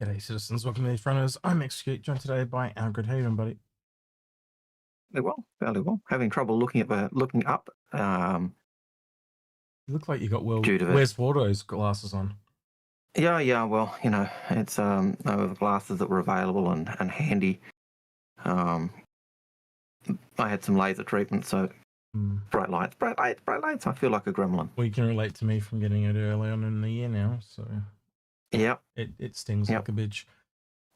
G'day, citizens. Welcome to the Inforunners. I'm Execute, joined today by Algared. How you doing, buddy? Fairly well. Having trouble looking up. You look like you got Due to Where's Waldo's glasses on? Yeah. Well, it's they were the glasses that were available and handy. I had some laser treatment, so bright lights. I feel like a gremlin. Well, you can relate to me from getting it early on in the year now, so Yeah, it stings like a bitch.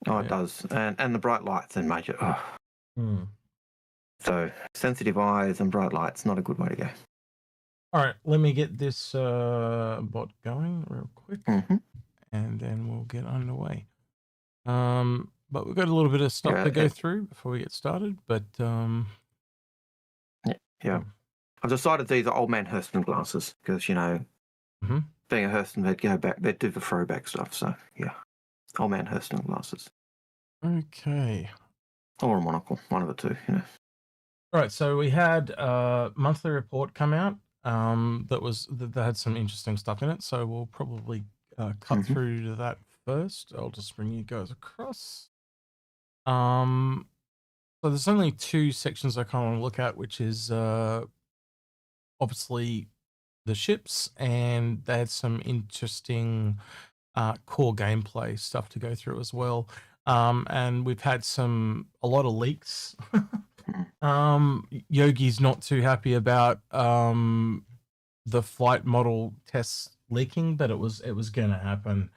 Oh, it does, and the bright lights and major. So sensitive eyes and bright lights, not a good way to go. All right, let me get this bot going real quick, and then we'll get underway. But we've got a little bit of stuff to go through before we get started. But I've decided these are old man Hurston glasses because being a Hurston, they'd do the throwback stuff. So yeah, old man Hurston glasses. Okay. Or a monocle, one of the two. All right, so we had a monthly report come out that had some interesting stuff in it. So we'll probably cut through to that first. I'll just bring you guys across. So there's only two sections I kind of want to look at, which is obviously the ships, and they had some interesting core gameplay stuff to go through as well. And we've had a lot of leaks. Yogi's not too happy about the flight model tests leaking, but it was going to happen.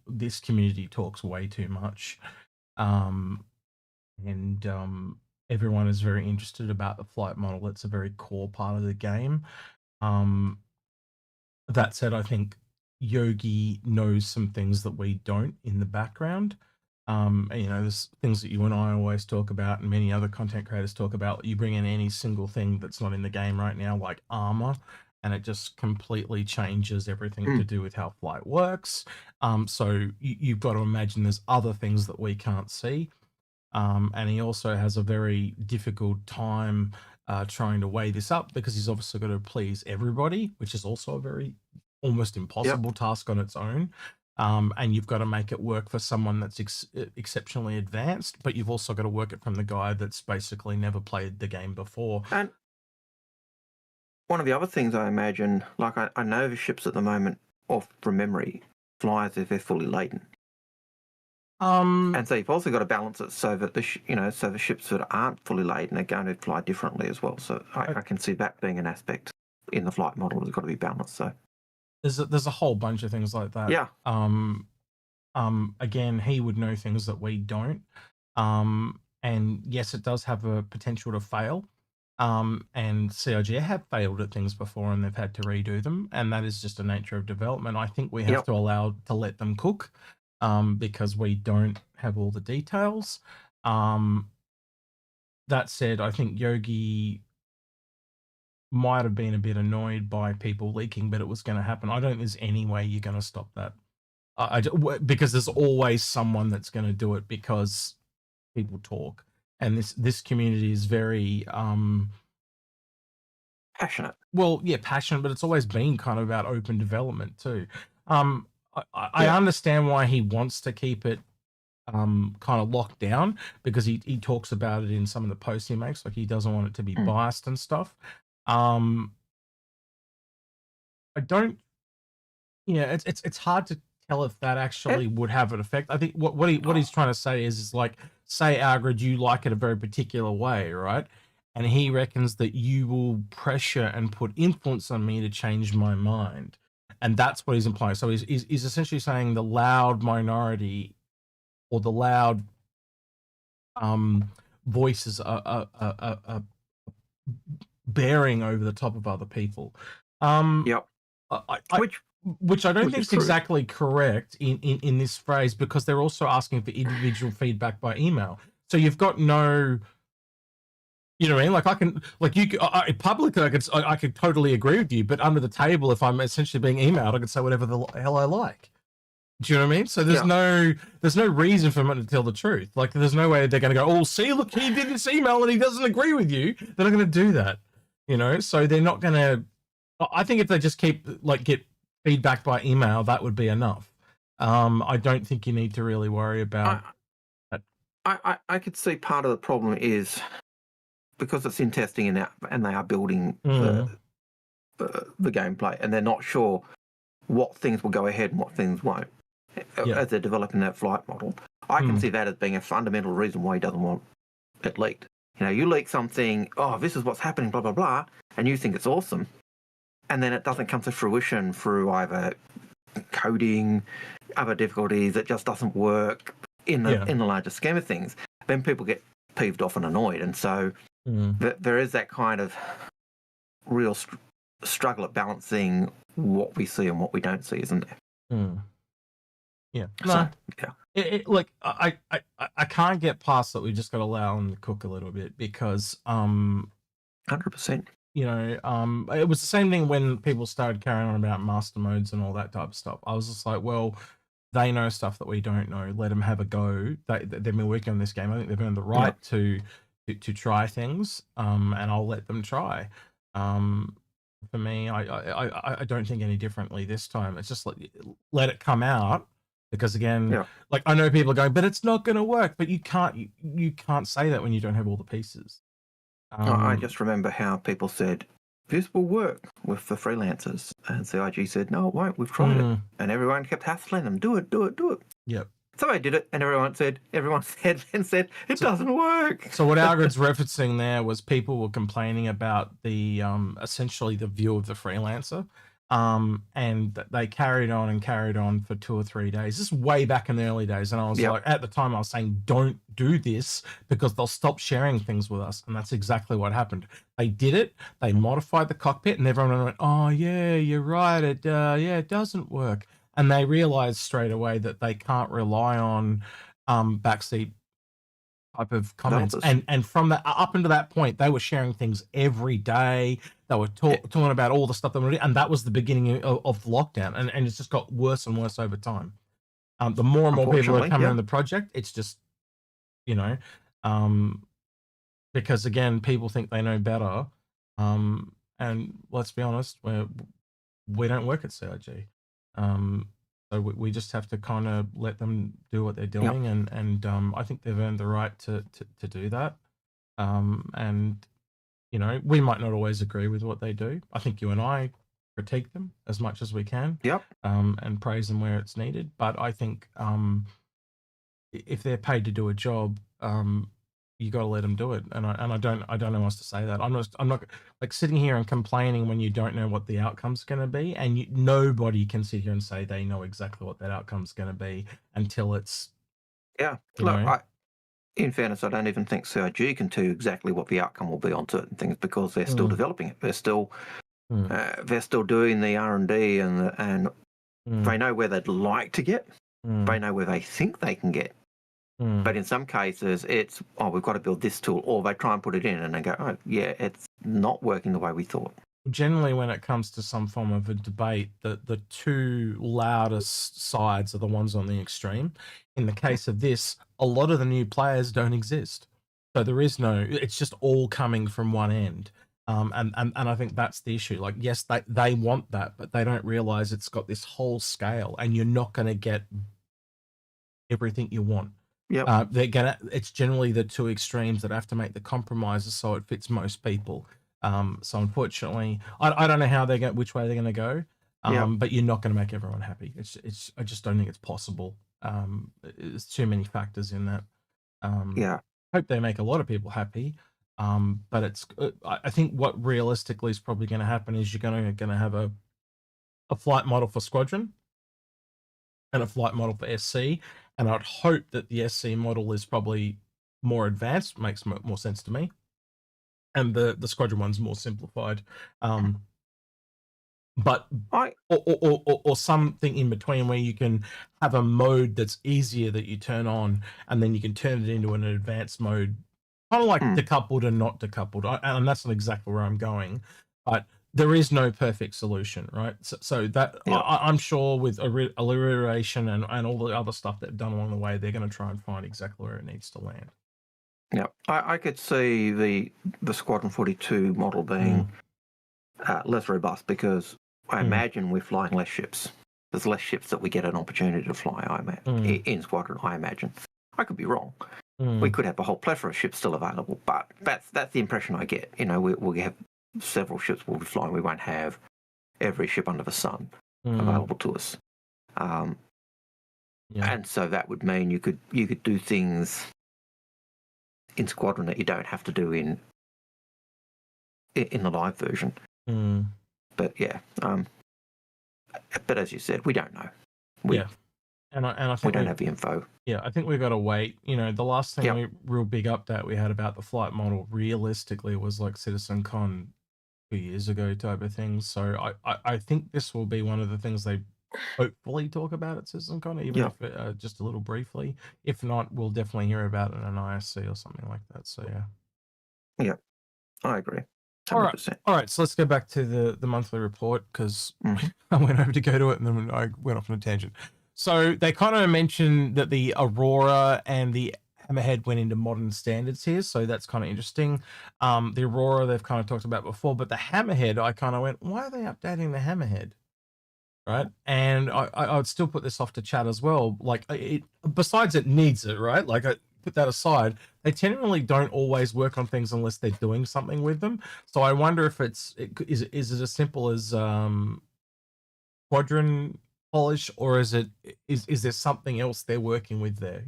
This community talks way too much, and everyone is very interested about the flight model. It's a very core part of the game. That said, I think Yogi knows some things that we don't in the background. There's things that you and I always talk about, and many other content creators talk about. You bring in any single thing that's not in the game right now, like armor, and it just completely changes everything to do with how flight works. So you've got to imagine there's other things that we can't see. And he also has a very difficult time trying to weigh this up, because he's obviously got to please everybody, which is also a very almost impossible task on its own. And you've got to make it work for someone that's exceptionally advanced, but you've also got to work it from the guy that's basically never played the game before. And one of the other things I imagine, like I know the ships at the moment, off from memory, fly as if they're fully laden. And so you've also got to balance it so that the ships that aren't fully laden are going to fly differently as well. So I can see that being an aspect in the flight model that's got to be balanced. So there's a whole bunch of things like that. Yeah. Again, he would know things that we don't. And yes, it does have a potential to fail. And CIG have failed at things before, and they've had to redo them. And that is just the nature of development. I think we have to let them cook, because we don't have all the details. That said, I think Yogi might have been a bit annoyed by people leaking, but it was going to happen. I don't think there's any way you're going to stop that. Because there's always someone that's going to do it, because people talk, and this community is very passionate. Well, yeah, passionate, but it's always been kind of about open development too. I understand why he wants to keep it kind of locked down, because he talks about it in some of the posts he makes. Like, he doesn't want it to be biased and stuff. I don't. It's hard to tell if that actually would have an effect. I think what he's trying to say is like, say, Algared, you like it a very particular way, right? And he reckons that you will pressure and put influence on me to change my mind. And that's what he's implying. So he's essentially saying the loud minority, or the loud voices are bearing over the top of other people. Which I don't think is exactly correct in this phrase, because they're also asking for individual feedback by email. So you've got no, you know what I mean? Like, I can, like, publicly, I could totally agree with you, but under the table, if I'm essentially being emailed, I could say whatever the hell I like. Do you know what I mean? So there's no reason for them to tell the truth. Like, there's no way they're going to go, oh, see, look, he did this email and he doesn't agree with you. They're not going to do that, So they're not going to. I think if they just get feedback by email, that would be enough. I don't think you need to really worry about I, that. I could see part of the problem is because it's in testing and they are building Mm, the gameplay, and they're not sure what things will go ahead and what things won't yeah. as they're developing that flight model. I can Mm, see that as being a fundamental reason why he doesn't want it leaked. You know, you leak something, oh, this is what's happening, blah, blah, blah, and you think it's awesome. And then it doesn't come to fruition through either coding, other difficulties, it just doesn't work in the larger scheme of things. Then people get peeved off and annoyed. And so there is that kind of real struggle at balancing what we see and what we don't see, isn't there? Yeah. So, No. yeah. Like I can't get past that. We just got to allow them to cook a little bit because 100%. you know, it was the same thing when people started carrying on about master modes and all that type of stuff. I was just like, well, they know stuff that we don't know. Let them have a go. They've been working on this game. I think they've earned the right to try things. And I'll let them try. For me, I don't think any differently this time. It's just like let it come out. Because again, like I know people are going, but it's not going to work. But you can't say that when you don't have all the pieces. I just remember how people said this will work with the freelancers, and CIG said no, it won't. We've tried it, and everyone kept hassling them, do it. Yep. So I did it, and everyone said it doesn't work. So what Algared's referencing there was people were complaining about the essentially the view of the freelancer. And they carried on for 2 or 3 days. This is way back in the early days. And I was like, at the time I was saying, don't do this because they'll stop sharing things with us. And that's exactly what happened. They did it. They modified the cockpit and everyone went, oh yeah, you're right. It doesn't work. And they realized straight away that they can't rely on backseat type of comments. And from that up until that point, they were sharing things every day. They were talking about all the stuff that were doing, and that was the beginning of lockdown. And it's just got worse and worse over time. The more and more people are coming in the project, it's just, you know, because again, people think they know better. And let's be honest, we don't work at CIG. So we just have to kind of let them do what they're doing, and I think they've earned the right to do that. And you know, we might not always agree with what they do. I think you and I critique them as much as we can. And praise them where it's needed. But I think if they're paid to do a job, you got to let them do it. And I don't know else to say that. I'm not like sitting here and complaining when you don't know what the outcome's going to be, and nobody can sit here and say they know exactly what that outcome's going to be until it's Look, in fairness, I don't even think CIG can tell you exactly what the outcome will be on certain things because they're still developing it. They're still doing the R&D and they know where they'd like to get. They know where they think they can get. But in some cases, it's, we've got to build this tool, or they try and put it in and they go, oh, yeah, it's not working the way we thought. Generally, when it comes to some form of a debate, the two loudest sides are the ones on the extreme. In the case of this, a lot of the new players don't exist. So there is no, it's just all coming from one end. And I think that's the issue. Like, yes, they want that, but they don't realize it's got this whole scale and you're not going to get everything you want. It's generally the two extremes that have to make the compromises so it fits most people. So unfortunately, I don't know which way they're going to go. But you're not going to make everyone happy. I just don't think it's possible. There's too many factors in that. Hope they make a lot of people happy. But I think what realistically is probably going to happen is you're going to have a flight model for Squadron and a flight model for SC. And I'd hope that the SC model is probably more advanced, makes more sense to me. And the Squadron one's more simplified. But or something in between where you can have a mode that's easier that you turn on, and then you can turn it into an advanced mode, kind of like decoupled and not decoupled. And that's not exactly where I'm going, but there is no perfect solution, right? So that I'm sure with alliteration and all the other stuff they've done along the way, they're going to try and find exactly where it needs to land. Yeah, I could see the Squadron 42 model being less robust because I imagine we're flying less ships. there's less ships that we get an opportunity to fly. In Squadron, I imagine. I could be wrong. We could have a whole plethora of ships still available, but that's the impression I get. We'll have several ships we'll be flying. We won't have every ship under the sun available to us. And so that would mean you could do things in Squadron that you don't have to do in the live version. But yeah, but as you said, we don't know. And I think we don't have the info. Yeah, I think we've got to wait. The last thing real big update we had about the flight model realistically was like CitizenCon 2 years ago type of thing. So I think this will be one of the things they hopefully talk about at CitizenCon, even if just a little briefly. If not, we'll definitely hear about it in an ISC or something like that. So yeah, I agree. 100%. All right. So let's go back to the monthly report, because I went over to go to it and then I went off on a tangent. So they kind of mentioned that the Aurora and the Hammerhead went into modern standards here, so that's kind of interesting. The Aurora they've kind of talked about before, but the Hammerhead, I kind of went, why are they updating the Hammerhead? Right? And I would still put this off to chat as well. Like, besides it needs it, right? Like, I put that aside, they generally don't always work on things unless they're doing something with them. So I wonder if is it as simple as Squadron polish, or is there something else they're working with there?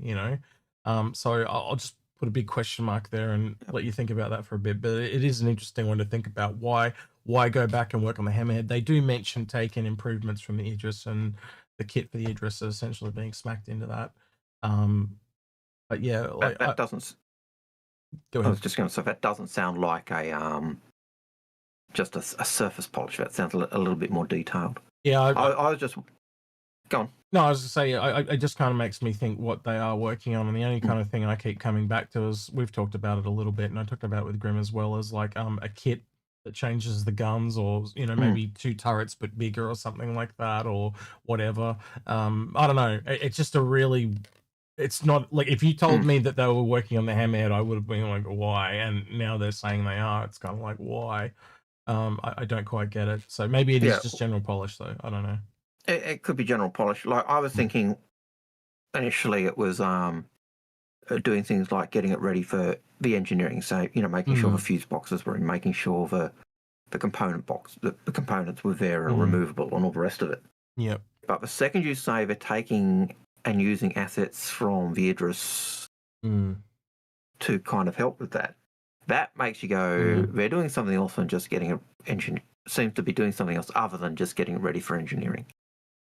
So I'll just put a big question mark there and let you think about that for a bit. But it is an interesting one to think about. Why go back and work on the Hammerhead? They do mention taking improvements from the Idris, and the kit for the Idris is essentially being smacked into that. But yeah, like, that doesn't. Go ahead. I was just going to say that doesn't sound like a just a surface polish. That sounds a little bit more detailed. Yeah, I was just. Go on. No, I was just saying, it just kind of makes me think what they are working on. And the only kind of thing I keep coming back to is, we've talked about it a little bit, and I talked about it with Grim as well, as like a kit that changes the guns, or maybe 2 turrets but bigger or something like that, or whatever. I don't know. It's just it's not like, if you told me that they were working on the Hammerhead, I would have been like, why? And now they're saying they are. It's kind of like, why? I don't quite get it. So maybe it is just general polish, though. I don't know. It could be general polish. Like, I was thinking initially it was doing things like getting it ready for the engineering. So, making sure the fuse boxes were in, making sure the component box, the components were there and removable, and all the rest of it. Yep. But the second you say they're taking and using assets from the Idris to kind of help with that, that makes you go, they're doing something else than just getting seems to be doing something else other than just getting it ready for engineering.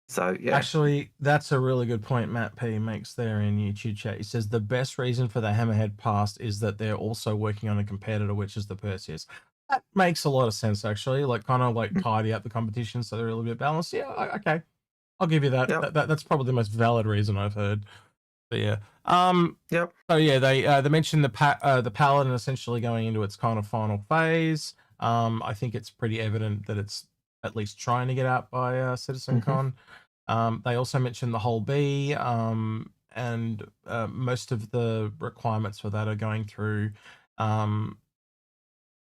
So, yeah. Actually, that's a really good point Matt P makes there in YouTube chat. He says the best reason for the Hammerhead past is that they're also working on a competitor, which is the Perseus. That makes a lot of sense, actually. Like, kind of like tidy up the competition so they're a little bit balanced. Yeah, okay. I'll give you that. Yep. That's probably the most valid reason I've heard. But yeah. Yep. So yeah, they mentioned the Paladin essentially going into its kind of final phase. I think it's pretty evident that it's at least trying to get out by CitizenCon. They also mentioned the Hull B, and most of the requirements for that are going through,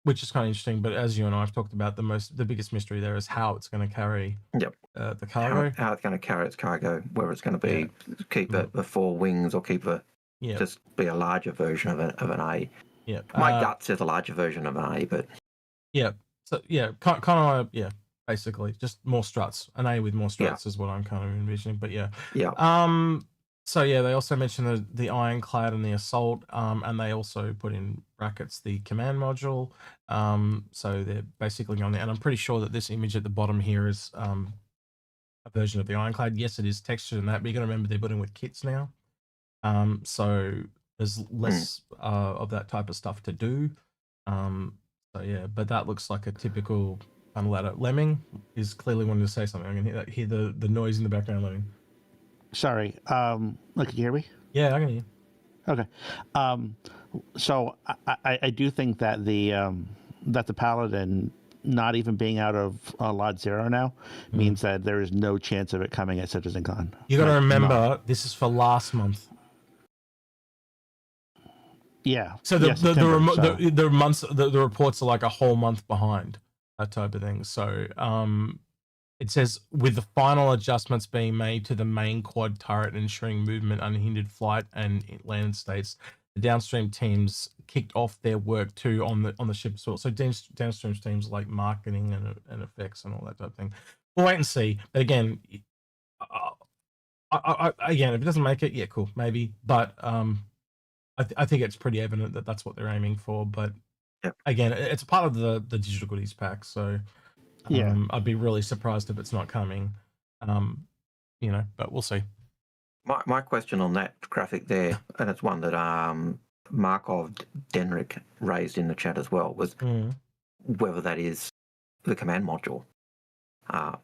which is kind of interesting. But as you and I have talked about, the biggest mystery there is how it's going to carry the cargo. How it's going to carry its cargo, whether it's going to be keep it the 4 wings or keep it just be a larger version of an A. Yeah, my gut says a larger version of an A, but so kind of basically just more struts. An A with more struts is what I'm kind of envisioning. But so they also mentioned the Ironclad and the Assault, and they also put in brackets the command module. So they're basically going there, and I'm pretty sure that this image at the bottom here is a version of the Ironclad. Yes, it is textured and that, but you got to remember they're putting with kits now. So there's less of that type of stuff to do. So yeah, but that looks like a typical ladder. Lemming is clearly wanting to say something. I can hear the noise in the background. Lemming. Sorry. Can you hear me? Yeah, I can hear you. Okay. So I do think that the Paladin not even being out of Lot 0 now means that there is no chance of it coming at CitizenCon. You got to remember, this is for last month. Yeah. So the reports are like a whole month behind, that type of thing. So it says, with the final adjustments being made to the main quad turret ensuring movement, unhindered flight, and landing states, the downstream teams kicked off their work too on the ship as well. So downstream teams like marketing and effects and all that type of thing. We'll wait and see. But again, again, if it doesn't make it, yeah, cool, maybe. But I think it's pretty evident that that's what they're aiming for. But again, it's part of the digital goodies pack, so I'd be really surprised if it's not coming. You know, but we'll see. My question on that graphic there, and it's one that Markov Denrick raised in the chat as well, was whether that is the command module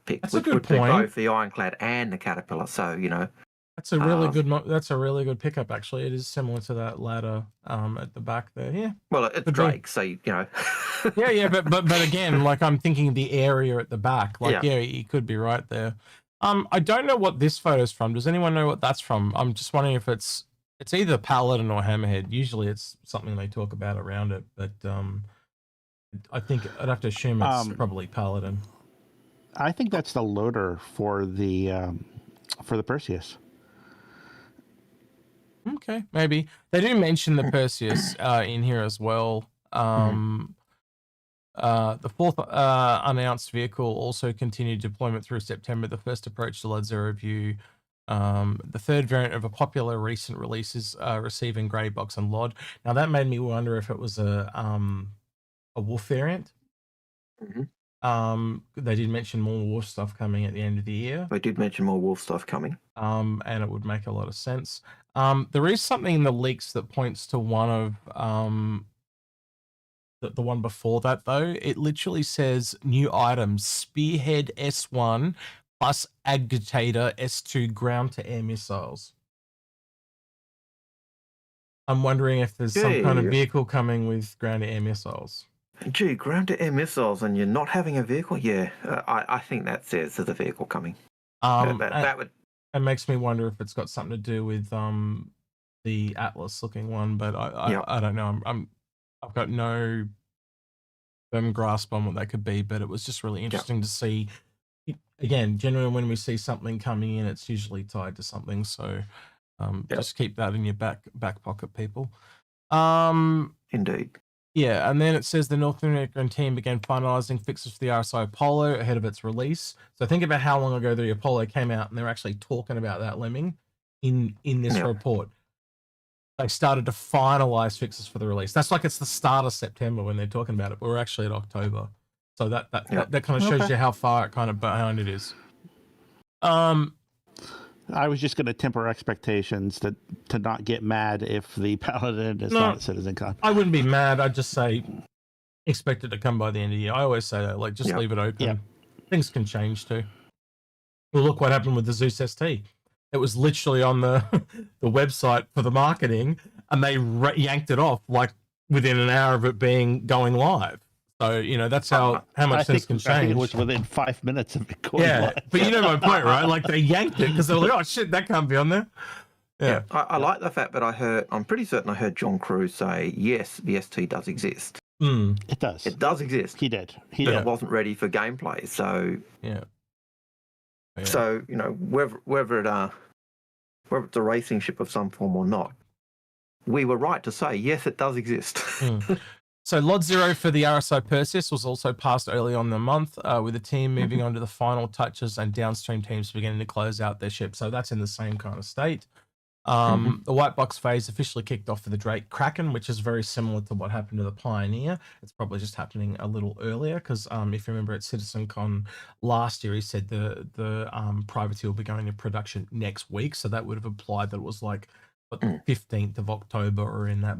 pick. That's a good point. Both the Ironclad and the Caterpillar. So, you know, that's a really good. That's a really good pickup. Actually, it is similar to that ladder at the back there. Yeah. Well, it's Drake, so you know. yeah, but again, like I'm thinking the area at the back. Like, yeah, he could be right there. I don't know what this photo's from. Does anyone know what that's from? I'm just wondering if it's either Paladin or Hammerhead. Usually, it's something they talk about around it, but I think I'd have to assume it's probably Paladin. I think that's the loader for the Perseus. Okay, maybe they do mention the Perseus in here as well. The fourth unannounced vehicle also continued deployment through September. The first approach to LUD Zero View. The third variant of a popular recent release is receiving grey box and LOD. Now that made me wonder if it was a Wolf variant. They did mention more Wolf stuff coming at the end of the year. They did mention more Wolf stuff coming. And it would make a lot of sense. There is something in the leaks that points to one of the one before that, though. It literally says new items: Spearhead S1 plus Agitator S2 ground-to-air missiles. I'm wondering if there's some kind of vehicle coming with ground-to-air missiles. Gee, ground-to-air missiles and you're not having a vehicle? Yeah, I think that says there's a vehicle coming. That would... It makes me wonder if it's got something to do with the Atlas-looking one, but I don't know. I've got no firm grasp on what that could be, but it was just really interesting to see. Again, generally when we see something coming in, it's usually tied to something. So just keep that in your back pocket, people. Indeed. Yeah, and then it says the North American team began finalizing fixes for the RSI Apollo ahead of its release. So think about how long ago the Apollo came out, and they're actually talking about that, Lemming, in this report. They started to finalize fixes for the release. That's like it's the start of September when they're talking about it, but we're actually at October. So that kind of shows you how far kind of behind it is. I was just going to temper expectations to not get mad if the Paladin is not CitizenCon. I wouldn't be mad. I'd just say expect it to come by the end of the year. I always say that, like, just leave it open. Yep. Things can change too. Well, look what happened with the Zeus ST. It was literally on the website for the marketing, and they yanked it off like within an hour of it going live. So, you know, that's how much things can change. I think it was within 5 minutes of it going live. But you know my point, right? Like they yanked it because they were like, oh shit, that can't be on there. Yeah. I like the fact that I'm pretty certain I heard John Cruz say, yes, the ST does exist. It does. It does exist. He did. But it wasn't ready for gameplay. So, so, you know, whether it's a racing ship of some form or not, we were right to say, yes, it does exist. So LOD 0 for the RSI Perseus was also passed early on in the month, with the team moving on to the final touches and downstream teams beginning to close out their ship. So that's in the same kind of state. The white box phase officially kicked off for the Drake Kraken, which is very similar to what happened to the Pioneer. It's probably just happening a little earlier because if you remember at CitizenCon last year, he said the privateer will be going into production next week. So that would have implied that it was like the 15th of October or in that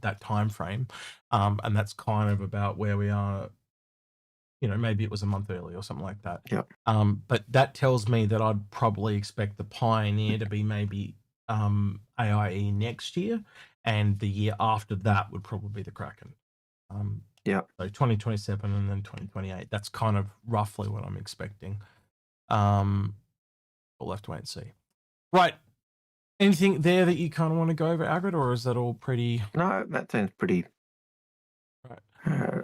that time frame. And that's kind of about where we are. You know, maybe it was a month early or something like that. But that tells me that I'd probably expect the Pioneer to be maybe AIE next year, and the year after that would probably be the Kraken. So 2027 and then 2028. That's kind of roughly what I'm expecting. We'll have to wait and see. Right. Anything there that you kind of want to go over, Algared, or is that all pretty? No, that sounds pretty. Right.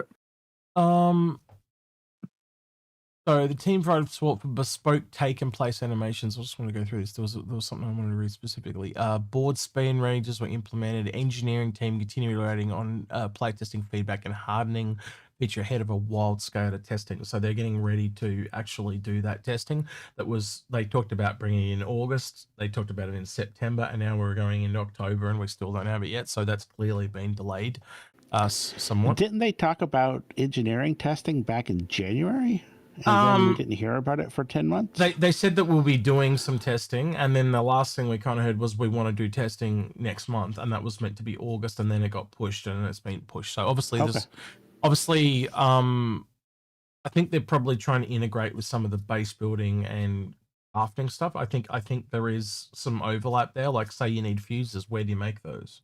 So the team provided support for bespoke take and place animations. I just want to go through this. There was something I wanted to read specifically. Board speed ranges were implemented. Engineering team continued writing on playtesting feedback and hardening feature ahead of a wild scale of testing. So they're getting ready to actually do that testing. They talked about bringing it in August. They talked about it in September, and now we're going into October, and we still don't have it yet. So that's clearly been delayed somewhat. Didn't they talk about engineering testing back in January? And then we didn't hear about it for 10 months? They said that we'll be doing some testing, and then the last thing we kind of heard was we want to do testing next month, and that was meant to be August, and then it got pushed, and it's been pushed. So obviously, I think they're probably trying to integrate with some of the base building and crafting stuff. I think there is some overlap there. Like, say you need fuses, where do you make those?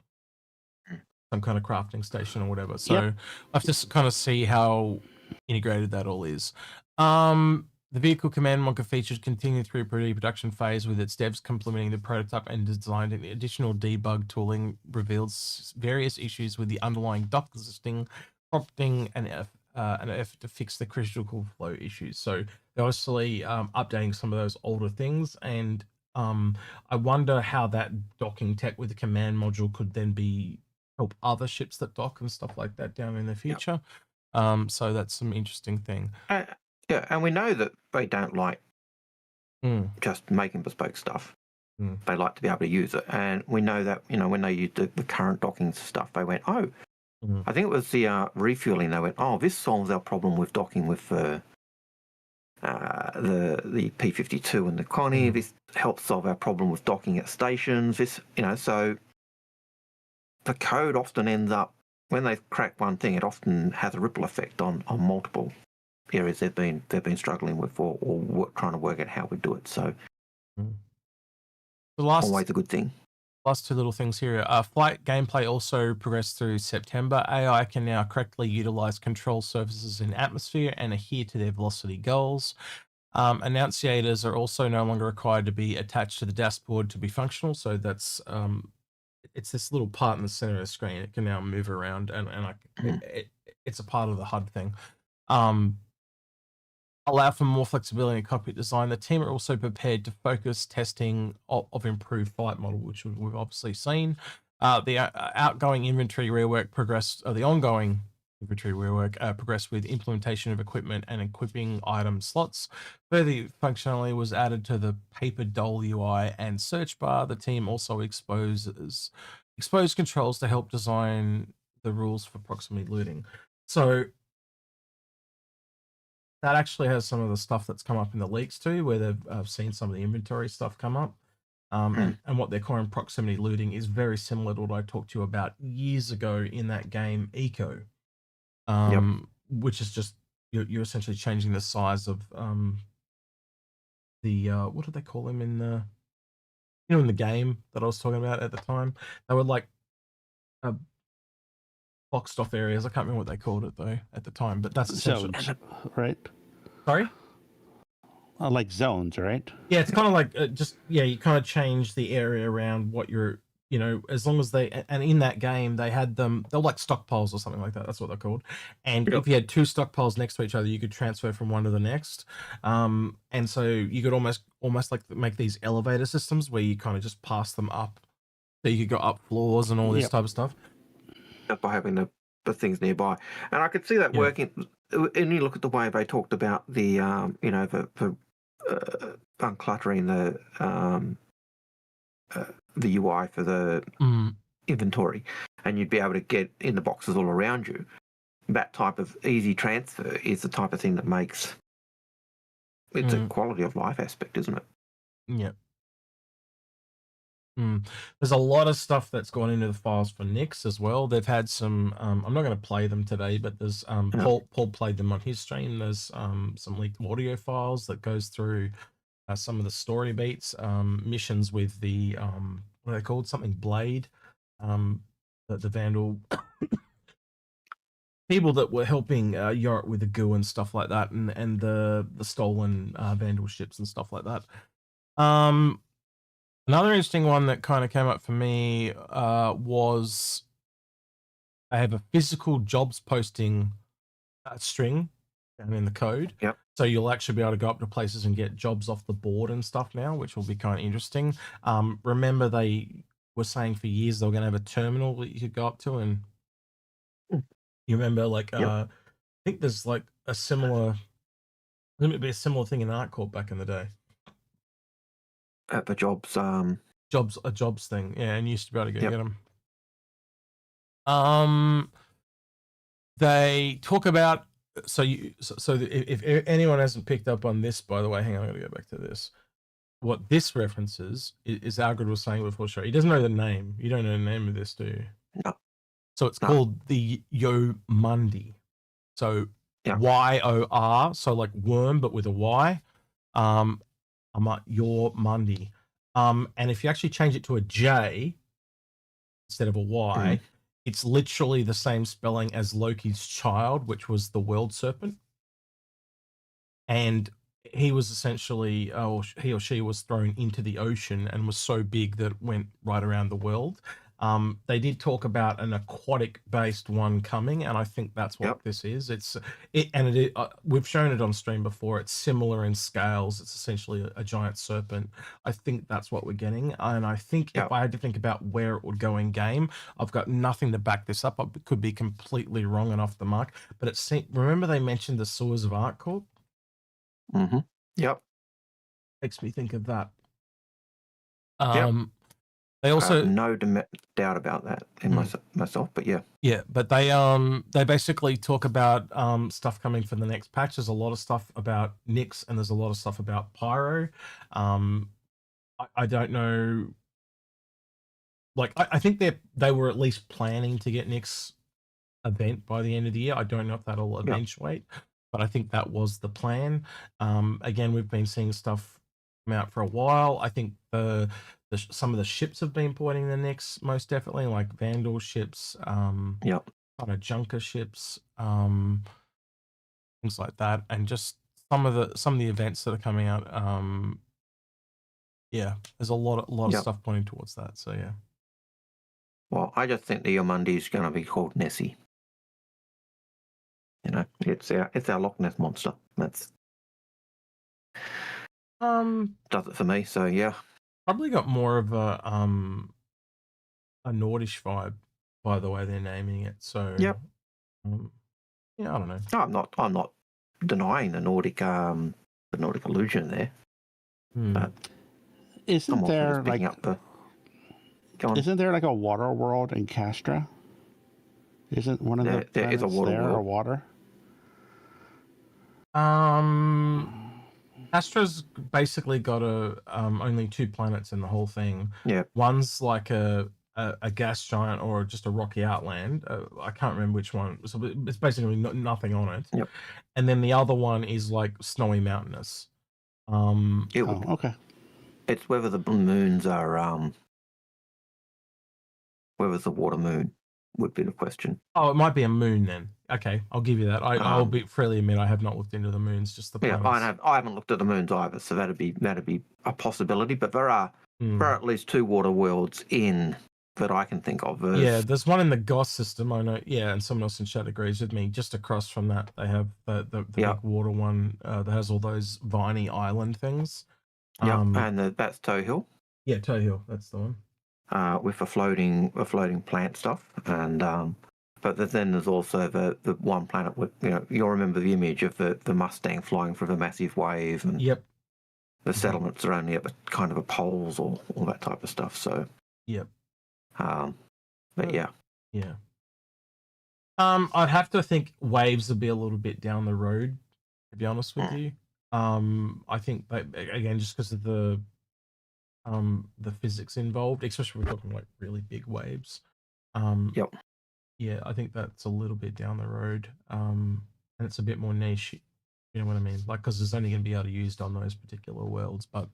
Some kind of crafting station or whatever. So I have to kind of see how integrated that all is. The vehicle command module features continue through pre-production phase, with its devs complementing the prototype and designing additional debug tooling reveals various issues with the underlying dock system, prompting an effort to fix the critical flow issues. So they're obviously updating some of those older things, and I wonder how that docking tech with the command module could then help other ships that dock and stuff like that down in the future. So that's some interesting thing. Yeah, and we know that they don't like just making bespoke stuff. They like to be able to use it. And we know that, when they used the current docking stuff, they went, I think it was the refueling. They went, this solves our problem with docking with the P-52 and the Connie. This helps solve our problem with docking at stations. So the code often ends up, when they crack one thing, it often has a ripple effect on multiple areas they've been struggling with or trying to work out how we do it. So always a good thing. Last two little things here. Flight gameplay also progressed through September. AI can now correctly utilize control surfaces in atmosphere and adhere to their velocity goals. Annunciators are also no longer required to be attached to the dashboard to be functional. So that's it's this little part in the center of the screen. It can now move around, and it's a part of the HUD thing. Allow for more flexibility in cockpit design. The team are also prepared to focus testing of improved flight model, which we've obviously seen. The outgoing inventory rework progressed, the ongoing inventory rework progressed with implementation of equipment and equipping item slots. Further functionality was added to the paper doll UI and search bar. The team also exposed controls to help design the rules for proximity looting. So that actually has some of the stuff that's come up in the leaks too, where they've seen some of the inventory stuff come up. And what they're calling proximity looting is very similar to what I talked to you about years ago in that game Eco, which is just you're essentially changing the size of the what did they call him in the in the game that I was talking about at the time? They were like boxed off areas. I can't remember what they called it though at the time, but that's essentially right. Sorry. Like zones, right? Yeah, it's kind of like you kind of change the area around what you're, as long as and in that game they had they're like stockpiles or something like that. That's what they're called. And if you had two stockpiles next to each other, you could transfer from one to the next. And so you could almost like make these elevator systems where you kind of just pass them up, so you could go up floors and all this type of stuff. By having the things nearby, and I could see that working. And you look at the way they talked about the uncluttering the UI for the inventory, and you'd be able to get in the boxes all around you. That type of easy transfer is the type of thing that makes it's a quality of life aspect, isn't it? Yep. There's a lot of stuff that's gone into the files for Nix as well. They've had some. I'm not going to play them today, but there's Paul played them on his stream. There's some leaked audio files that goes through some of the story beats, missions with the what are they called? Something Blade, the Vandal people that were helping Yorick with the goo and stuff like that, and the stolen Vandal ships and stuff like that. Another interesting one that kind of came up for me was I have a physical jobs posting string down in the code. Yep. So you'll actually be able to go up to places and get jobs off the board and stuff now, which will be kind of interesting. Remember they were saying for years they were going to have a terminal that you could go up to, and you remember like I think there's like a similar thing in ArtCorp back in the day. At the jobs, a jobs thing, yeah, and you used to be able to go get them. They talk about if anyone hasn't picked up on this, by the way, hang on, I gotta go back to this. What this references is Algared was saying before the show. He doesn't know the name. You don't know the name of this, do you? No. So it's called the Yomundi. So YOR, so like worm, but with a Y. Yomundi. And if you actually change it to a J instead of a Y, it's literally the same spelling as Loki's child, which was the world serpent. And he was essentially, he or she was thrown into the ocean and was so big that it went right around the world. They did talk about an aquatic-based one coming, and I think that's what this is. We've shown it on stream before. It's similar in scales. It's essentially a giant serpent. I think that's what we're getting, and I think if I had to think about where it would go in game, I've got nothing to back this up. I could be completely wrong and off the mark, but remember they mentioned the sewers of ArtCorp? Mm-hmm. Yep. Makes me think of that. They also no doubt about that in myself, but but they basically talk about stuff coming for the next patch. There's a lot of stuff about Nyx, and there's a lot of stuff about Pyro. I don't know. Like I think they were at least planning to get Nyx event by the end of the year. I don't know if that'll eventuate, but I think that was the plan. Again, we've been seeing stuff come out for a while. I think some of the ships have been pointing the Nyx, most definitely, like Vandal ships, kind of junker ships, things like that, and just some of the events that are coming out. There's a lot of stuff pointing towards that. So yeah. Well, I just think the Yomundi is going to be called Nessie. You know, it's our Loch Ness monster. That's does it for me. So yeah. Probably got more of a Nordish vibe by the way they're naming it. So I don't know. I'm not denying the Nordic illusion there. But isn't there like a water world in Castra? Isn't one of the there is a water world? Or water? Castra's basically got only 2 planets in the whole thing. Yeah. One's like a gas giant or just a rocky outland. I can't remember which one. So it's basically nothing on it. Yep. And then the other one is like snowy mountainous. Okay. It's whether the moons are whether the water moon would be the question. Oh, it might be a moon then. Okay, I'll give you that. I'll freely admit I have not looked into the moons, just the planets. Yeah, I haven't looked at the moons either, so that'd be a possibility. But there are at least 2 water worlds in that I can think of. There's one in the Goss system, I know. Yeah, and someone else in chat agrees with me. Just across from that, they have the big water one that has all those viney island things. And that's Toe Hill. Yeah, Toe Hill, that's the one. With the floating plant stuff, and but then there's also the one planet with you'll remember the image of the Mustang flying through the massive wave, and the settlements are only at the kind of the poles or all that type of stuff. So but I'd have to think waves would be a little bit down the road, to be honest with you. I think that, again, just because of the physics involved, especially if we're talking like really big waves. Yeah, I think that's a little bit down the road. And it's a bit more niche, you know what I mean? Like, because it's only going to be able to used on those particular worlds. But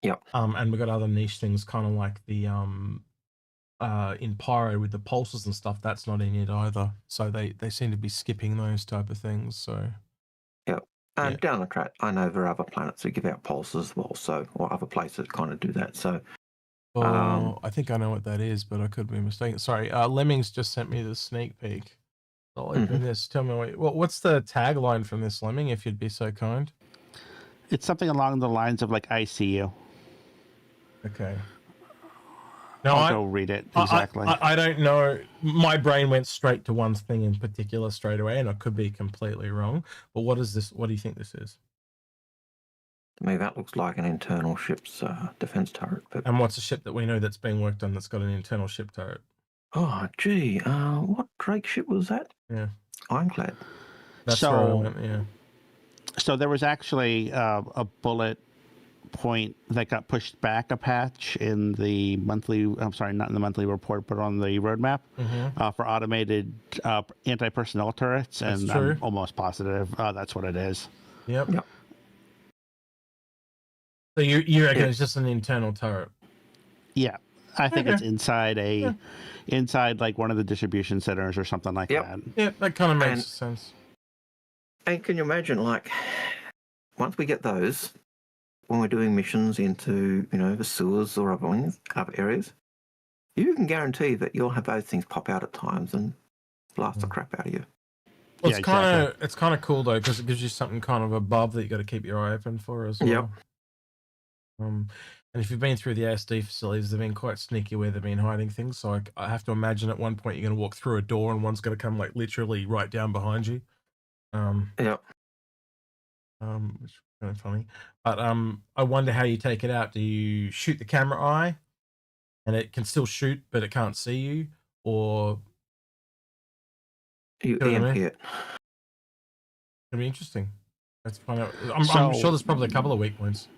and we've got other niche things, kind of like the in Pyro with the pulses and stuff. That's not in it either. So they seem to be skipping those type of things. So and down the track, I know there are other planets that give out pulses as well, or other places that kind of do that. So, I think I know what that is, but I could be mistaken. Sorry, Lemmings just sent me the sneak peek. I'll open this. Tell me what's the tagline from this, Lemming, if you'd be so kind. It's something along the lines of like ICU. Okay. No, I'll go read it exactly. I don't know. My brain went straight to one thing in particular straight away, and I could be completely wrong. But what is this? What do you think this is? To me, that looks like an internal ship's defense turret. But... And what's a ship that we know that's being worked on that's got an internal ship turret? Oh, gee. What Drake ship was that? Yeah. Ironclad. That's where I went, yeah. So there was actually a bullet point that got pushed back a patch in the monthly, I'm sorry, not in the monthly report, but on the roadmap for automated anti-personnel turrets. That's and true. I'm almost positive that's what it is. Yep. So you reckon it's just an internal turret? Yeah. I think it's inside inside like one of the distribution centers or something like that. Yeah, that kind of makes sense. And can you imagine, like, once we get those, when we're doing missions into, the sewers or other areas, you can guarantee that you'll have those things pop out at times and blast the crap out of you. Well, it's kind of cool though, because it gives you something kind of above that you got to keep your eye open for as well. Yep. And if you've been through the ASD facilities, they've been quite sneaky where they've been hiding things. So I have to imagine at one point you're going to walk through a door and one's going to come like literally right down behind you. Yep. Which is kind of funny. But I wonder how you take it out. Do you shoot the camera eye and it can still shoot, but it can't see you? Or you EMP it. It'll be interesting. Let's find out. I'm sure there's probably a couple of weak points.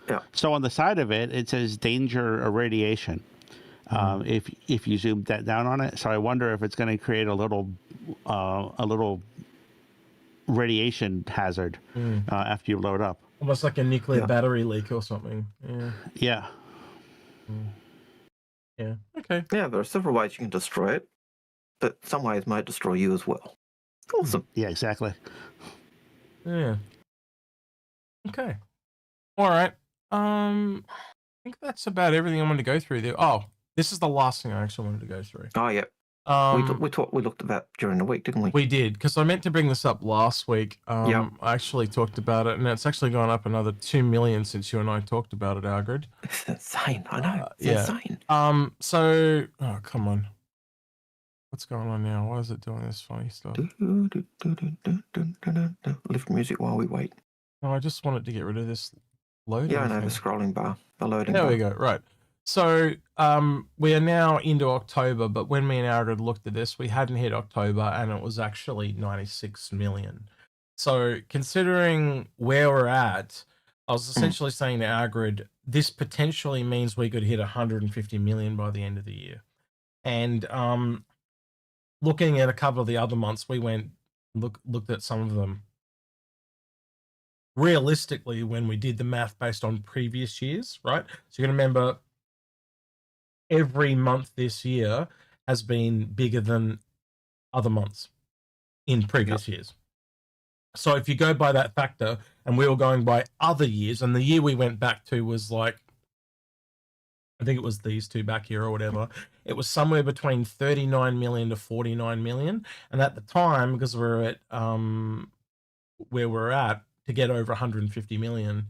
Yeah. So on the side of it, it says danger irradiation. If you zoom that down on it, so I wonder if it's going to create a little radiation hazard after you load up. Almost like a nuclear battery leak or something. Yeah. Yeah. Okay. Yeah, there are several ways you can destroy it, but some ways might destroy you as well. Awesome. Yeah, exactly. Yeah. Okay. All right. I think that's about everything I wanted to go through there. Oh, this is the last thing I actually wanted to go through. Oh, yeah. We looked at that during the week, didn't we? We did, because I meant to bring this up last week. I actually talked about it, and it's actually gone up another 2 million since you and I talked about it, Algared. It's insane. I know. It's insane. So, oh, come on. What's going on now? Why is it doing this funny stuff? Lift music while we wait. No, I just wanted to get rid of this loading. Yeah, I know, the scrolling bar, the loading bar. There we go, right. So we are now into October, but when me and Algared looked at this, we hadn't hit October, and it was actually 96 million. So considering where we're at, I was essentially saying to Algared, this potentially means we could hit 150 million by the end of the year. And looking at a couple of the other months, we looked at some of them. Realistically, when we did the math based on previous years, right? So you're going to remember every month this year has been bigger than other months in previous years. So if you go by that factor, and we were going by other years, and the year we went back to was like, I think it was these two back here or whatever, it was somewhere between 39 million to 49 million. And at the time, because we're at where we're at, to get over 150 million,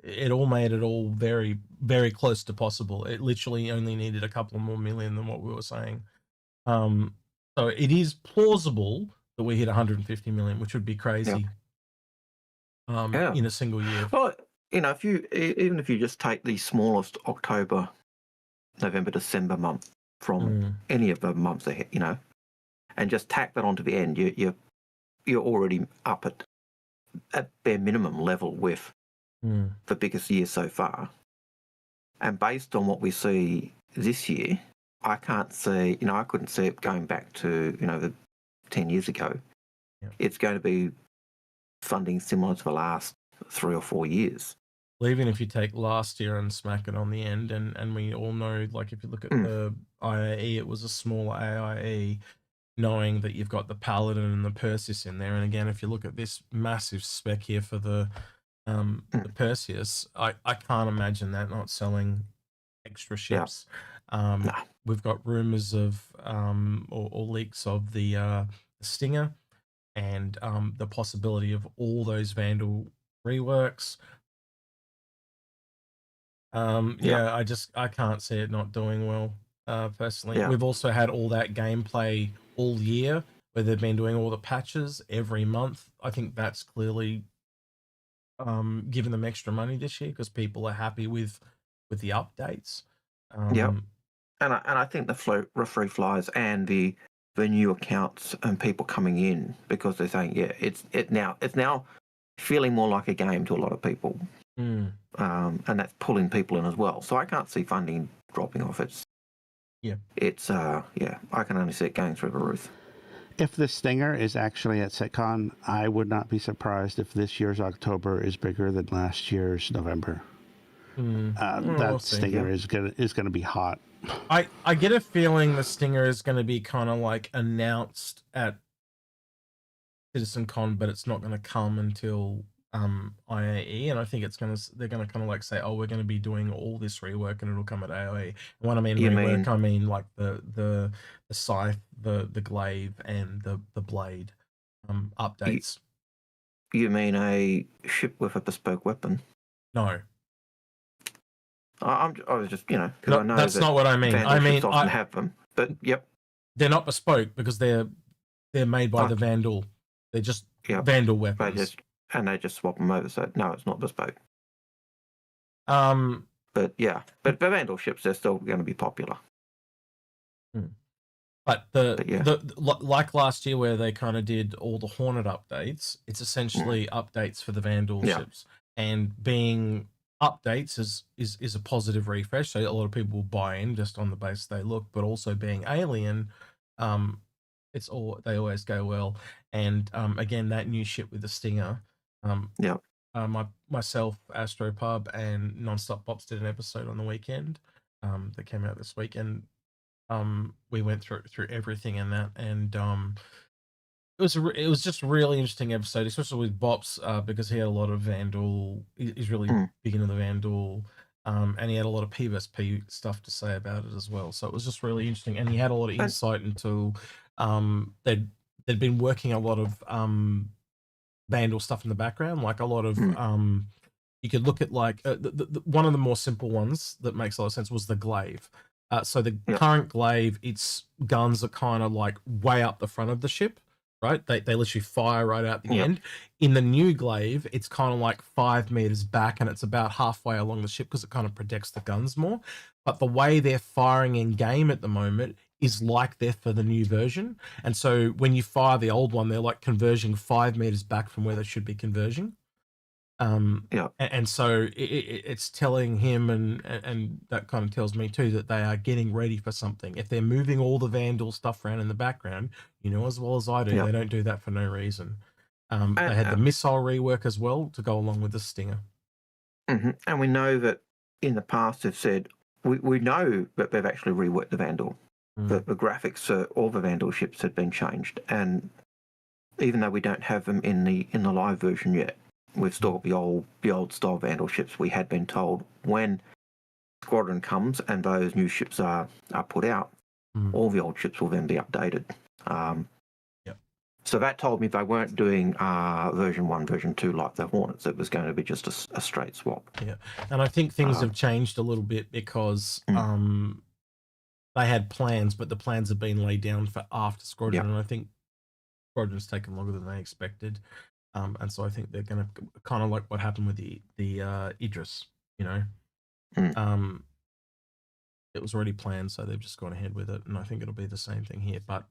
it all made it all very, very close to possible. It literally only needed a couple more million than what we were saying. So it is plausible that we hit 150 million, which would be crazy in a single year. Well, even if you just take the smallest October, November, December month from any of the months ahead, and just tack that onto the end, you're already up at bare minimum level with the biggest year so far. And based on what we see this year, I can't see, I couldn't see it going back to, the 10 years ago. Yeah. It's going to be funding similar to the last 3 or 4 years. Well, even if you take last year and smack it on the end, and we all know, like if you look at the IAE, it was a smaller AIE, knowing that you've got the Paladin and the Perseus in there. And again, if you look at this massive spec here for the Perseus, I can't imagine that not selling extra ships. We've got rumors of or leaks of the Stinger. and the possibility of all those Vandal reworks. Yeah, I can't see it not doing well, personally. Yeah. We've also had all that gameplay all year where they've been doing all the patches every month. I think that's clearly given them extra money this year because people are happy with the updates. Yep. And I think the free flyers and the new accounts and people coming in because they're saying, yeah, it's now feeling more like a game to a lot of people. And that's pulling people in as well. So I can't see funding dropping off. I can only see it going through the roof. If the Stinger is actually at SitCon, I would not be surprised if this year's October is bigger than last year's November. That Stinger is gonna be hot. I get a feeling the Stinger is going to be kind of like announced at CitizenCon, but it's not going to come until IAE, and I think they're going to kind of like say, oh, we're going to be doing all this rework, and it'll come at IAE. And when I mean rework, I mean like the scythe, the glaive, and the blade updates. You mean a ship with a bespoke weapon? No. I was just, because I know that's not what I mean. Vandal ships often have them, but yep, they're not bespoke because they're made by the Vandal. They're just Vandal weapons. They just swap them over. So no, it's not bespoke. But Vandal ships, they're still going to be popular. But like last year where they kind of did all the Hornet updates, it's essentially updates for the Vandal ships, and being updates is a positive refresh, so a lot of people will buy in just on the basis they look, but also being alien, they always go well. And again, that new ship with the Stinger, myself, Astropub, and Nonstop Bops did an episode on the weekend that came out this week, and we went through everything in that, and it was just a really interesting episode, especially with Bops, because he had a lot of Vandal. He's really big into the Vandal, and he had a lot of P vs P stuff to say about it as well. So it was just really interesting, and he had a lot of insight into they'd been working a lot of Vandal stuff in the background, like a lot of you could look at like one of the more simple ones that makes a lot of sense was the glaive. So the current glaive, its guns are kind of like way up the front of the ship. Right, they literally fire right out the end. In the new glaive, it's kind of like 5 meters back, and it's about halfway along the ship because it kind of protects the guns more. But the way they're firing in game at the moment is like they're for the new version, and so when you fire the old one, they're like converging 5 meters back from where they should be converging. And so it's telling him, and that kind of tells me too, that they are getting ready for something. If they're moving all the Vandal stuff around in the background, as well as I do, they don't do that for no reason. They had the missile rework as well to go along with the Stinger. And we know that in the past they've said, we know that they've actually reworked the Vandal. The graphics for all the Vandal ships had been changed, and even though we don't have them in the live version yet, we've still got the old style Vandal ships. We had been told when Squadron comes and those new ships are put out, all the old ships will then be updated. So that told me they weren't doing version 1, version 2 like the Hornets. It was going to be just a straight swap. Yeah, and I think things have changed a little bit because they had plans, but the plans have been laid down for after Squadron, and I think Squadron's taken longer than they expected. And so I think they're going to kind of like what happened with the Idris, it was already planned, so they've just gone ahead with it, and I think it'll be the same thing here. But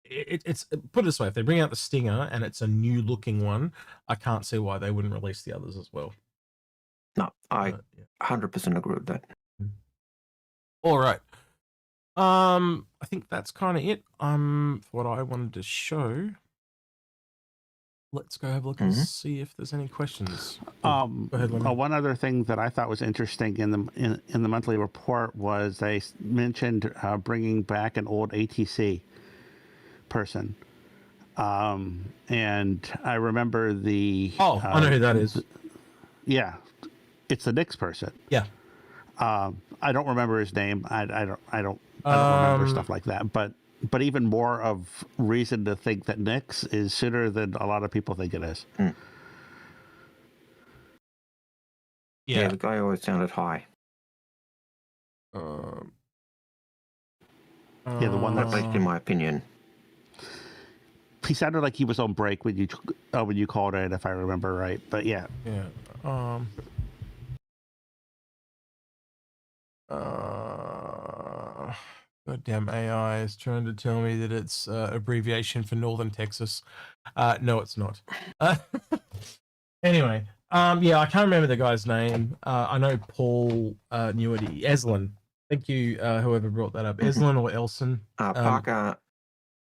it's put it this way: if they bring out the Stinger and it's a new looking one, I can't see why they wouldn't release the others as well. No, I 100% agree with that. All right. I think that's kind of it. For what I wanted to show. Let's go have a look and see if there's any questions. Go ahead, one other thing that I thought was interesting in the monthly report was they mentioned bringing back an old ATC person, and I remember the. I know who that is. Yeah, it's the Knicks person. Yeah. I don't remember his name. I don't remember stuff like that. But but even more of reason to think that Nix is sooner than a lot of people think it is. Yeah, the guy always sounded high. Yeah, the one At least in my opinion. He sounded like he was on break when you called it, if I remember right. But yeah. Yeah. Goddamn AI is trying to tell me that it's abbreviation for Northern Texas. No, it's not. Anyway, yeah, I can't remember the guy's name. I know Paul knew it. Eslin. Thank you, whoever brought that up. Eslin or Elson? Parker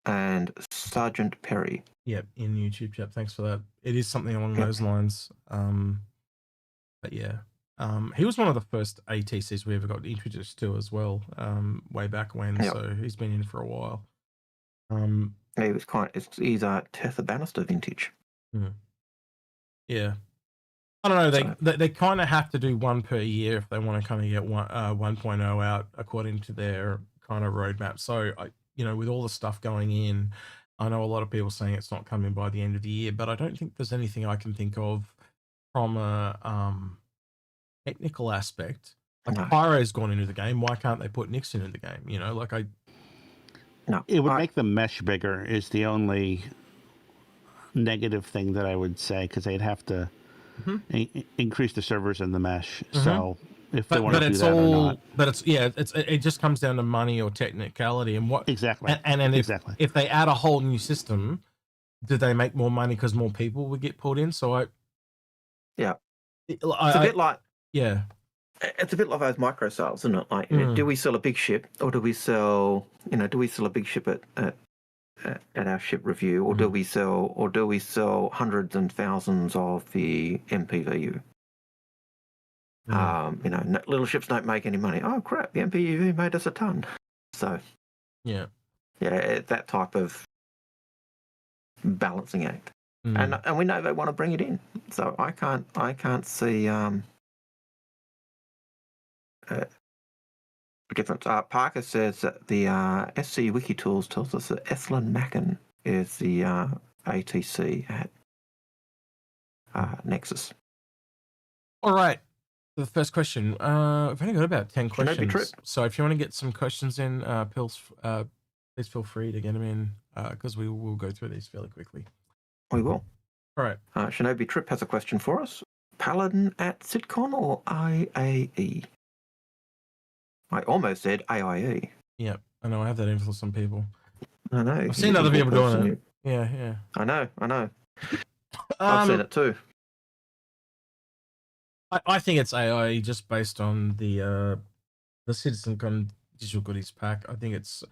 and Sergeant Perry. Yep, in YouTube chat. Thanks for that. It is something along those lines. But yeah. He was one of the first ATCs we ever got introduced to as well, way back when. Yep. So he's been in for a while. He was he's a Tether Bannister vintage. Yeah. I don't know. They kind of have to do one per year if they want to kind of get 1.0 out according to their kind of roadmap. So with all the stuff going in, I know a lot of people saying it's not coming by the end of the year, but I don't think there's anything I can think of from a technical aspect. Like Pyro's gone into the game. Why can't they put Nix into the game? No. It would make the mesh bigger is the only negative thing that I would say, because they'd have to increase the servers in the mesh. So if they want to do that or not. But it just comes down to money or technicality and what exactly. And if they add a whole new system, do they make more money because more people would get pulled in? So it's a bit like it's a bit like those micro sales, isn't it? Like, do we sell a big ship, or do we sell a big ship at our ship review, or do we sell hundreds and thousands of the MPVU? Little ships don't make any money. Oh crap, the MPVU made us a ton. So that type of balancing act, and we know they want to bring it in. So I can't see difference. Parker says that the SC Wiki Tools tells us that Eslin Mackin is the ATC at Nexus. All right. The first question. We've only got about 10 questions. So if you want to get some questions in, please feel free to get them in, because we will go through these fairly quickly. We will. All right. Shinobi Trip has a question for us. Paladin at Sitcon or IAE? I almost said AIE. Yep, I know. I have that in for some people. I know. I've seen other people doing it. Yeah. I know. I've seen it too. I think it's AIE just based on the CitizenCon Digital Goodies pack. I think it's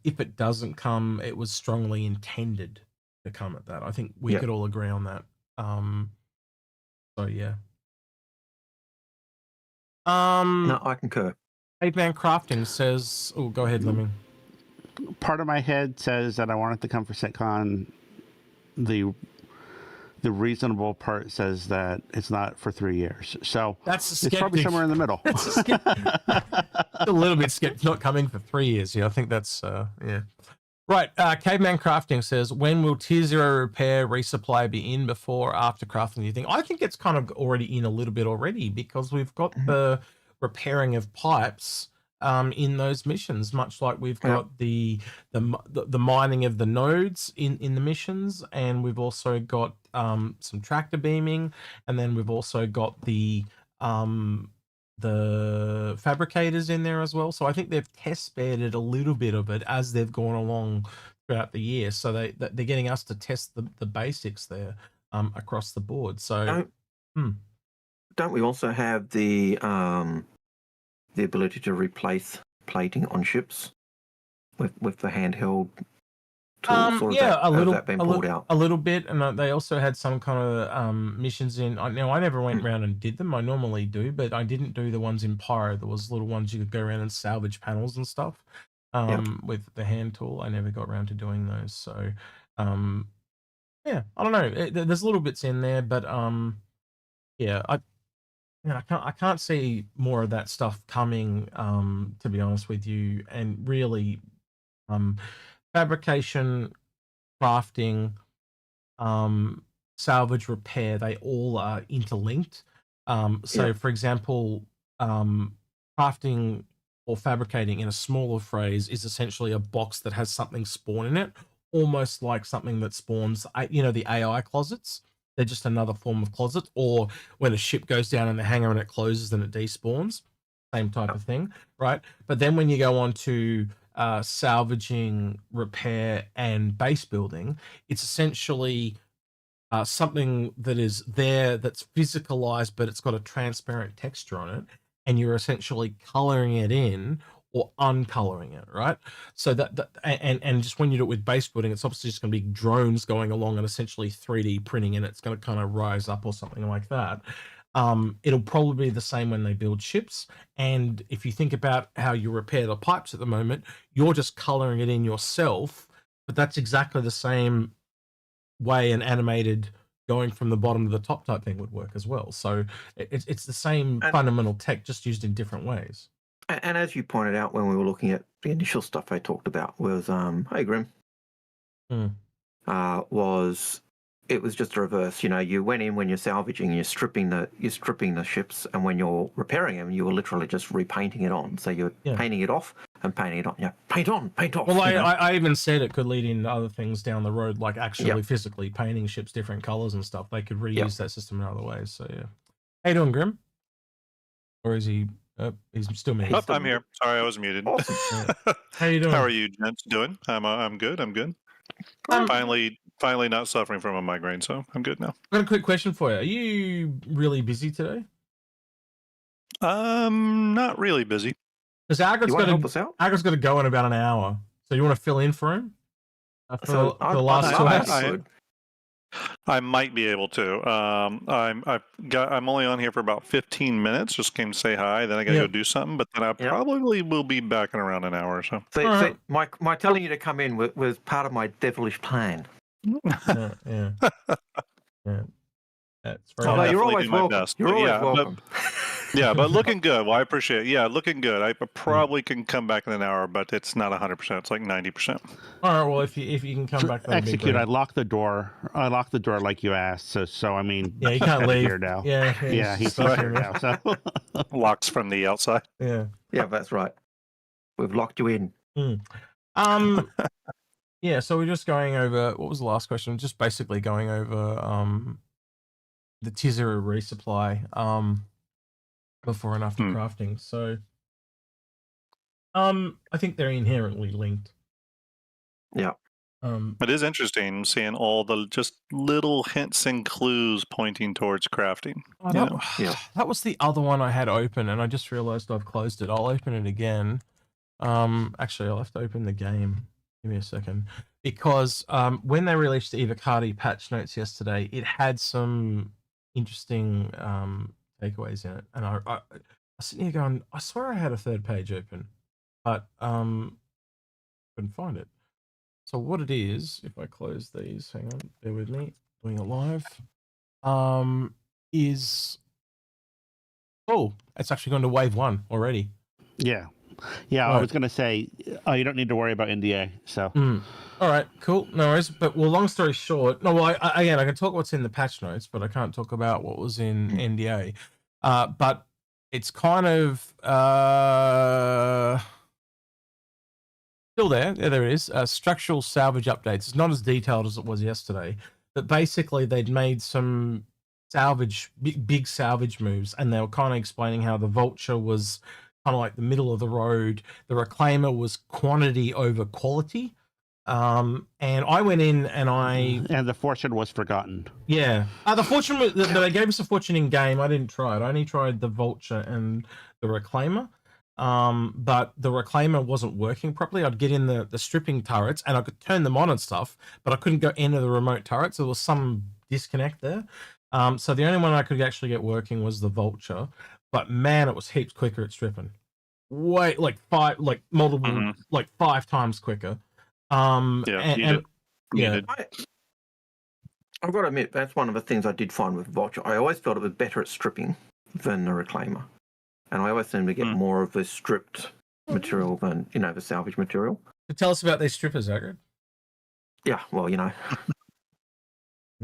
if it doesn't come, it was strongly intended to come at that. I think we could all agree on that. So yeah. No, I concur. Caveman Crafting says, "Oh, go ahead, Lemming." Part of my head says that I want it to come for SitCon. The reasonable part says that it's not for 3 years. So it's probably somewhere in the middle. That's a little bit skeptic. Not coming for 3 years. I think that's right. Caveman Crafting says, when will Tier 0 repair resupply be in, before or after crafting? You think? I think it's kind of already in a little bit already, because we've got the repairing of pipes in those missions, much like we've got the mining of the nodes in the missions, and we've also got some tractor beaming, and then we've also got the fabricators in there as well. So I think they've test bedded a little bit of it as they've gone along throughout the year. So they're getting us to test the basics there across the board. So don't we also have the ability to replace plating on ships with the handheld tools? Or has that been pulled out? A little bit, and they also had some kind of missions in. Now, I never went around and did them. I normally do, but I didn't do the ones in Pyro. There was little ones you could go around and salvage panels and stuff with the hand tool. I never got around to doing those. So, I don't know. There's little bits in there, but I can't see more of that stuff coming, to be honest with you. And really, Fabrication, crafting, salvage, repair, they all are interlinked. So, for example, crafting or fabricating in a smaller phrase is essentially a box that has something spawn in it, almost like something that spawns, the AI closets. They're just another form of closet, or when a ship goes down in the hangar and it closes and it despawns, same type of thing, right? But then when you go on to salvaging, repair, and base building, it's essentially something that is there that's physicalized, but it's got a transparent texture on it, and you're essentially coloring it in or uncoloring it, right? So and just when you do it with base building, it's obviously just going to be drones going along and essentially 3D printing, and it's going to kind of rise up or something like that. It'll probably be the same when they build ships. And if you think about how you repair the pipes at the moment, you're just coloring it in yourself, but that's exactly the same way an animated going from the bottom to the top type thing would work as well. So it's the same fundamental tech, just used in different ways. And as you pointed out when we were looking at the initial stuff I talked about was, hey Grim, it was just a reverse. You went in when you're salvaging, you're stripping the ships, and when you're repairing them, you were literally just repainting it on. So you're painting it off and painting it on. Yeah, paint on, paint off. Well, I even said it could lead into other things down the road, like actually physically painting ships different colors and stuff. They could reuse that system in other ways. So yeah. How you doing, Grim? Or is he? He's still muted. I'm here. Sorry, I was muted. Awesome. How you doing? How are you, gents, doing? I'm good. I'm good. Finally not suffering from a migraine, so I'm good now. I've got a quick question for you. Are you really busy today? Not really busy. Because Algared's got to go in about an hour. So you want to fill in for him? For the last 2 hours? I might be able to. I'm only on here for about 15 minutes. Just came to say hi. Then I got to go do something. But then I probably will be back in around an hour or so. So my telling you to come in was part of my devilish plan. Yeah. That's very nice. You're always welcome. You're always welcome. But looking good. Well, I appreciate it. Yeah, looking good. I probably can come back in an hour, but it's not 100%. It's like 90%. All right. Well, if you can come back, Execute. I locked the door. I locked the door like you asked. So I mean, you can't leave here now. He's here now. So locks from the outside. Yeah, that's right. We've locked you in. Yeah. So we're just going over. What was the last question? Just basically going over the Tier 0 resupply. Before and after crafting. So I think they're inherently linked. Yeah. It is interesting seeing all the just little hints and clues pointing towards crafting. That was the other one I had open, and I just realized I've closed it. I'll open it again. Actually, I'll have to open the game. Give me a second. Because when they released the Evocati patch notes yesterday, it had some interesting takeaways in it, and I was sitting here going, I swear I had a third page open, but couldn't find it. So what it is, if I close these, hang on, bear with me, doing it live, is it's actually gone to wave 1 already. Yeah. I was gonna say, you don't need to worry about NDA. So all right, cool, no worries. But long story short, I can talk what's in the patch notes, but I can't talk about what was in NDA. But it's kind of still there. Yeah, there it is. Structural salvage updates. It's not as detailed as it was yesterday, but basically they'd made some big salvage moves, and they were kind of explaining how the Vulture was kind of like the middle of the road. The Reclaimer was quantity over quality. And I went in and the fortune was forgotten. Yeah. The fortune was that they gave us a fortune in game. I didn't try it. I only tried the Vulture and the Reclaimer. But the Reclaimer wasn't working properly. I'd get in the stripping turrets and I could turn them on and stuff, but I couldn't go into the remote turrets. There was some disconnect there. So the only one I could actually get working was the Vulture. But man, it was heaps quicker at stripping. Like 5 times quicker. I've got to admit, that's one of the things I did find with Vulture. I always felt it was better at stripping than the Reclaimer, and I always seem to get more of the stripped material than the salvage material. So tell us about these strippers, Algared. Yeah, well, they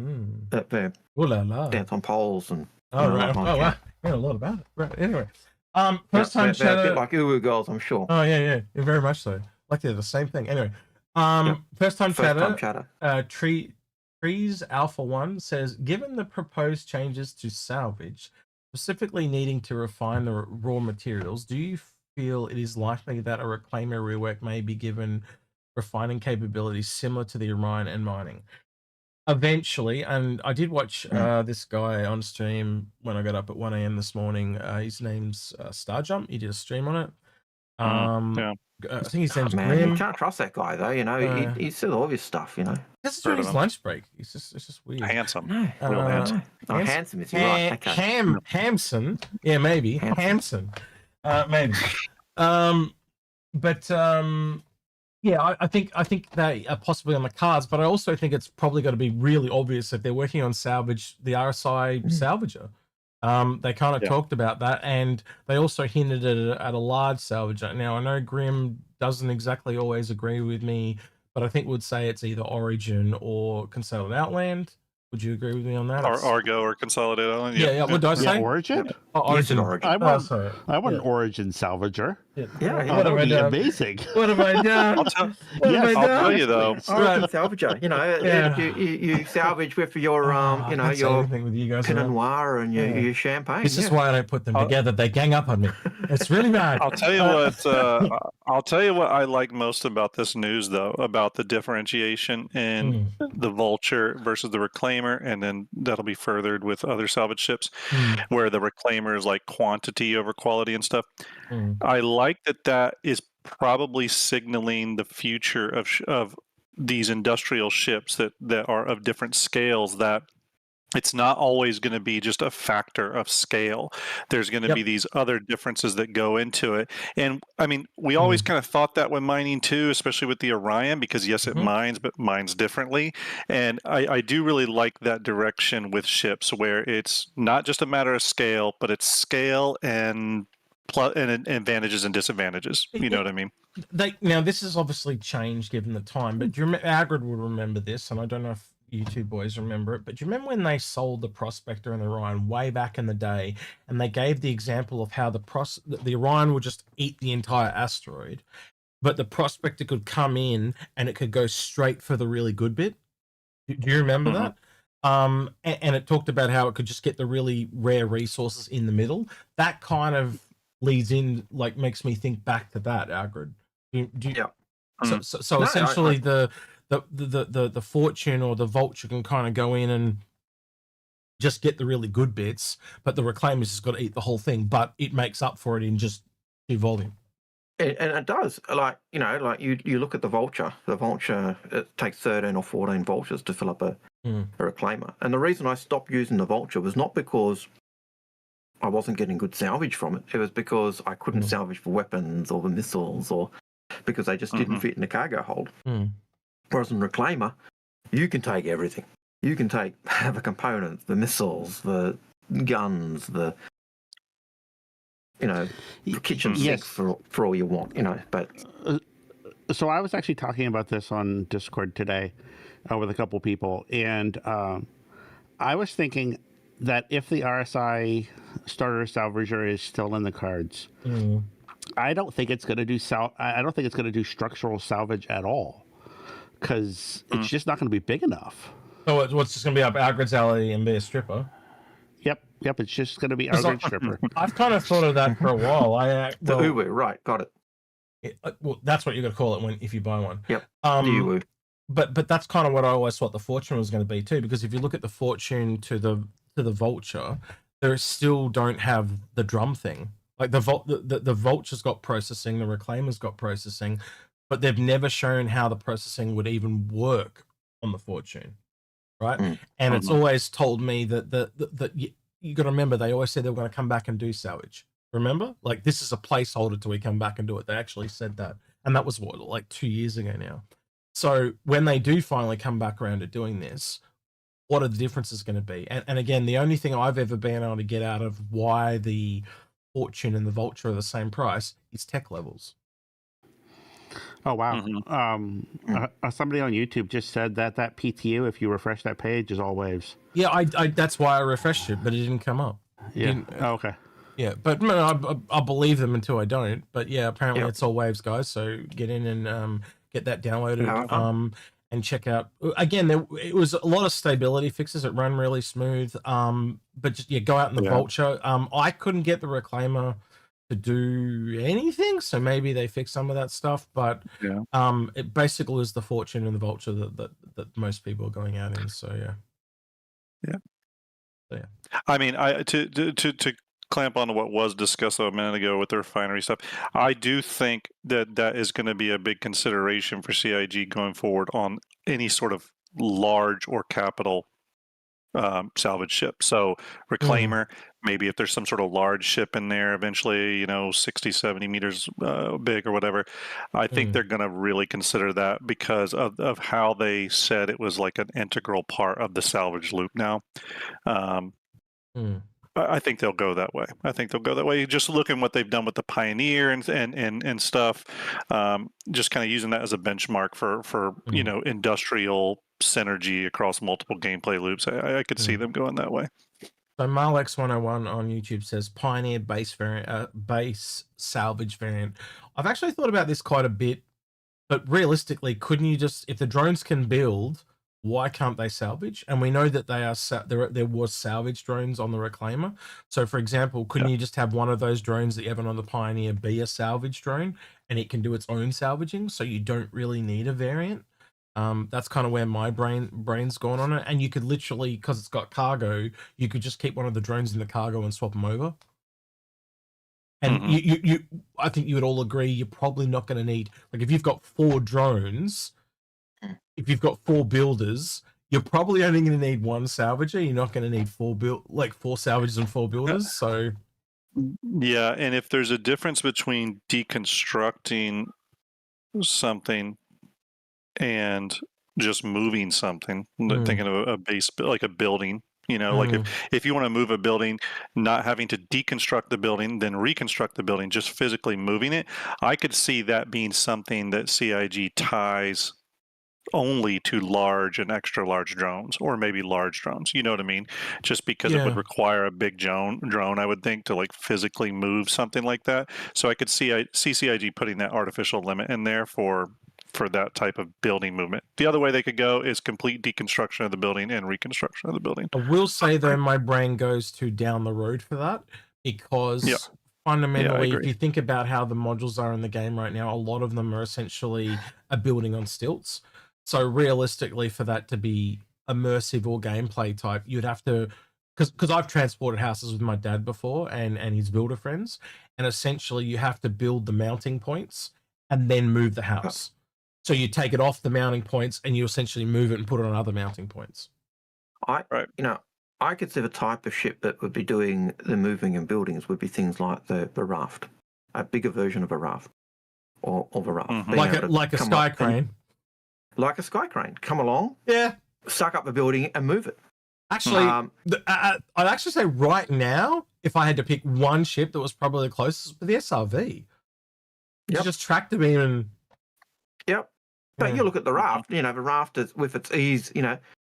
Ooh la la. dance on poles and Oh, right. like Oh, wow. Yeah, a lot about it. Right. Anyway, first time they're chatter. a bit like Uwu girls, I'm sure. Oh, yeah, very much so. Like they're the same thing. Anyway, first time chatter. Trees Alpha 1 says, given the proposed changes to salvage, specifically needing to refine the raw materials, do you feel it is likely that a reclaimer rework may be given refining capabilities similar to the Orion and mining? Eventually, and I did watch this guy on stream when I got up at 1 a.m. this morning. His name's STAR-JM. He did a stream on it. I think his name's Grim. You can't trust that guy though. He said all his stuff. That's during his lunch break. It's just weird. Handsome. Real handsome. Handsome is right. Okay. Hamson. Yeah, maybe. Hamson. Maybe. Yeah, I think they are possibly on the cards, but I also think it's probably got to be really obvious if they're working on salvage, the RSI salvager. They kind of talked about that, and they also hinted at a large salvager. Now, I know Grim doesn't exactly always agree with me, but I think would say it's either Origin or Consolidated Outland. Would you agree with me on that? Or Argo or Consolidated Island? Yeah. What did I say? Origin? Oh, Origin. I want an Origin salvager. What would be amazing. What have I done? I'll tell you though. Origin salvager. You salvage with your your Pinot Noir and your champagne. This is why I don't put them together. They gang up on me. It's really bad. I'll tell you what. I'll tell you what I like most about this news, though, about the differentiation in the Vulture versus the Reclaimer, and then that'll be furthered with other salvage ships, where the Reclaimer is like quantity over quality and stuff. I like that is probably signaling the future of these industrial ships that are of different scales, that it's not always going to be just a factor of scale. There's going to be these other differences that go into it. And I mean, we always kind of thought that when mining too, especially with the Orion, because yes, it mines, but mines differently. And I do really like that direction with ships, where it's not just a matter of scale, but it's scale and advantages and disadvantages. You know what I mean? Now, this has obviously changed given the time, but do you remember, Algared will remember this, and I don't know if you two boys remember it, but do you remember when they sold the Prospector and the Orion way back in the day, and they gave the example of how the Orion would just eat the entire asteroid, but the Prospector could come in and it could go straight for the really good bit? Do you remember that? And it talked about how it could just get the really rare resources in the middle. That kind of leads in, like, makes me think back to that, Algared. So essentially, the Fortune or the Vulture can kind of go in and just get the really good bits, but the Reclaimer's just got to eat the whole thing, but it makes up for it in just sheer volume. And it does. Like you look at the Vulture. The Vulture, it takes 13 or 14 Vultures to fill up a Reclaimer. And the reason I stopped using the Vulture was not because I wasn't getting good salvage from it. It was because I couldn't salvage for weapons or the missiles, or because they just didn't fit in the cargo hold. Whereas in Reclaimer, you can take everything. You can take the components, the missiles, the guns, the kitchen sink for all you want. But so I was actually talking about this on Discord today with a couple people, and I was thinking that if the RSI starter salvager is still in the cards, I don't think it's going to do I don't think it's going to do structural salvage at all, because it's just not going to be big enough. So what's just going to be up Algared's alley and be a stripper? Yep. It's just going to be Algared's stripper. I've kind of thought of that for a while. The Uwu, right? Got it. Well, that's what you're going to call it if you buy one. Yep. The Uwu. But that's kind of what I always thought the Fortune was going to be too, because if you look at the Fortune to the Vulture, they still don't have the drum thing. Like the Vulture's got processing, the Reclaimer's got processing, but they've never shown how the processing would even work on the Fortune, right? And it's always told me that you got to remember, they always said they were going to come back and do salvage. Remember, like, this is a placeholder till we come back and do it. They actually said that, and that was like 2 years ago now. So when they do finally come back around to doing this, what are the differences going to be? And again, the only thing I've ever been able to get out of why the Fortune and the Vulture are the same price is tech levels. Oh wow. Mm-hmm. Somebody on YouTube just said that PTU, if you refresh that page, is all waves. Yeah, I that's why I refreshed it, but it didn't come up. Yeah. Okay. Yeah, but I'll believe them until I don't. But yeah, apparently Yep. it's all waves, guys. So get in and get that downloaded. And check out again. It was a lot of stability fixes. It ran really smooth. But just go out in the Vulture. I couldn't get the Reclaimer to do anything, so maybe they fixed some of that stuff. But it basically was the Fortune and the Vulture that most people are going out in. So yeah. So, yeah. I mean, to clamp on what was discussed a minute ago with the refinery stuff, I do think that is going to be a big consideration for CIG going forward on any sort of large or capital salvage ship. So Reclaimer, maybe if there's some sort of large ship in there eventually, 60, 70 meters big or whatever, I think they're going to really consider that because of how they said it was like an integral part of the salvage loop now. I think they'll go that way. Just looking what they've done with the Pioneer and stuff, just kind of using that as a benchmark for industrial synergy across multiple gameplay loops. I could see them going that way. So Marlex101 on YouTube says Pioneer base salvage variant. I've actually thought about this quite a bit, but realistically, couldn't you just, if the drones can build, why can't they salvage? And we know that they are there was salvage drones on the Reclaimer. So, for example, couldn't you just have one of those drones that you have on the Pioneer be a salvage drone, and it can do its own salvaging, so you don't really need a variant? That's kind of where my brain's gone on it. And you could literally, because it's got cargo, you could just keep one of the drones in the cargo and swap them over. And I think you would all agree you're probably not going to need, like, if you've got 4 drones. If you've got 4 builders, you're probably only going to need 1 salvager. You're not going to need 4 salvagers and 4 builders. So, yeah, and if there's a difference between deconstructing something and just moving something, thinking of a base like a building, like if you want to move a building, not having to deconstruct the building, then reconstruct the building, just physically moving it, I could see that being something that CIG ties only to large and extra large drones, or maybe large drones, you know what I mean? Just because it would require a big drone, I would think, to like physically move something like that. So I could see CIG putting that artificial limit in there for that type of building movement. The other way they could go is complete deconstruction of the building and reconstruction of the building. I will say, though, my brain goes to down the road for that, because fundamentally, if you think about how the modules are in the game right now, a lot of them are essentially a building on stilts. So realistically, for that to be immersive or gameplay type, you'd have to, because I've transported houses with my dad before and his builder friends, and essentially you have to build the mounting points and then move the house. So you take it off the mounting points and you essentially move it and put it on other mounting points. I could see the type of ship that would be doing the moving and buildings would be things like the raft, a bigger version of a raft, or of a raft, like a sky crane. Like a sky crane, come along, suck up the building and move it. Actually, I'd actually say right now, if I had to pick one ship that was probably the closest, the SRV. You just track the beam and. But you look at the raft. The raft is with its ease.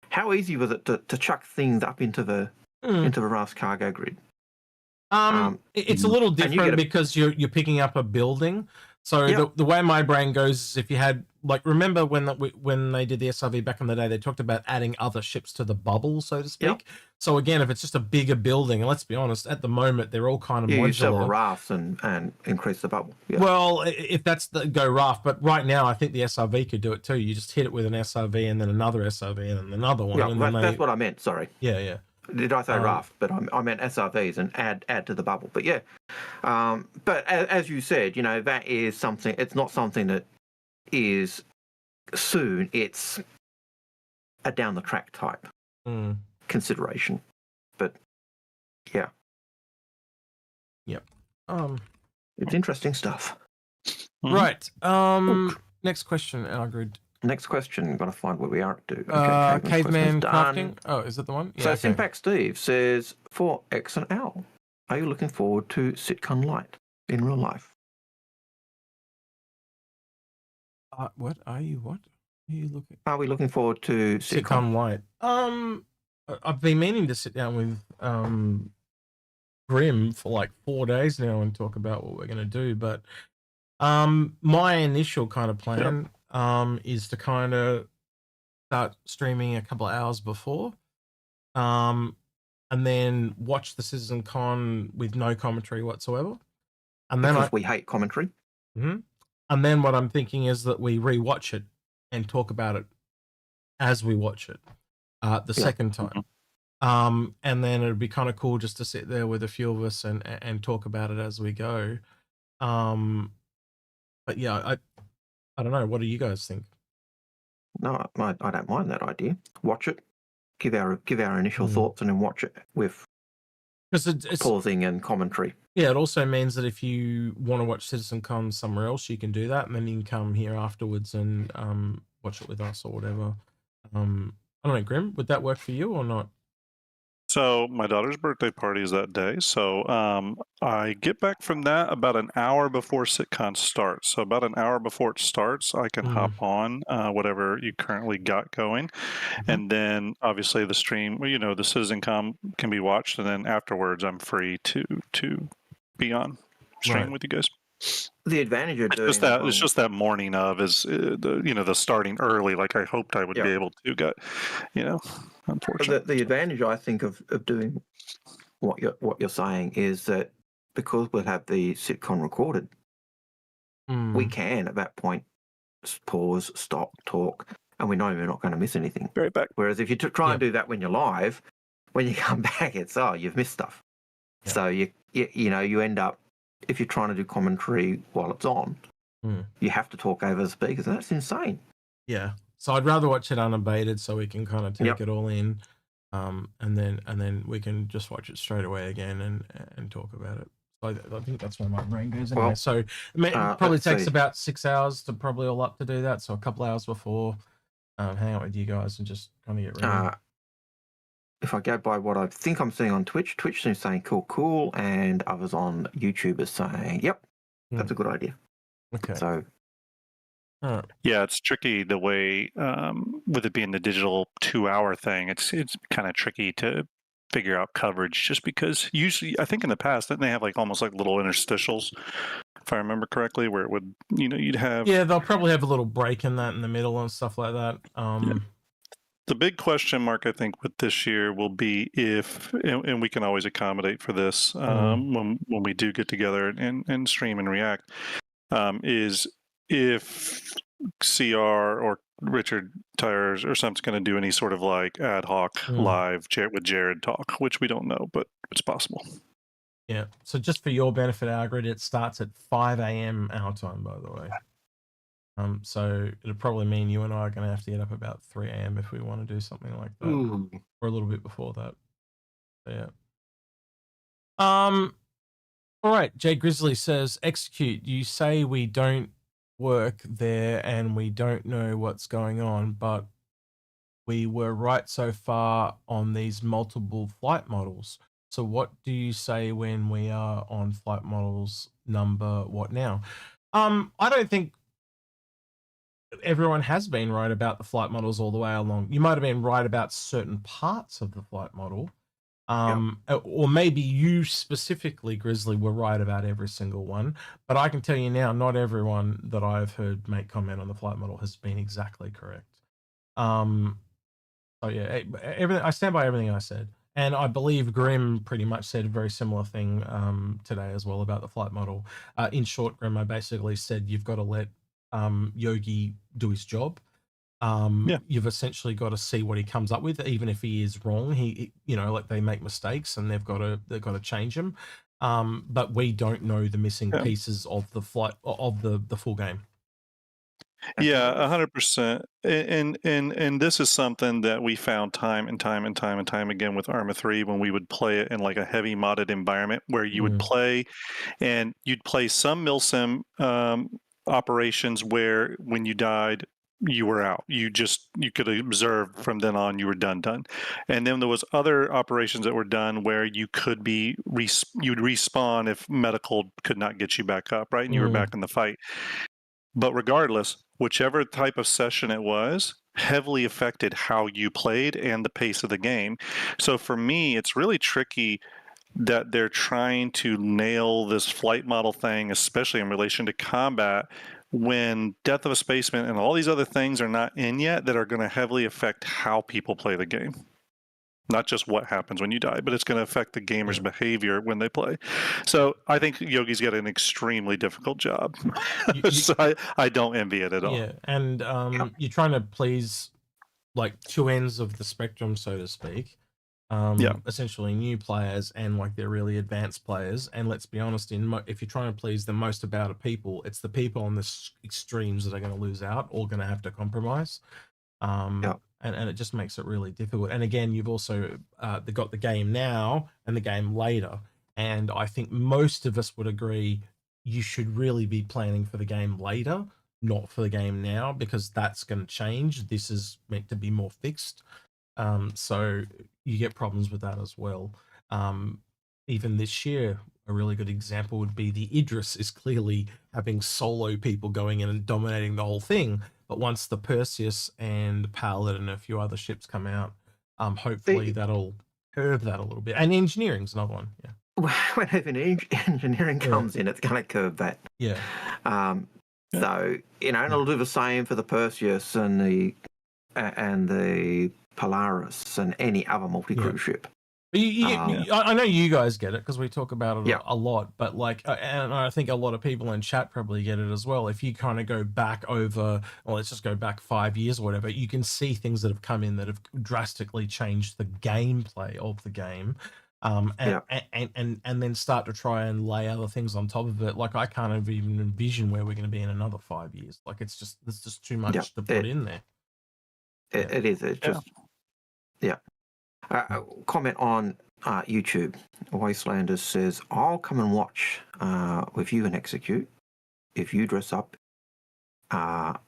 How easy was it to chuck things up into the raft's cargo grid? It's a little different because you're picking up a building. So the way my brain goes is, if you had, like, remember when they did the SRV back in the day, they talked about adding other ships to the bubble, so to speak. So again, if it's just a bigger building, and let's be honest, at the moment they're all kind of modular. Use several rafts and increase the bubble. Well, if that's the go raft, but right now I think the SRV could do it too. You just hit it with an SRV and then another SRV and then another one. That's what I meant. Sorry. Yeah. Did I say raft? But I meant SRVs and add to the bubble. But but as you said, that is something. It's not something that is soon. It's a down the track type consideration. But Yep. It's interesting stuff. Right. Next question, Algared. Next question. Got to find where we are up to. Caveman crafting. Oh, is that the one? Yeah, so Simpac Steve says, for X and L, are you looking forward to Sitcon Lite in real life? What are you looking? Are we looking forward to Sitcom Light. I've been meaning to sit down with Grim for like 4 days now and talk about what we're going to do, but my initial kind of plan is to kind of start streaming a couple of hours before, and then watch the Citizen Con with no commentary whatsoever, and then because we hate commentary. And then what I'm thinking is that we rewatch it and talk about it as we watch it the second time. And then it'd be kind of cool just to sit there with a few of us and talk about it as we go. But yeah, I don't know. What do you guys think? No, I don't mind that idea. Watch it, give our initial thoughts, and then watch it with it's pausing and commentary. Yeah, it also means that if you want to watch Citizen Con somewhere else, you can do that, and then you can come here afterwards and watch it with us or whatever. I don't know, Grim, would that work for you or not? So my daughter's birthday party is that day. So I get back from that about an hour before SitCon starts. So about an hour before it starts, I can hop on whatever you currently got going. And then obviously the stream, the CitizenCon can be watched. And then afterwards, I'm free to be on stream with you guys. The advantage of doing it's just that morning of is the starting early, like I hoped I would be able to unfortunately. The advantage I think of doing what you're saying is that because we'll have the sitcom recorded, we can at that point pause, stop, talk, and we know we're not going to miss anything. Right back. Whereas if you try and do that when you're live, when you come back, it's you've missed stuff. So you end up, if you're trying to do commentary while it's on, you have to talk over the speakers, and that's insane. Yeah. So I'd rather watch it unabated so we can kind of take it all in, and then we can just watch it straight away again and talk about it. So I think that's where my brain goes anyway. So it probably takes about 6 hours to probably all up to do that. So a couple hours before, hang out with you guys and just kind of get ready. If I go by what I think I'm seeing on Twitch seems saying cool, and others on YouTube are saying, yep, that's a good idea. Okay. So, yeah, it's tricky the way, with it being the digital 2-hour thing, it's kind of tricky to figure out coverage just because usually, I think in the past, didn't they have almost like little interstitials, if I remember correctly, where it would, you'd have... Yeah, they'll probably have a little break in that in the middle and stuff like that. The big question mark, I think, with this year will be if, and we can always accommodate for this when we do get together and stream and react, is if CR or Richard Tyers or something's going to do any sort of ad hoc live with Jared talk, which we don't know, but it's possible. Yeah. So just for your benefit, Algared, it starts at 5 a.m. our time, by the way. So it'll probably mean you and I are going to have to get up about 3 a.m. if we want to do something like that, or a little bit before that. So, yeah. All right. Jay Grizzly says, Execute. You say we don't work there and we don't know what's going on, but we were right so far on these multiple flight models. So what do you say when we are on flight models number what now? I don't think everyone has been right about the flight models all the way along. You might have been right about certain parts of the flight model. Or maybe you specifically, Grizzly, were right about every single one. But I can tell you now, not everyone that I've heard make comment on the flight model has been exactly correct. So yeah, everything, I stand by everything I said. And I believe Grim pretty much said a very similar thing today as well about the flight model. In short, Grim, I basically said you've got to let Yogi do his job. You've essentially got to see what he comes up with, even if he is wrong. He they make mistakes and they've got to change him. But we don't know the missing pieces of the flight of the full game. Yeah, 100%. And this is something that we found time and time again with Arma 3 when we would play it in a heavy modded environment where you would play and you'd play some milsim operations where when you died you were out. You could observe from then on, you were done. And then there was other operations that were done where you could you'd respawn if medical could not get you back up, right? And you were back in the fight. But regardless, whichever type of session it was, heavily affected how you played and the pace of the game. So for me, it's really tricky that they're trying to nail this flight model thing, especially in relation to combat, when Death of a Spaceman and all these other things are not in yet that are going to heavily affect how people play the game. Not just what happens when you die, but it's going to affect the gamer's behavior when they play. So I think Yogi's got an extremely difficult job. So I don't envy it at all. Yeah, and you're trying to please like two ends of the spectrum, so to speak. Essentially new players and like they're really advanced players. And let's be honest, if you're trying to please the most amount of people, it's the people on the extremes that are going to lose out or going to have to compromise. And it just makes it really difficult. And again, you've also got the game now and the game later. And I think most of us would agree you should really be planning for the game later, not for the game now, because that's going to change. This is meant to be more fixed. So you get problems with that as well. Even this year, a really good example would be the Idris is clearly having solo people going in and dominating the whole thing. But once the Perseus and Paladin and a few other ships come out, hopefully that'll curve that a little bit. And engineering's another one. Yeah. Whenever engineering comes in, it's going to curve that. Yeah. So, and it'll do the same for the Perseus and the Polaris and any other multi-crew ship. I know you guys get it because we talk about it a lot, but like, and I think a lot of people in chat probably get it as well. If you kind of go back over, or let's just go back 5 years or whatever, you can see things that have come in that have drastically changed the gameplay of the game. And then start to try and lay other things on top of it. Like I can't even envision where we're going to be in another 5 years. Like there's just too much to put in there. It is. It's just comment on YouTube. Wastelanders says, "I'll come and watch with you and Execute if you dress up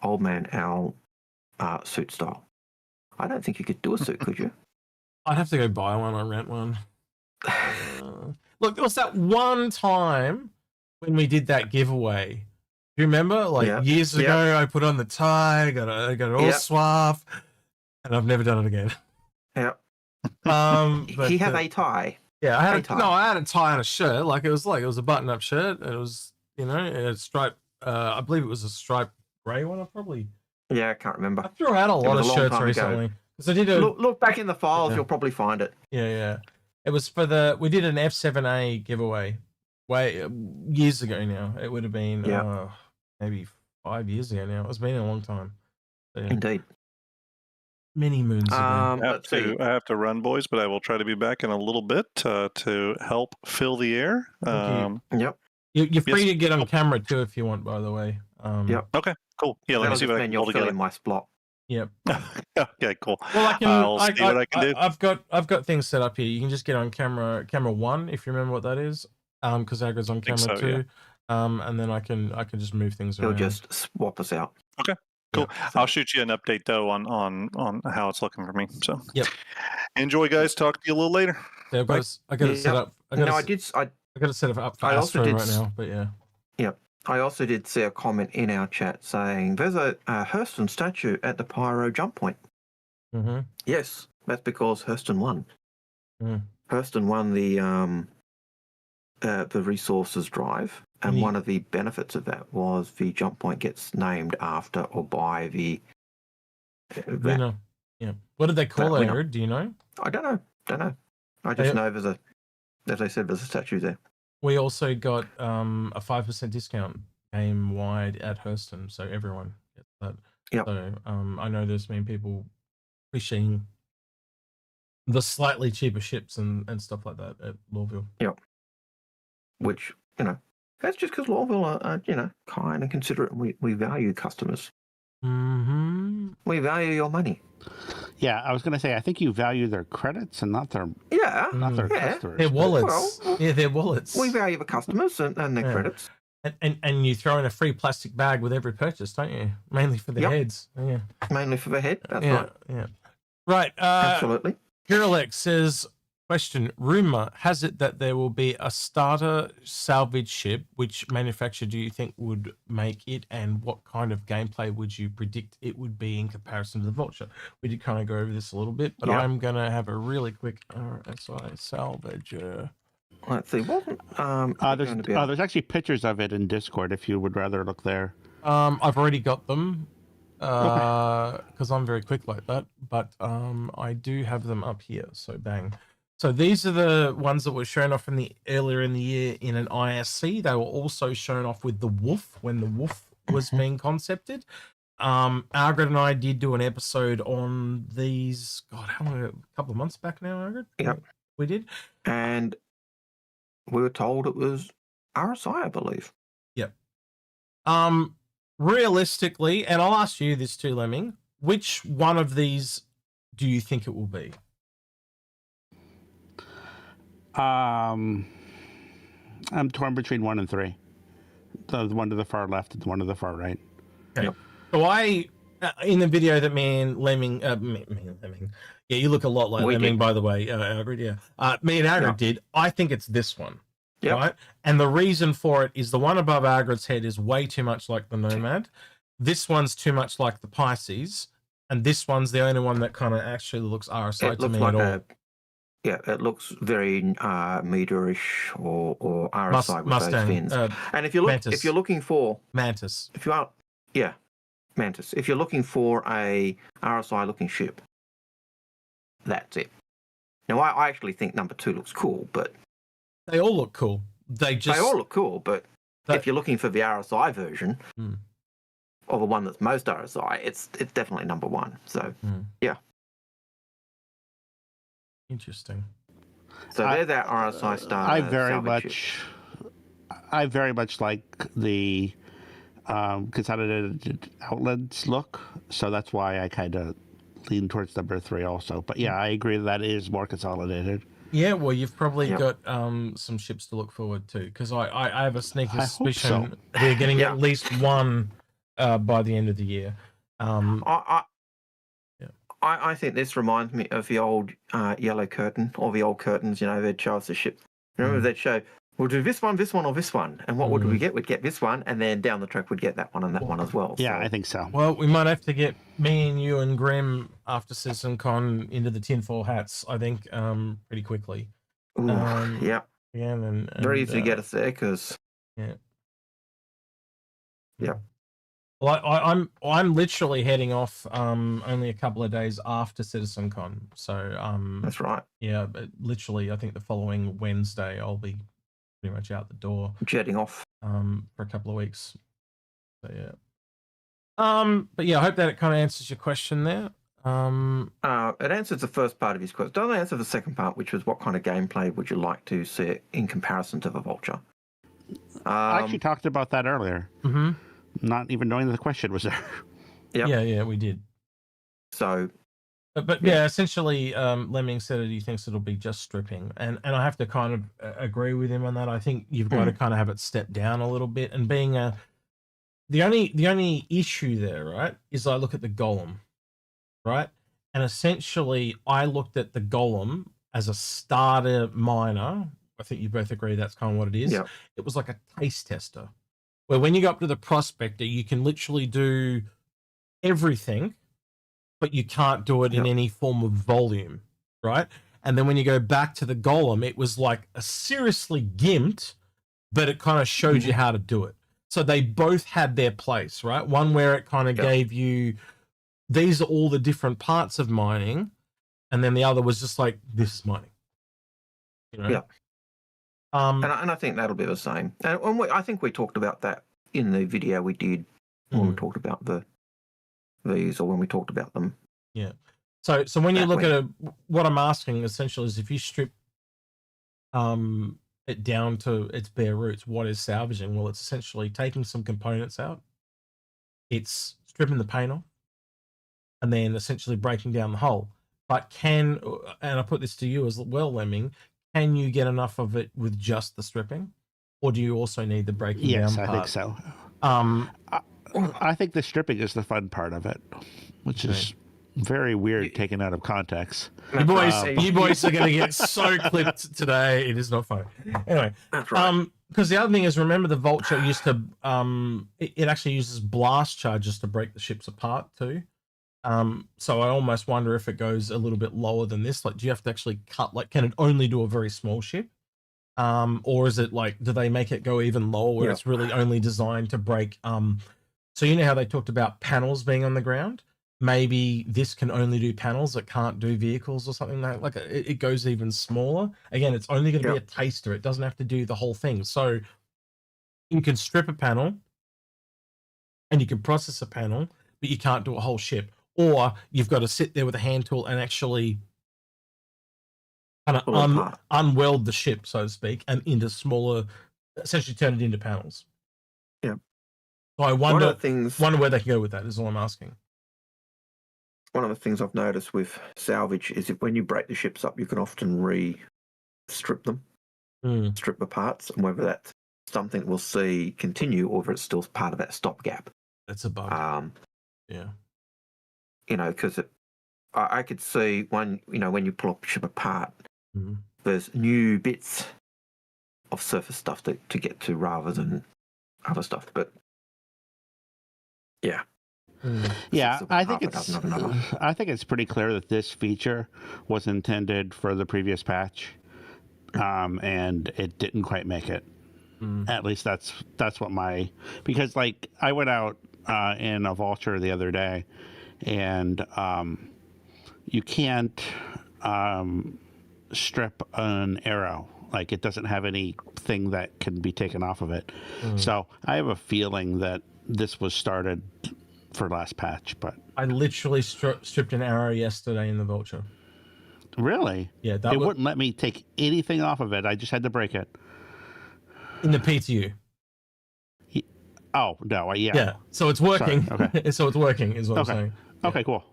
Old Man Al suit style." I don't think you could do a suit, could you? I'd have to go buy one or rent one. Look, there was that one time when we did that giveaway. Do you remember? Like years ago, I put on the tie, I got it all suave, and I've never done it again. Yeah. But, he had a tie. Yeah, I had a tie on a shirt. Like it was a button-up shirt. It was, a stripe. I believe it was a striped grey one. I can't remember. I threw out a lot of shirts recently. Because I did look back in the files. You'll probably find it. Yeah. It was for we did an F7A giveaway years ago now. It would have been maybe 5 years ago now. It's been a long time. So, Indeed. Many moons ago. I have to run, boys, but I will try to be back in a little bit to help fill the air. You're free to get on camera too if you want, by the way. Okay, cool. Yeah, let me see what I can pull together. My spot. Yep. Okay, cool. Well, I'll see what I can do. I've got things set up here. You can just get on camera 1 if you remember what that is. Because Agrid's on camera 2. And then I can just move things around. He'll just swap us out. Okay. Cool. Yeah. I'll shoot you an update though on how it's looking for me. So enjoy, guys. Talk to you a little later. Yeah, I got it set up. I got it set up for Astro right now. But yeah. I also did see a comment in our chat saying there's a Hurston statue at the Pyro jump point. Mm-hmm. Yes, that's because Hurston won. Mm. Hurston won the resources drive. And one of the benefits of that was the jump point gets named after or by the winner. Yeah. What did they call it, Aaron? Do you know? I don't know. I just know as I said, there's a statue there. We also got a 5% discount game-wide at Hurston, so everyone gets that. Yep. So I know there's been people appreciating the slightly cheaper ships and stuff like that at Lawville. Yep. Which, that's just because Lawville are, kind and considerate. We value customers. Mm-hmm. We value your money. Yeah, I was going to say, I think you value their credits and not their customers. Their wallets. Their wallets. We value the customers and their credits. And you throw in a free plastic bag with every purchase, don't you? Mainly for the heads. Yeah. Mainly for the head. That's right. Yeah. Right. Absolutely. Girlex says, Question: rumor has it that there will be a starter salvage ship. Which manufacturer do you think would make it, and what kind of gameplay would you predict it would be in comparison to the Vulture? We did kind of go over this a little bit, but I'm gonna have a really quick RSI salvager. Let's see. There's actually pictures of it in Discord if you would rather look there. I've already got them because I'm very quick like that, but I do have them up here. So bang. So these are the ones that were shown off earlier in the year in an ISC. They were also shown off with the Wolf when the Wolf was being concepted. Algared and I did do an episode on these. God, how long? A couple of months back now, Algared. Yep, we did. And we were told it was RSI, I believe. Yep. Realistically, and I'll ask you this too, Lemming. Which one of these do you think it will be? I'm torn between 1 and 3. The one to the far left and the one to the far right. Okay. Yep. So I, in the video that me and Lemming, Lemming, yeah, you look a lot like Lemming, by the way, Algared, yeah. Me and Algared did. I think it's this one, right? And the reason for it is the one above Algared's head is way too much like the Nomad. This one's too much like the Pisces, and this one's the only one that kind of actually looks RSI to me at all. Yeah, it looks very meteorish or RSI with Mustang, those fins. And if you're looking for Mantis, Mantis. If you're looking for a RSI looking ship, that's it. Now, I actually think number 2 looks cool, but they all look cool. They all look cool, but if you're looking for the RSI version or the one that's most RSI, it's definitely number 1. So yeah. Interesting. So there's that RSI star. I very much like the consolidated outlets look, so that's why I kind of lean towards number 3 also. But yeah, I agree that is more consolidated. Yeah, well, you've probably got some ships to look forward to, because I have a sneaky suspicion we're getting at least one by the end of the year. I think this reminds me of the old Yellow Curtain, or the old curtains. They'd show us a ship. Remember, they'd show, we'll do this one, or this one. And what would we get? We'd get this one, and then down the track we'd get that one and that one as well. Yeah, I think so. Well, we might have to get me and you and Grim after Con into the tinfoil hats, I think, pretty quickly. Yeah. And very easy to get us there, because... Yeah. Yeah. Well, I'm literally heading off only a couple of days after CitizenCon, so that's right. Yeah, but literally, I think the following Wednesday I'll be pretty much out the door, jetting off for a couple of weeks. So yeah, but yeah, I hope that it kind of answers your question there. It answers the first part of his question. Doesn't answer the second part, which was what kind of gameplay would you like to see in comparison to the Vulture? I actually talked about that earlier. Mm-hmm. Not even knowing that the question was there. Yep. Yeah, we did. So, but yeah, essentially, Lemming said he thinks it'll be just stripping, and I have to kind of agree with him on that. I think you've got to kind of have it step down a little bit, and being the only issue there, right, is I look at the Golem, right, and essentially I looked at the Golem as a starter miner. I think you both agree that's kind of what it is. Yep. It was like a taste tester, where when you go up to the Prospector, you can literally do everything, but you can't do it in any form of volume, right? And then when you go back to the Golem, it was like a seriously gimped, but it kind of showed you how to do it. So they both had their place, right? One where it kind of gave you, these are all the different parts of mining, and then the other was just like, this is mining. Yeah. And I think that'll be the same. And I think we talked about that in the video we did when we talked about these, or when we talked about them. Yeah. So when you look at what I'm asking essentially is, if you strip it down to its bare roots, what is salvaging? Well, it's essentially taking some components out. It's stripping the paint off, and then essentially breaking down the hull. But and I put this to you as well, Lemming, can you get enough of it with just the stripping, or do you also need the breaking down part? Yes, I think so. I think the stripping is the fun part of it, which is very weird taken out of context. You boys are going to get so clipped today. It is not funny. Anyway, That's right. because the other thing is, remember the Vulture used to, it actually uses blast charges to break the ships apart too. So I almost wonder if it goes a little bit lower than this. Like, do you have to actually cut? Like, can it only do a very small ship? Or is it like, do they make it go even lower where it's really only designed to break? So you know how they talked about panels being on the ground? Maybe this can only do panels, it can't do vehicles or something like it goes even smaller. Again, it's only going to be a taster. It doesn't have to do the whole thing. So you can strip a panel and you can process a panel, but you can't do a whole ship. Or you've got to sit there with a hand tool and actually kind of unweld the ship, so to speak, and into smaller, essentially turn it into panels. Yeah. So I wonder where they can go with that is all I'm asking. One of the things I've noticed with salvage is if when you break the ships up, you can often strip them, strip the parts, and whether that's something we'll see continue or if it's still part of that stopgap. That's a bug. Yeah. You know, because I could see when you pull a ship apart, there's new bits of surface stuff to get to rather than other stuff. But yeah. Yeah, I think it's pretty clear that this feature was intended for the previous patch, and it didn't quite make it. At least that's what because like I went out in a Vulture the other day, and you can't strip an arrow. Like, it doesn't have anything that can be taken off of it. So I have a feeling that this was started for last patch, but I literally stripped an arrow yesterday in the Vulture. Really? Yeah, it wouldn't let me take anything off of it. I just had to break it. In the PTU. Oh no! Yeah. So it's working. Sorry. Okay. So it's working is what I'm saying. Yeah. Okay. Cool.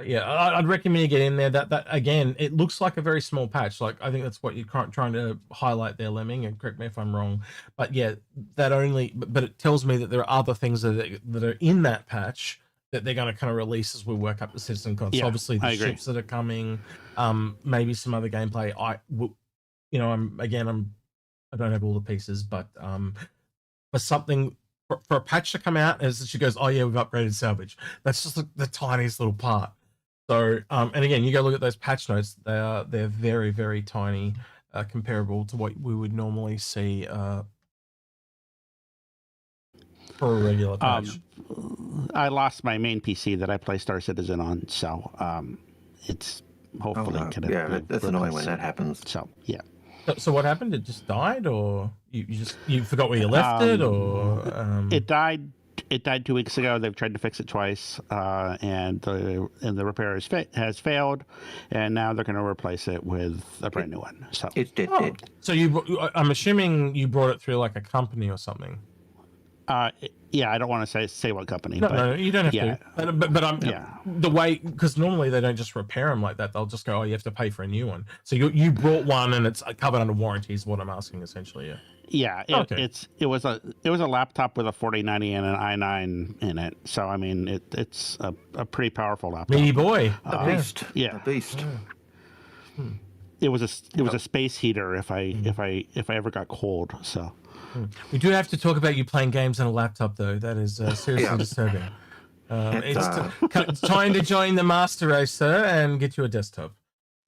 I'd recommend you get in there. That again, it looks like a very small patch. Like, I think that's what you're trying to highlight there, Lemming. And correct me if I'm wrong, but yeah, but it tells me that there are other things that are in that patch that they're going to kind of release as we work up the citizen cons. Yeah, obviously the ships that are coming, maybe some other gameplay. I don't have all the pieces, but for something. For a patch to come out, as she goes, oh yeah, we've upgraded salvage. That's just the tiniest little part. So, and again, you go look at those patch notes. They're very, very tiny, comparable to what we would normally see for a regular patch. I lost my main PC that I play Star Citizen on, so it's hopefully that's annoying when that happens. So yeah. So what happened? It just died, or you forgot where you left it, or it died. It died 2 weeks ago. They've tried to fix it twice, and the repair has failed, and now they're going to replace it with a brand new one. So it's dead. So I'm assuming you brought it through like a company or something. Yeah, I don't want to say what company. No, you don't have to. But I'm the way, because normally they don't just repair them like that. They'll just go, oh, you have to pay for a new one. So you brought one and it's covered under warranty is what I'm asking essentially. Yeah. It was a laptop with a 4090 and an i9 in it. So I mean it's a pretty powerful laptop. Meaty boy, a beast. Yeah, a beast. It was a space heater if I ever got cold. So. We do have to talk about you playing games on a laptop, though. That is seriously disturbing. It's time to join the master race, sir, and get you a desktop.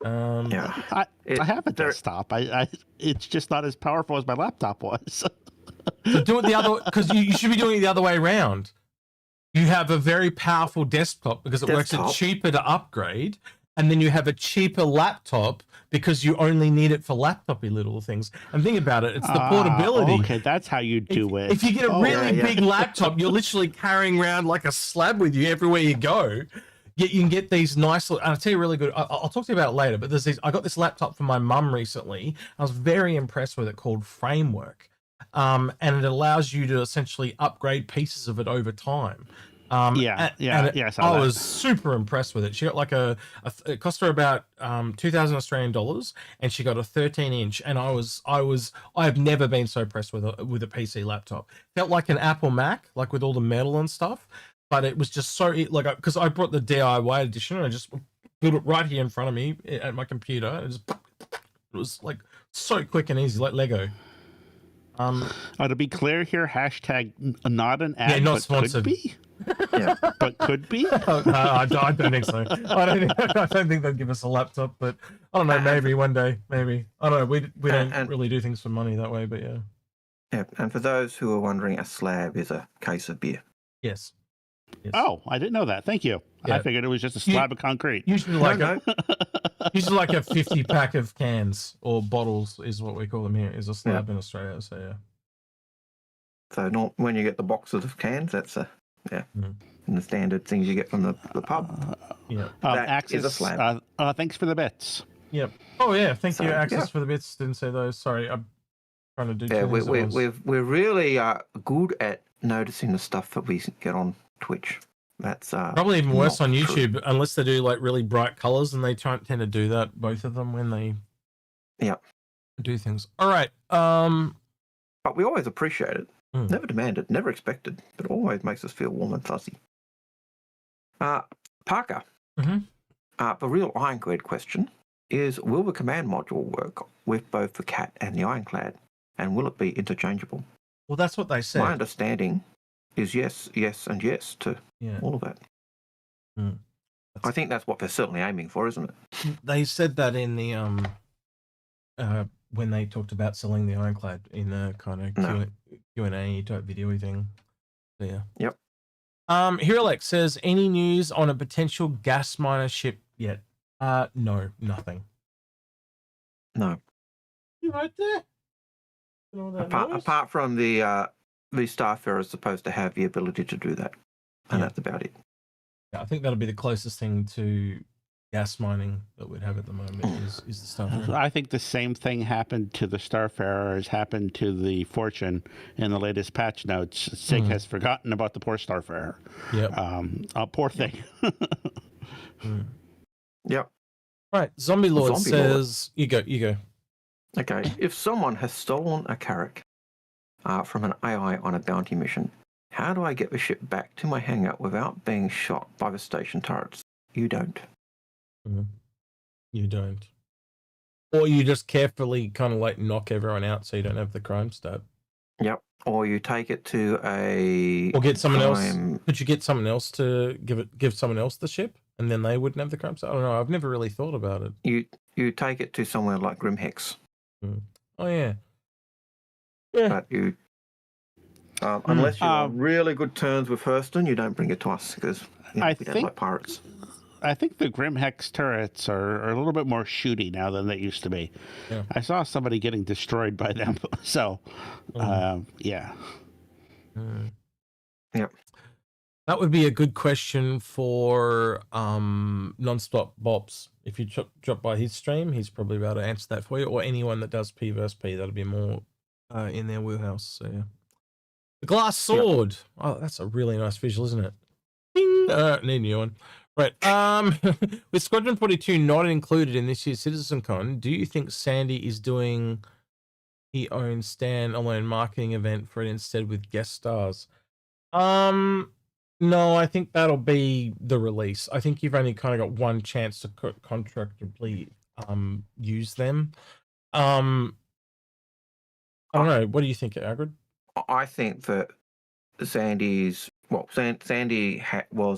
I have a desktop. It's just not as powerful as my laptop was. So do it the other, because you should be doing it the other way around. You have a very powerful desktop because it works it cheaper to upgrade, and then you have a cheaper laptop because you only need it for laptopy little things. And think about it, it's the portability. Okay, that's how you do it. If you get a really big laptop, you're literally carrying around like a slab with you everywhere you go. Yet you can get these nice little, and I'll tell you really good, I'll talk to you about it later, but there's these, I got this laptop for my mum recently. I was very impressed with it, called Framework. And it allows you to essentially upgrade pieces of it over time. I was super impressed with it. She got like it cost her about 2,000 Australian dollars, and she got a 13-inch. And I have never been so impressed with a PC laptop. Felt like an Apple Mac, like with all the metal and stuff. but it was just so like because I brought the DIY edition and I just built it right here in front of me at my computer. And it was like so quick and easy, like Lego. To be clear here, hashtag not an ad, yeah, not but sponsored. could be. Yeah. But could be. No, I don't think so. I don't think they'd give us a laptop, but I don't know. Maybe one day. Maybe I don't know. We don't really do things for money that way, but yeah. Yeah, and for those who are wondering, a slab is a case of beer. Yes. Oh, I didn't know that. Thank you. Yeah. I figured it was just a slab of concrete. Usually like usually like a 50 pack of cans or bottles is what we call them here. Is a slab in Australia. So yeah. So not when you get the boxes of cans, that's and the standard things you get from the pub. Yeah. That Access, is a slab. Thanks for the bits. Yep. Oh yeah. Thank you. So, Access for the bits. Didn't say those. Sorry. I'm trying to do. Yeah, two things at once. we're really good at noticing the stuff that we get on Twitch. That's probably even worse on YouTube, true. unless they do like really bright colors, and they tend to do that, both of them, when they do things. All right. But we always appreciate it. Never demanded, never expected, but it always makes us feel warm and fuzzy. Parker, the real Ironclad question is, will the command module work with both the cat and the Ironclad, and will it be interchangeable? Well, that's what they said. My understanding is yes, and yes to all of that. I think that's what they're certainly aiming for, isn't it? They said that in the when they talked about selling the Ironclad in the kind of Q&A type video thing. So yeah. Yep. Hiralex says, any news on a potential gas miner ship yet? No, nothing. No. You right there? Apart from the Starfarer is supposed to have the ability to do that, and that's about it. Yeah, I think that'll be the closest thing to gas mining that we'd have at the moment is the Starfarer. I think the same thing happened to the Starfarer as happened to the Fortune in the latest patch notes. SIG has forgotten about the poor Starfarer. Yep. Poor thing. Yep. Right. Zombie Lord says, you go. Okay. If someone has stolen a carrack from an AI on a bounty mission, how do I get the ship back to my hangar without being shot by the station turrets? You don't. You don't. Or you just carefully kind of like knock everyone out so you don't have the crime stat. Yep. Or you take it to a... Or get someone else. Could you get someone else to give someone else the ship and then they wouldn't have the crime stat? I don't know. I've never really thought about it. You take it to somewhere like Grimhex. Oh, yeah. But you... unless you're on really good terms with Hurston, you don't bring it to us because we don't like pirates. I think the Grimhex turrets are a little bit more shooty now than they used to be. Yeah. I saw somebody getting destroyed by them. So, yeah. Yep. That would be a good question for Nonstop Bops. If you drop by his stream, he's probably able to answer that for you, or anyone that does P versus P. That'll be more in their wheelhouse. So, yeah. The glass sword. Yep. Oh, that's a really nice visual, isn't it? Ding! Need a new one. Right. With Squadron 42 not included in this year's CitizenCon, do you think Sandy is doing his own stand-alone marketing event for it instead with guest stars? No, I think that'll be the release. I think you've only kind of got one chance to contractually use them. I don't know. What do you think, Algared? I think that Sandy was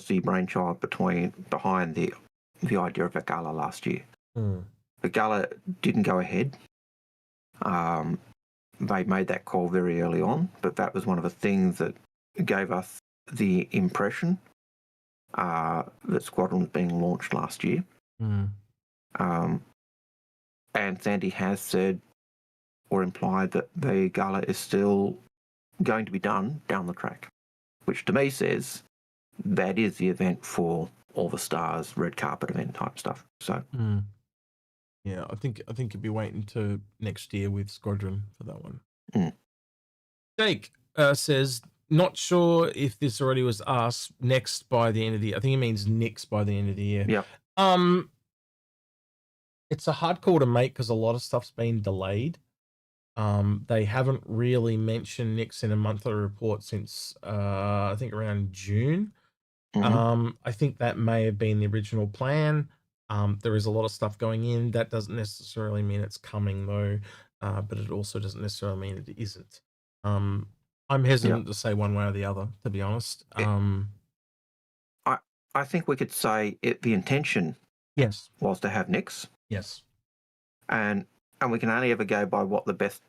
the brainchild behind the idea of a gala last year. The gala didn't go ahead. They made that call very early on, but that was one of the things that gave us the impression that Squadron was being launched last year. And Sandy has said or implied that the gala is still going to be done down the track, which to me says that is the event for all the stars, red carpet event type stuff. So, yeah, I think you'd be waiting to next year with Squadron for that one. Jake says, not sure if this already was asked. Next by the end of the year. I think he means next by the end of the year. Yeah. It's a hard call to make because a lot of stuff's been delayed. They haven't really mentioned Nix in a monthly report since I think around June. I think that may have been the original plan. There is a lot of stuff going in. That doesn't necessarily mean it's coming though, but it also doesn't necessarily mean it isn't. I'm hesitant to say one way or the other, to be honest. I think we could say the intention was to have Nix. Yes. And we can only ever go by what the best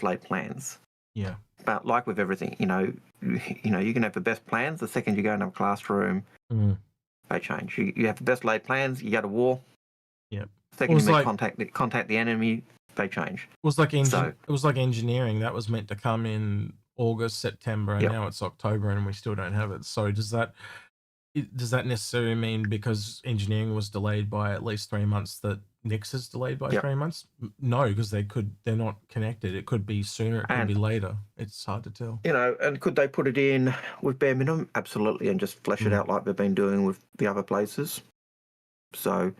laid plans. Yeah. But like with everything, you can have the best plans. The second you go into a classroom, they change. You have the best laid plans. You go to war. Yeah. Second you contact the enemy, they change. It was like engineering that was meant to come in August, September, and now it's October, and we still don't have it. So does that necessarily mean because engineering was delayed by at least 3 months that Nix is delayed by 3 months? No, because they're not connected. It could be sooner, it could be later. It's hard to tell. And could they put it in with bare minimum? Absolutely, and just flesh it out like they've been doing with the other places. So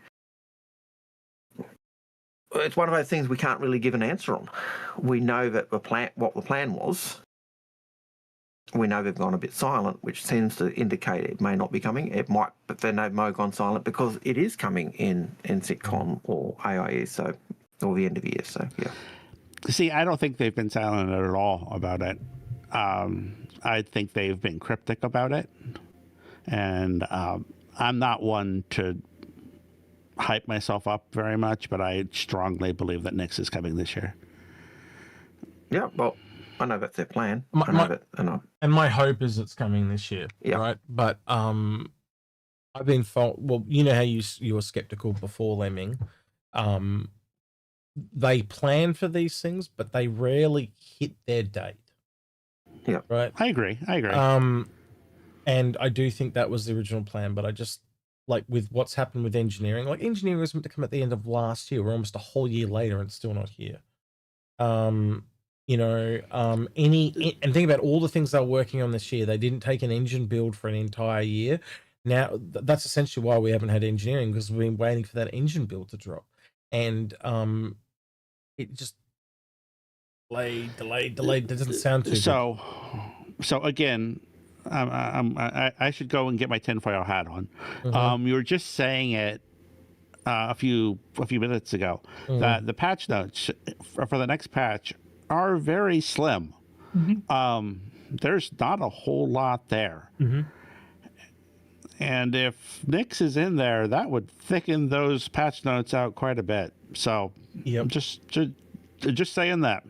it's one of those things we can't really give an answer on. We know that what the plan was. We know they've gone a bit silent, which seems to indicate it may not be coming. It might, but then they've gone silent because it is coming in SitCon or AIE, or the end of the year. So yeah. See, I don't think they've been silent at all about it. I think they've been cryptic about it, and I'm not one to hype myself up very much, but I strongly believe that Nix is coming this year. Yeah, well, I know that's their plan. And my hope is it's coming this year, right? But I've been well, you know how you were skeptical before, Lemming. They plan for these things, but they rarely hit their date. Yeah, right. I agree. And I do think that was the original plan, but I just like with what's happened with engineering. Like engineering was meant to come at the end of last year. We're almost a whole year later, and it's still not here. And think about all the things they're working on this year. They didn't take an engine build for an entire year. Now that's essentially why we haven't had engineering, because we've been waiting for that engine build to drop, and it just delayed. That doesn't sound too so again, I should go and get my tinfoil hat on. You were just saying it a few minutes ago that the patch notes for the next patch are very slim. There's not a whole lot there. And if Nix is in there, that would thicken those patch notes out quite a bit. So just saying that.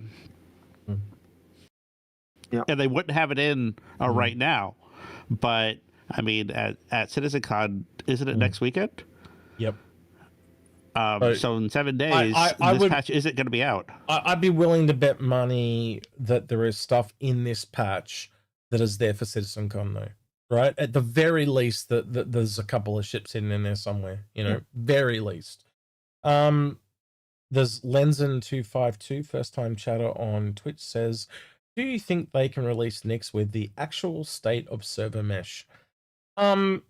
And they wouldn't have it in right now, but I mean at CitizenCon, isn't it next weekend? Yep. So in 7 days, this patch isn't going to be out. I'd be willing to bet money that there is stuff in this patch that is there for CitizenCon, though. Right? At the very least, that there's a couple of ships hidden in there somewhere. Very least. There's Lenzen252, first time chatter on Twitch, says, do you think they can release Nix with the actual state of server mesh? As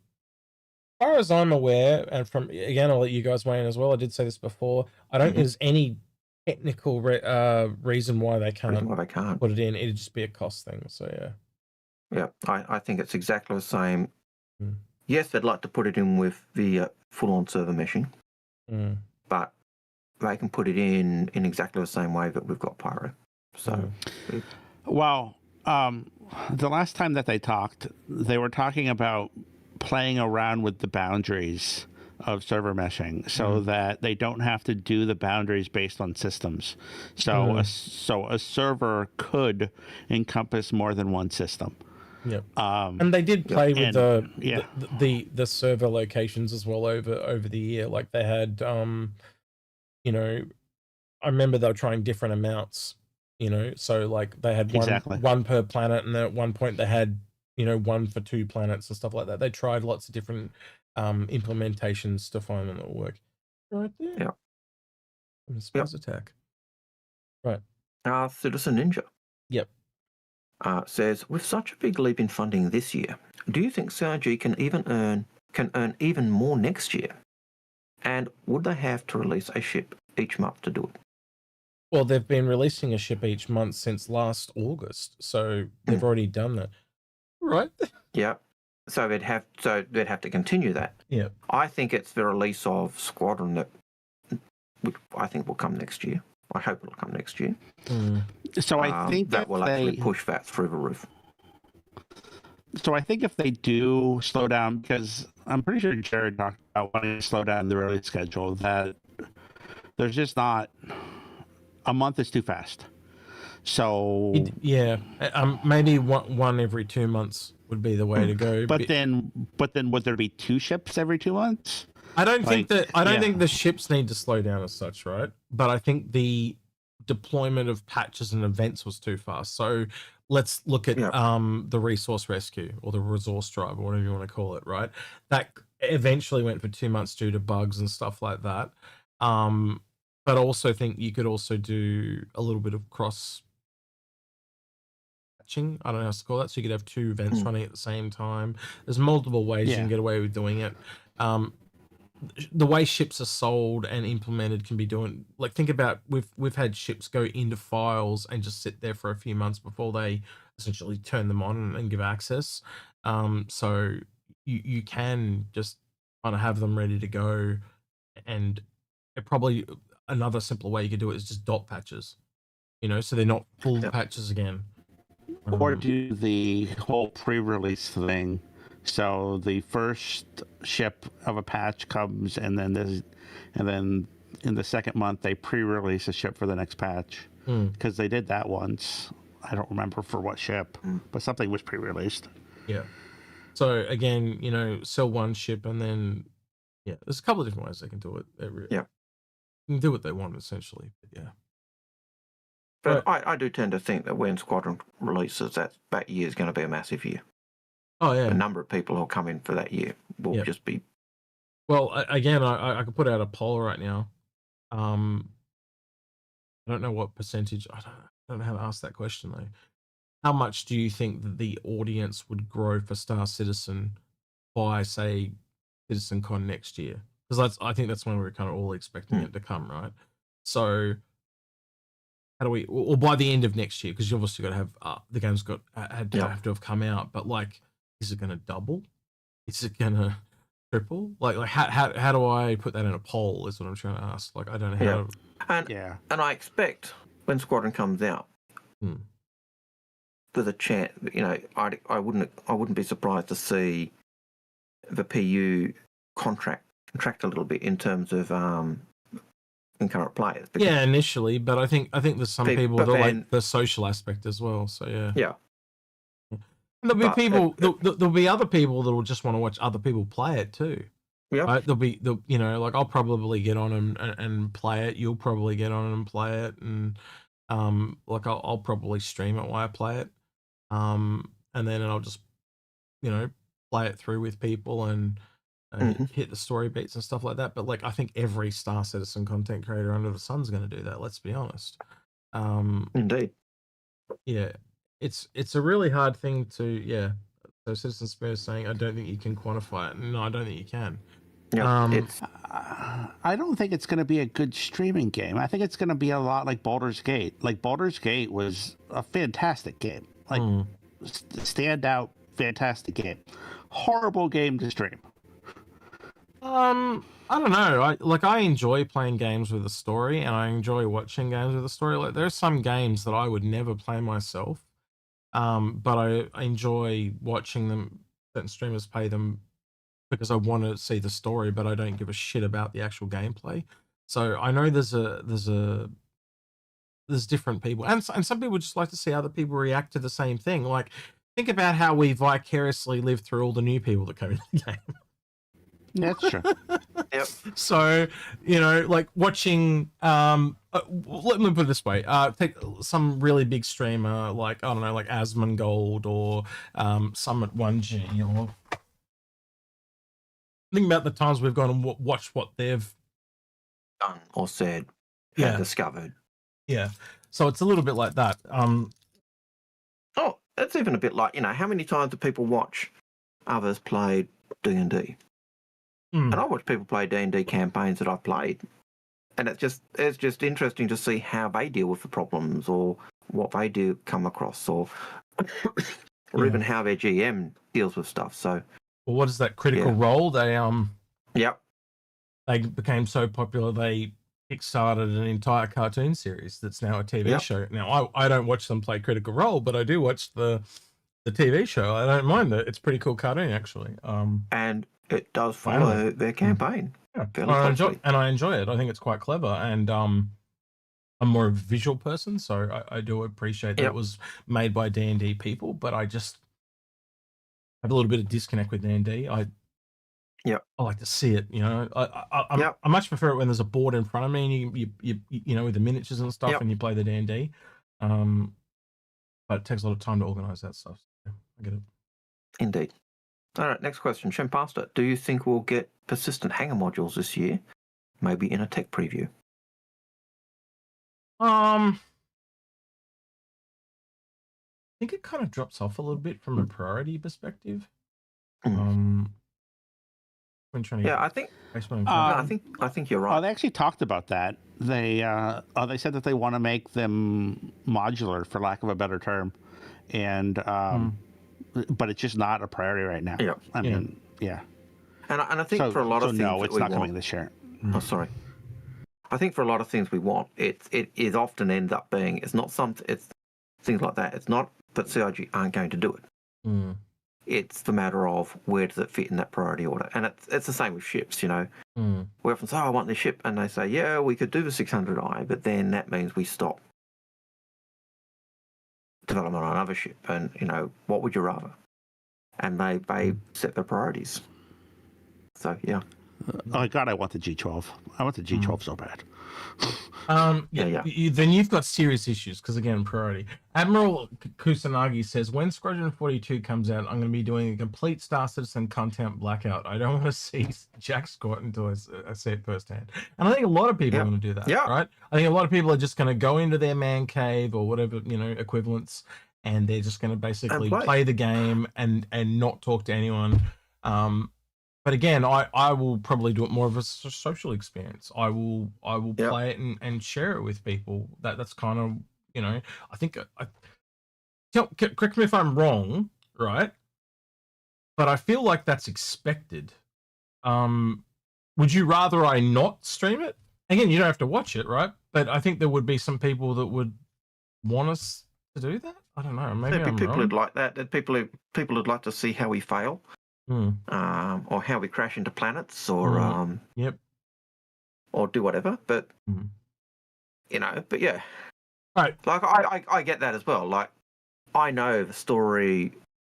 far as I'm aware, and again, I'll let you guys weigh in as well. I did say this before. I don't think there's any technical reason why they can't put it in. It'd just be a cost thing. So yeah. Yeah, I think it's exactly the same. Yes, they'd like to put it in with the full-on server meshing, but they can put it in exactly the same way that we've got Pyro. So, well, the last time that they talked, they were talking about playing around with the boundaries of server meshing so that they don't have to do the boundaries based on systems. So, a server could encompass more than one system. Yep. And they did play with the server locations as well over the year. Like they had, I remember they were trying different amounts. So like they had one per planet, and then at one point they had one for 2 planets and stuff like that. They tried lots of different implementations to find one that will work. Right there. Yeah. Space attack. Right. Citizen Ninja. Yep. Says, with such a big leap in funding this year, do you think CIG can earn even more next year? And would they have to release a ship each month to do it? Well, they've been releasing a ship each month since last August, so they've already done that. Right. Yeah. So they'd have to continue that. Yeah. I think it's the release of Squadron that I think will come next year. I hope it'll come next year. So I think that will actually push that through the roof. So I think if they do slow down, because I'm pretty sure Jared talked about wanting to slow down the release schedule, that there's just not a month is too fast. So maybe one every 2 months would be the way to go. But then would there be 2 ships every 2 months? I don't think the ships need to slow down as such, right? But I think the deployment of patches and events was too fast. So let's look at the resource rescue or the resource drive or whatever you want to call it, right? That eventually went for 2 months due to bugs and stuff like that. But I also think you could also do a little bit of cross patching. I don't know how to call that. So you could have 2 events running at the same time. There's multiple ways you can get away with doing it. The way ships are sold and implemented can be doing, like, think about we've had ships go into files and just sit there for a few months before they essentially turn them on and give access. So you can just kind of have them ready to go, and it probably another simpler way you could do it is just dot patches, so they're not full patches again. Or do the whole pre-release thing. So the first ship of a patch comes, and then in the second month they pre-release a ship for the next patch, because they did that once. I don't remember for what ship, but something was pre-released. Yeah. So again, sell one ship, and then there's a couple of different ways they can do it. They can do what they want essentially. But But I do tend to think that when Squadron releases, that year is going to be a massive year. Oh yeah, the number of people who'll come in for that year will just be. Well, again, I could put out a poll right now. I don't know what percentage. I don't know how to ask that question though. How much do you think that the audience would grow for Star Citizen by, say, CitizenCon next year? Because I think that's when we're kind of all expecting it to come, right? So how do we, or by the end of next year? Because you obviously got to have the game's have to have come out, but like, is it going to double? Is it going to triple? Like how do I put that in a poll? Is what I'm trying to ask. Like, I don't know how. And I expect when Squadron comes out, there's a chance. I wouldn't be surprised to see the PU contract a little bit in terms of concurrent players. Yeah, initially, but I think there's some people that like the social aspect as well. So yeah. And there'll be there'll be other people that will just want to watch other people play it too. Yeah. Right? There'll be like I'll probably get on and play it. You'll probably get on and play it, and like I'll probably stream it while I play it. And then I'll just play it through with people and hit the story beats and stuff like that. But like I think every Star Citizen content creator under the sun's going to do that. Let's be honest. Indeed. Yeah. It's a really hard thing to So Citizen Spirit is saying I don't think you can quantify it. No, I don't think you can. Yeah, I don't think it's going to be a good streaming game. I think it's going to be a lot like Baldur's Gate. Like Baldur's Gate was a fantastic game. Like standout, fantastic game. Horrible game to stream. I don't know. I enjoy playing games with a story, and I enjoy watching games with a story. Like there's some games that I would never play myself. But I enjoy watching them. Certain streamers play them because I want to see the story, but I don't give a shit about the actual gameplay. So I know there's different people, and some people just like to see other people react to the same thing. Like think about how we vicariously live through all the new people that come in the game. That's true. Yep. So, like watching, let me put it this way, take some really big streamer, like, I don't know, like Asmongold or Summit 1G, or think about the times we've gone and watched what they've done or said, discovered. Yeah. So it's a little bit like that. Oh, that's even a bit like, how many times do people watch others play D&D? And I watch people play D&D campaigns that I've played, and it's just interesting to see how they deal with the problems or what they do come across, or even how their GM deals with stuff. So Well, what is that Critical Role? They Yep. they became so popular they kickstarted an entire cartoon series that's now a TV show. Now I don't watch them play Critical Role, but I do watch the TV show. I don't mind it. It's a pretty cool cartoon actually. And it does follow their campaign. Yeah. I enjoy it. I think it's quite clever, and I'm more of a visual person, so I do appreciate that it was made by D&D people, but I just have a little bit of disconnect with D&D. I like to see it, you know. I much prefer it when there's a board in front of me and you know, with the miniatures and stuff, and you play the D&D. But it takes a lot of time to organize that stuff. So I get it. Indeed. All right, next question. Shem Pastor, do you think we'll get persistent hanger modules this year? Maybe in a tech preview. I think it kind of drops off a little bit from a priority perspective. When trying to I think you're right. Oh, they actually talked about that. They said that they want to make them modular, for lack of a better term, and but it's just not a priority right now. Yeah, I mean, yeah. And I think for a lot of things, no, it's not coming this year. Oh, sorry. I think for a lot of things we want, it is often ends up being it's not something. It's things like that. It's not that CIG aren't going to do it. It's the matter of where does it fit in that priority order, and it's the same with ships. You know, we often say, "Oh, I want this ship," and they say, "Yeah, we could do the 600i," but then that means we stop development on another ship, and you know, what would you rather? And they set their priorities. So yeah. Oh God, I want the G12. I want the G12 so bad. Then you've got serious issues because again, priority. Admiral Kusanagi says, when Squadron 42 comes out, I'm going to be doing a complete Star Citizen content blackout. I don't want to see Jack Squat until I see it firsthand. And I think a lot of people are going to do that. Yeah. Right. I think a lot of people are just going to go into their man cave or whatever, you know, equivalents, and they're just going to basically play the game and not talk to anyone. But again, I will probably do it more of a social experience. I will play it and share it with people. That's kind of, you know, I think correct me if I'm wrong, right? But I feel like that's expected. Would you rather I not stream it? Again, you don't have to watch it, right? But I think there would be some people that would want us to do that. I don't know. Maybe I'm people wrong. would like that. That people would like to see how we fail. Or how we crash into planets, or or do whatever. But you know, but yeah, right. Like I get that as well. Like I know the story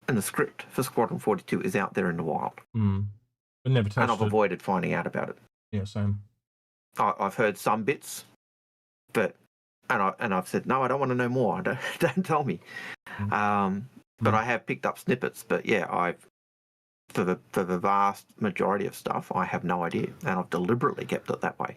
and the script for Squadron 42 is out there in the wild. But never touched and I've avoided finding out about it. Yeah, same. I've heard some bits, but I've said no, I don't want to know more. Don't tell me. But I have picked up snippets. But yeah, for the vast majority of stuff, I have no idea, and I've deliberately kept it that way.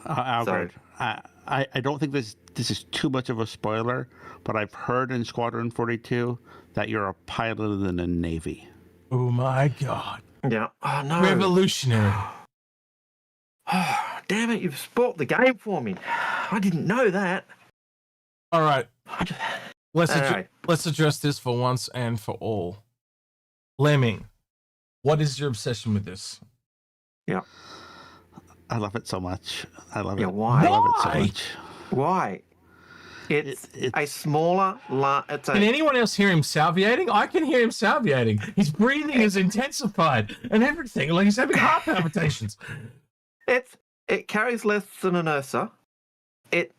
Algared, I don't think this is too much of a spoiler, but I've heard in Squadron 42 that you're a pilot in the Navy. Oh my God! Yeah. Oh no. Revolutionary. Oh, damn it! You've spoilt the game for me. I didn't know that. All right. Let's address this for once and for all. Lemming. What is your obsession with this? Yeah. I love it so much. I love it. Why? I love it so much. Why? It's a smaller... Can anyone else hear him salviating? I can hear him salviating. His breathing is intensified and everything. Like he's having heart palpitations. It carries less than an Ursa. It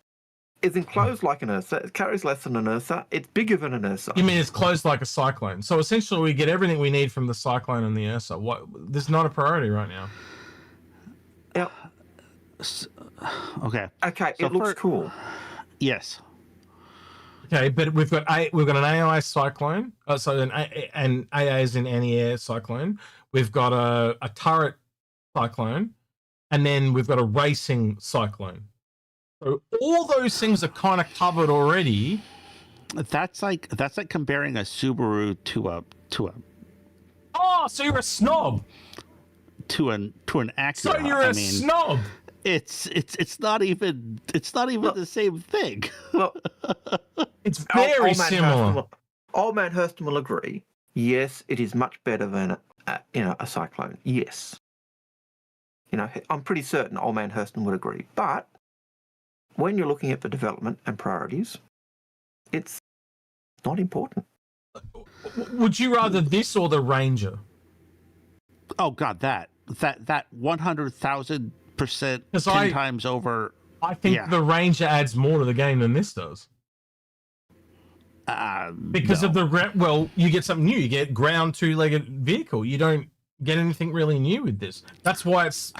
is enclosed like an Ursa. It carries less than an Ursa. It's bigger than an Ursa. You mean it's closed like a Cyclone? So essentially, we get everything we need from the Cyclone and the Ursa. This is not a priority right now. Yeah. Okay. Okay. So it looks cool. Yes. Okay, but we've got an AI Cyclone. So an AA is in any air Cyclone. We've got a turret Cyclone, and then we've got a racing Cyclone. So all those things are kind of covered already. That's like comparing a Subaru to a. Oh, so you're a snob. To an Acura. So you're a snob. It's not even the same thing. Well, it's very similar. Old Man Hurston will agree. Yes, it is much better than a cyclone. Yes. I'm pretty certain Old Man Hurston would agree. But when you're looking at the development and priorities, it's not important. Would you rather this or the Ranger? Oh God, that 100,000% 10 times over. I think the Ranger adds more to the game than this does. Because of you get something new. You get ground two-legged vehicle. You don't get anything really new with this. That's why it's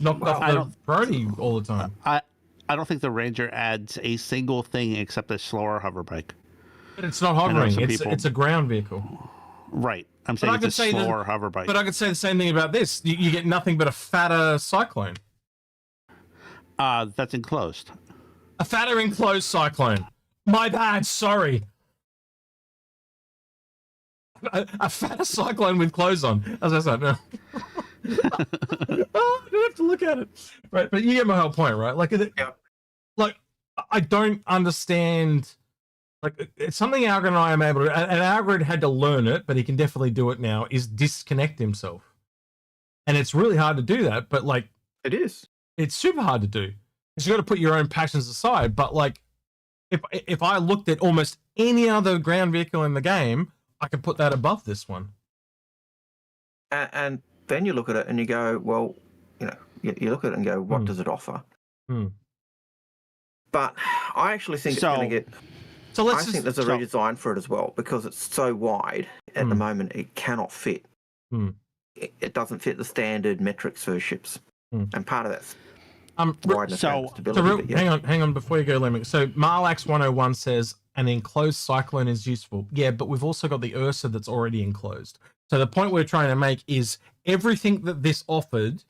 knocked off the priority all the time. I don't think the Ranger adds a single thing except a slower hover bike. But it's not hovering. It's a ground vehicle. Right. I'm saying it's a slower hover bike. But I could say the same thing about this. You get nothing but a fatter Cyclone. That's enclosed. A fatter enclosed Cyclone. My bad, sorry. A fatter Cyclone with clothes on. As I said, no. I don't have to look at it. Right, but you get my whole point, right? Like I don't understand. Like, it's something Algared and I am able to, and Algared had to learn it, but he can definitely do it now, is disconnect himself. And it's really hard to do that, but like... It is. It's super hard to do. Because you've got to put your own passions aside, but like, if I looked at almost any other ground vehicle in the game, I could put that above this one. And then you look at it and you go, well, you look at it and go, what does it offer? But I actually think it's going to get... I think there's a redesign for it as well, because it's so wide at the moment it cannot fit. It doesn't fit the standard metrics for ships, and part of that's wideness and stability. Hang on before you go, Lemming. So Marlax 101 says an enclosed Cyclone is useful. Yeah, but we've also got the Ursa that's already enclosed. So the point we're trying to make is everything that this offered,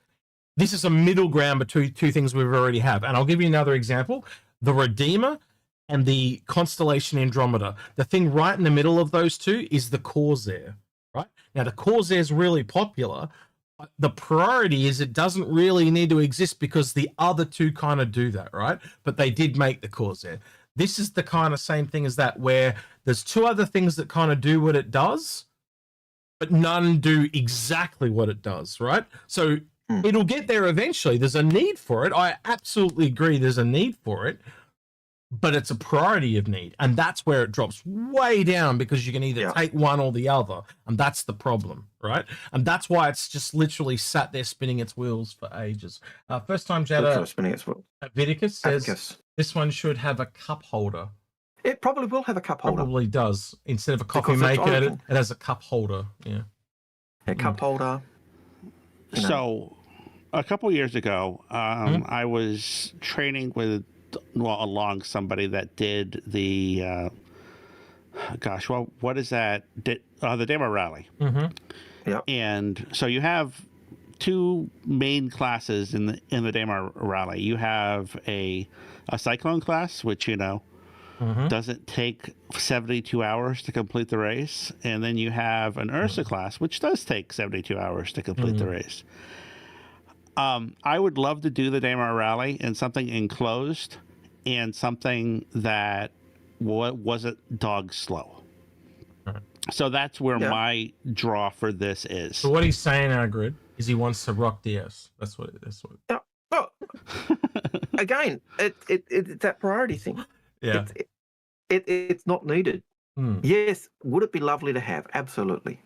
this is a middle ground between two things we already have. And I'll give you another example: the Redeemer and the Constellation Andromeda. The thing right in the middle of those two is the Corsair, right? Now, the Corsair is really popular. But the priority is it doesn't really need to exist because the other two kind of do that, right? But they did make the Corsair. This is the kind of same thing as that, where there's two other things that kind of do what it does, but none do exactly what it does, right? So it'll get there eventually. There's a need for it. I absolutely agree there's a need for it. But it's a priority of need, and that's where it drops way down, because you can either take one or the other, and that's the problem, right? And that's why it's just literally sat there spinning its wheels for ages. First time Jetta spinning its wheels. Viticus says this one should have a cup holder. It probably will have a cup holder. Probably does. Instead of a coffee maker, it has a cup holder. Yeah, a cup holder. So, a couple years ago, I was training with. Along somebody that did the what is that? The demo rally. Yeah. And so you have two main classes in the demo rally. You have a Cyclone class, which doesn't take 72 hours to complete the race, and then you have an Ursa class, which does take 72 hours to complete the race. I would love to do the demo rally in something enclosed and something that wasn't dog slow. Right. So that's where my draw for this is. So what he's saying, Algared, is he wants to rock DS. That's what. Yeah. Well, again, it's that priority thing. Yeah. It's not needed. Yes, would it be lovely to have? Absolutely.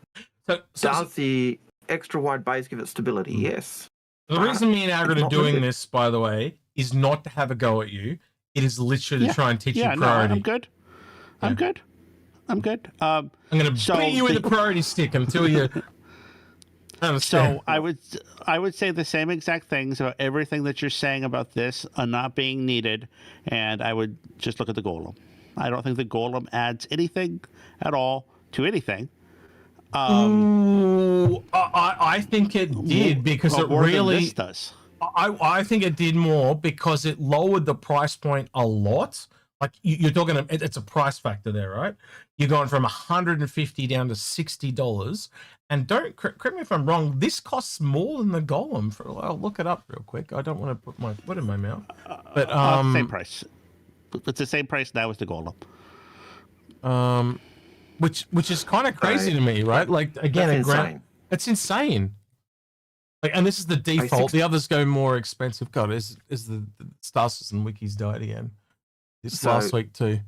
Does the extra wide base give it stability? Yes. The reason me and Algared are doing this, by the way, is not to have a go at you. It is literally to try and teach you priority. No, I'm good. I'm good. I'm good. I'm going to beat you with a priority stick until you understand. So I would say the same exact things about everything that you're saying about this not being needed, and I would just look at the Golem. I don't think the Golem adds anything at all to anything. I think it did because it really this does. I think it did more because it lowered the price point a lot. Like you're talking, it's a price factor there, right? You're going from $150 down to $60, and don't correct me if I'm wrong. This costs more than the Golem. I'll look it up real quick. I don't want to put my foot in my mouth, but same price. It's the same price now as the Golem. Which is kind of crazy to me, right? Like again, It's insane. Like, and this is the default. The others go more expensive. God, is the Star Citizen wikis died again? This last week too.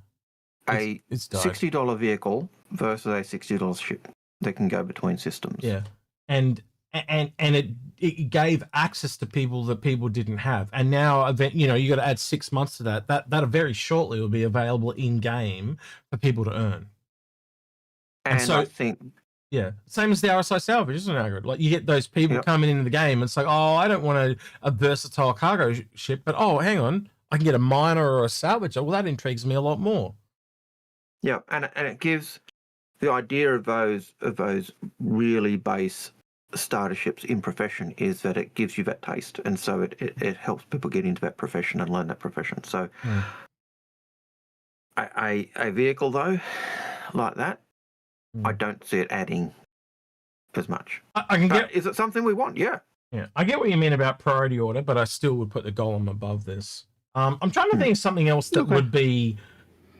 It's died. $60 vehicle versus a $60 ship that can go between systems. Yeah, and it gave access to people that people didn't have, and now you got to add 6 months to that. That very shortly will be available in game for people to earn. And so I think. Yeah, same as the RSI salvage, isn't it, Algared? Like, you get those people coming into the game and it's like, oh, I don't want a versatile cargo ship, but oh, hang on, I can get a miner or a salvager. Well, that intrigues me a lot more. Yeah, and it gives the idea of those really base starter ships in profession is that it gives you that taste, and so it helps people get into that profession and learn that profession. So a vehicle though like that, I don't see it adding as much. I can get. Is it something we want? Yeah. Yeah, I get what you mean about priority order, but I still would put the Golem above this. I'm trying to think of something else that would be.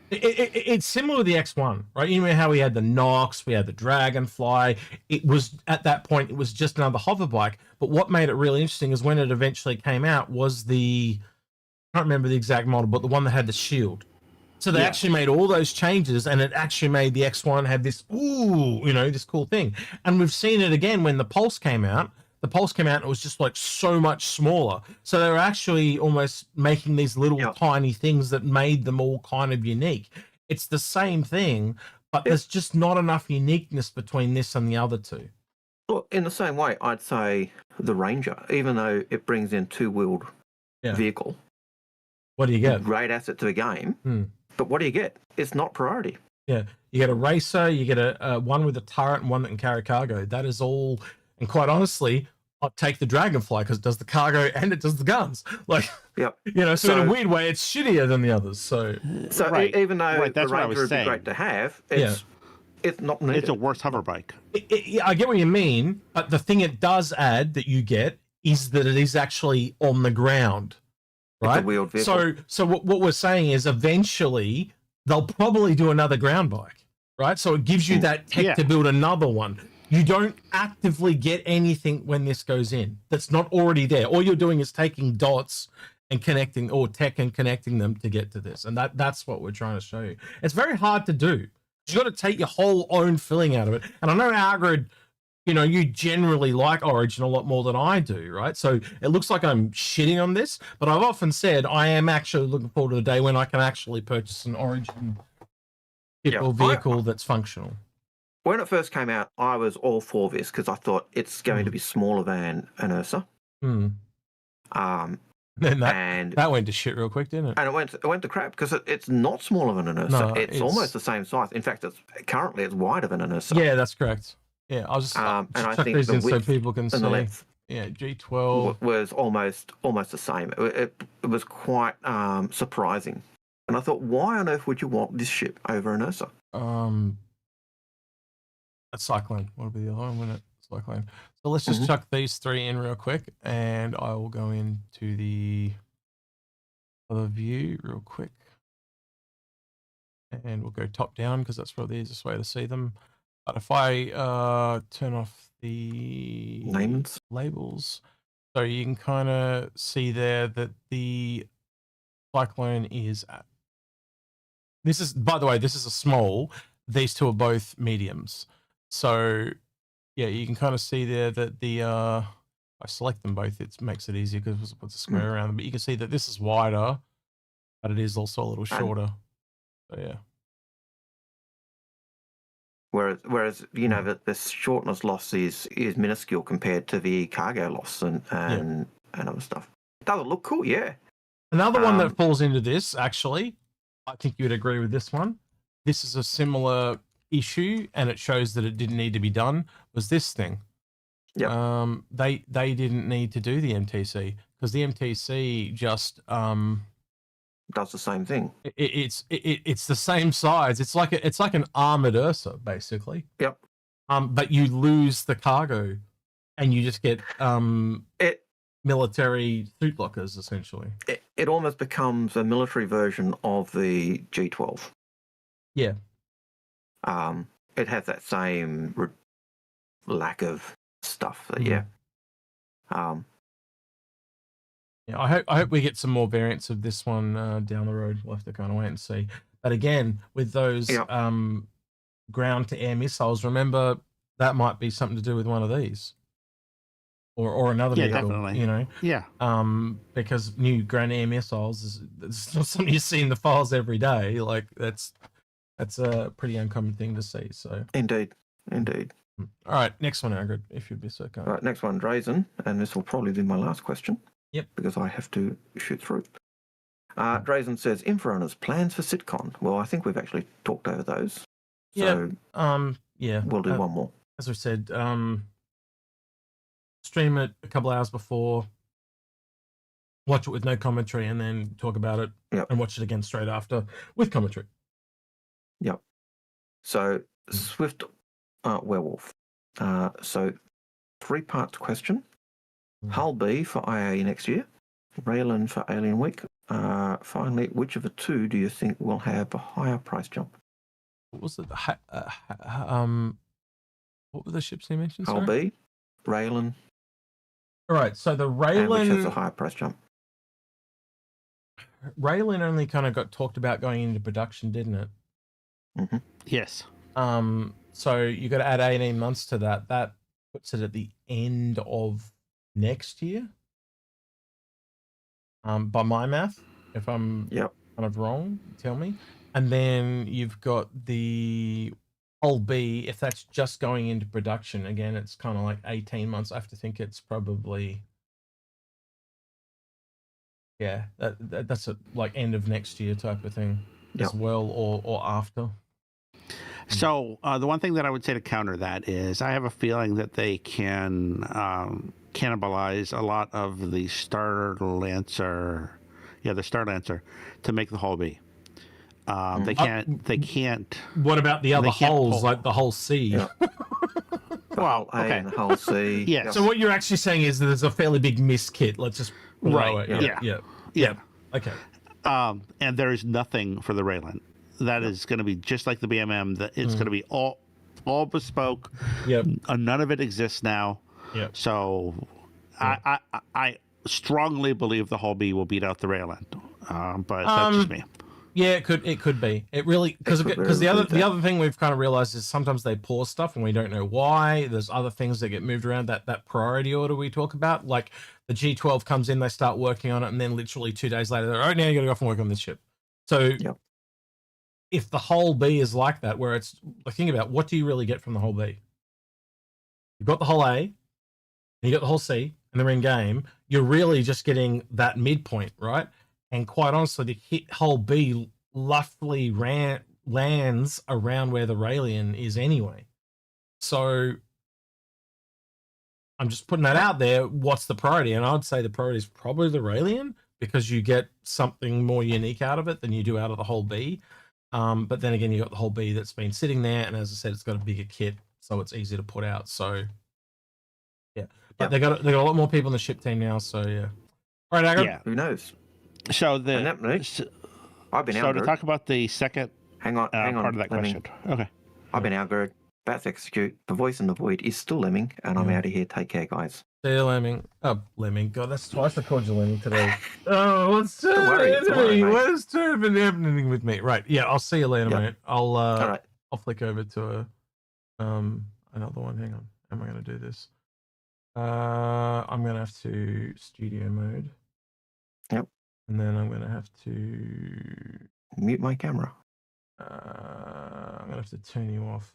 It's similar to the X1, right? You know how we had the Nox, we had the Dragonfly. It was at that point, it was just another hover bike. But what made it really interesting is when it eventually came out was I can't remember the exact model, but the one that had the shield. So they actually made all those changes, and it actually made the X1 have this, this cool thing. And we've seen it again when the Pulse came out. The Pulse came out and it was just like so much smaller. So they were actually almost making these little tiny things that made them all kind of unique. It's the same thing, but there's just not enough uniqueness between this and the other two. Well, in the same way, I'd say the Ranger, even though it brings in two-wheeled vehicle. What do you get? Great asset to the game. But what do you get? It's not priority. Yeah, you get a racer, you get a one with a turret and one that can carry cargo. That is all. And quite honestly, I'll take the Dragonfly because it does the cargo and it does the guns. Like, so in a weird way, it's shittier than the others. So even though the Ranger would be great to have, it's not needed. It's a worse hover bike. I get what you mean, but the thing it does add that you get is that it is actually on the ground. Right. So what we're saying is eventually they'll probably do another ground bike, right? So it gives you that tech to build another one. You don't actively get anything when this goes in that's not already there. All you're doing is taking dots and connecting, or tech and connecting them to get to this. And that's what we're trying to show you. It's very hard to do. You got to take your whole own filling out of it. And I know Algared, you generally like Origin a lot more than I do, right? So it looks like I'm shitting on this, but I've often said I am actually looking forward to the day when I can actually purchase an Origin vehicle that's functional. When it first came out, I was all for this because I thought it's going to be smaller than an Ursa. Then that went to shit real quick, didn't it? And it went to crap because it's not smaller than an Ursa. No, it's almost the same size. In fact, currently it's wider than an Ursa. Yeah, that's correct. Yeah, I'll just and I think the width so people can see. The length G12 was almost the same. It was quite surprising, and I thought, why on earth would you want this ship over an Ursa? A Cyclone. What'll be the other one, wouldn't it? Cyclone. So let's just chuck these three in real quick, and I will go into the other view real quick, and we'll go top down because that's probably the easiest way to see them. But if I turn off the labels, so you can kind of see there that the Cyclone is at. This is, by the way, this is a small. These two are both mediums. So, yeah, you can kind of see there that I select them both. It makes it easier because it puts a square around them. But you can see that this is wider, but it is also a little shorter. So, yeah. Whereas that the shortness loss is minuscule compared to the cargo loss and other stuff. It doesn't look cool, yeah. Another one that falls into this, actually, I think you'd agree with this one. This is a similar issue, and it shows that it didn't need to be done. Was this thing? Yeah. They didn't need to do the MTC because the MTC just does the same thing. It's the same size. It's like an armored Ursa, basically. Yep. But you lose the cargo, and you just get military suit lockers, essentially. It almost becomes a military version of the G12. Yeah. It has that same lack of stuff. That, yeah. Yeah, I hope we get some more variants of this one down the road. We'll have to kind of wait and see. But again, with those ground to air missiles, remember that might be something to do with one of these. Or another vehicle, definitely. you know? Yeah. Because new ground air missiles it's not something you see in the files every day. Like that's a pretty uncommon thing to see. So Indeed. All right, next one, Algared, if you'd be so kind. All right, next one, Drazen, and this will probably be my last question. Yep. Because I have to shoot through. Drazen says, Inforunners, plans for SitCon. Well, I think we've actually talked over those. So we'll do one more. As we said, stream it a couple hours before, watch it with no commentary, and then talk about it, and watch it again straight after with commentary. Yep. So Swift Werewolf. So 3-part question. Hull B for IAE next year, Raylan for Alien Week. Finally, which of the two do you think will have a higher price jump? What was it? What were the ships you mentioned? Hull B, Raylan. All right, so the Raylan, and which has a higher price jump? Raylan only kind of got talked about going into production, didn't it? Mm-hmm. Yes. So you got to add 18 months to that. That puts it at the end of next year. By my math, if I'm kind of wrong, tell me. And then you've got the Hull B. If that's just going into production, again, it's kind of like 18 months. I have to think it's probably, that's a like end of next year type of thing as well, or after. So the one thing that I would say to counter that is I have a feeling that they can cannibalize a lot of the Star-Lancer, the Star-Lancer, to make the Hull B. They can't. What about the other hulls, like the Hull C? Yeah. Well, okay. And Hull C. Yeah. So what you're actually saying is that there's a fairly big miss kit. Let's just blow it. Yeah. Okay. And there is nothing for the Raylan. That is going to be just like the BMM. That it's going to be all bespoke. Yep. None of it exists now. Yep. So I strongly believe the Hull B will beat out the Raylan. But that's just me. Yeah, it could be. It really, because the other thing we've kind of realized is sometimes they pause stuff and we don't know why. There's other things that get moved around. That priority order we talk about, like the G12 comes in, they start working on it, and then literally 2 days later, they're, now you got to go off and work on this ship. So if the Hull B is like that, where it's like, think about what do you really get from the Hull B? You've got the Hull A, and you got the Hull C, and they're in game. You're really just getting that midpoint, right? And quite honestly, the hit Hull B roughly lands around where the Raelian is anyway. So I'm just putting that out there. What's the priority? And I'd say the priority is probably the Raelian, because you get something more unique out of it than you do out of the Hull B. But then again, you got the Hull B that's been sitting there, and as I said, it's got a bigger kit, so it's easy to put out. So but they got a lot more people in the ship team now. So all right, Algared. Who knows? So I've been out. To talk about the second hang on, part of that question. Okay. I've been Algared. Bats Execute. The voice in the void is still Lemming, and I'm out of here. Take care, guys. See you, Lemming. Oh, Lemming. God, that's twice I called you Lemming today. Oh, what's happening with me? Right. Yeah, I'll see you later, mate. I'll flick over to another one. Hang on. How am I going to do this? I'm going to have to studio mode. Yep. And then I'm going to have to mute my camera. I'm going to have to turn you off.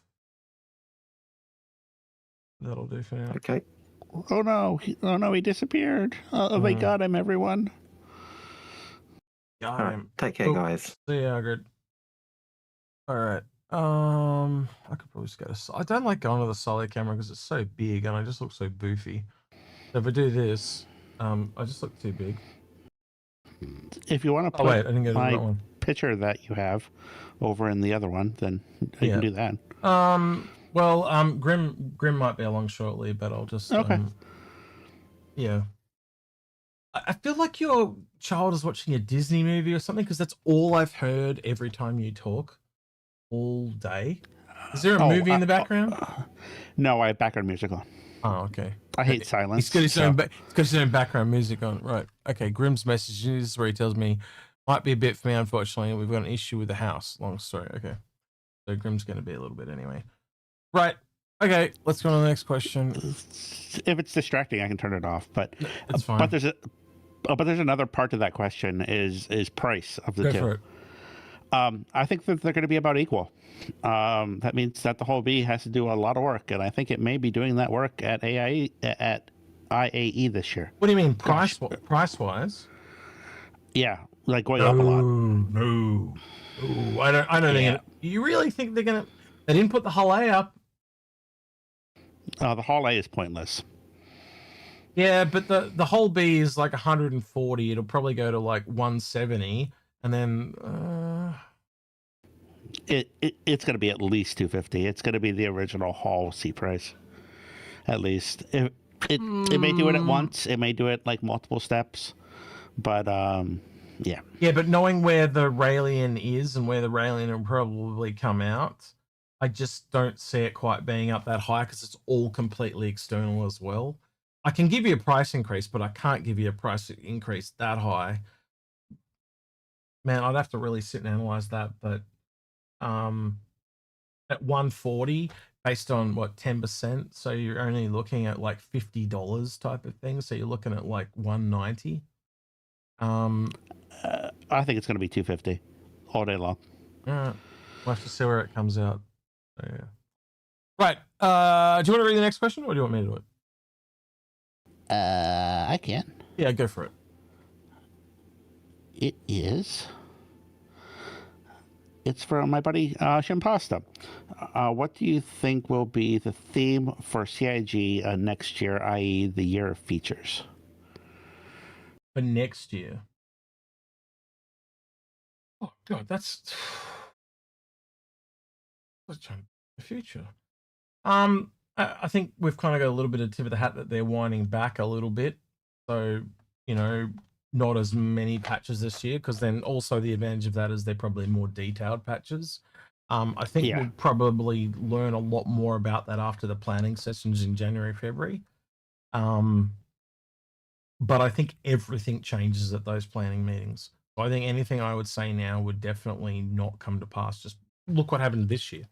That'll do for now. Okay. Oh no, he disappeared. They got him, everyone. Got him. Take care, guys. See you, Algared. All right. I could probably just go to. I don't like going to the solid camera because it's so big and I just look so boofy. So if I do this, I just look too big. If you want to put I didn't get my that one. picture that you have over in the other one, then you can do that. Well, Grim might be along shortly, but I'll just yeah. I feel like your child is watching a Disney movie or something, because that's all I've heard every time you talk all day. Is there a movie in the background? No, I have background music on. Oh, okay. I hate silence. He's got his own background music on. Right. Okay. Grimm's message is where he tells me, might be a bit for me, unfortunately. We've got an issue with the house. Long story. Okay. So Grimm's going to be a little bit anyway. Right. Okay. Let's go on to the next question. If it's distracting, I can turn it off. But that's fine. But there's another part to that question is price of the Go two. for it. I think that they're going to be about equal. That means that the whole B has to do a lot of work, and I think it may be doing that work at IAE this year. What do you mean price wise? Yeah, like going up a lot. No. I don't think. You really think they're gonna? They didn't put the whole A up. The whole A is pointless. Yeah, but the whole B is like 140. It'll probably go to like 170, and then it's going to be at least 250. It's going to be the original Hall C price, at least. It may do it at once. It may do it like multiple steps, but yeah. Yeah, but knowing where the Raelian is and where the Raelian will probably come out, I just don't see it quite being up that high because it's all completely external as well. I can give you a price increase, but I can't give you a price increase that high. Man, I'd have to really sit and analyze that, but at 140 based on what 10%, so you're only looking at like $50 type of thing, so you're looking at like 190. I think it's going to be 250 all day long. We'll have to see where it comes out. So, yeah. Right. Do you want to read the next question, or do you want me to do it? I can. Yeah, go for it. It is. It's from my buddy Shimpasta. What do you think will be the theme for CIG next year, i.e. the year of features? For next year? Oh, God, that's the future. I think we've kind of got a little bit of tip of the hat that they're winding back a little bit. So, you know, not as many patches this year, because then also the advantage of that is they're probably more detailed patches. I think we'll probably learn a lot more about that after the planning sessions in January, February. But I think everything changes at those planning meetings. So I think anything I would say now would definitely not come to pass. Just look what happened this year.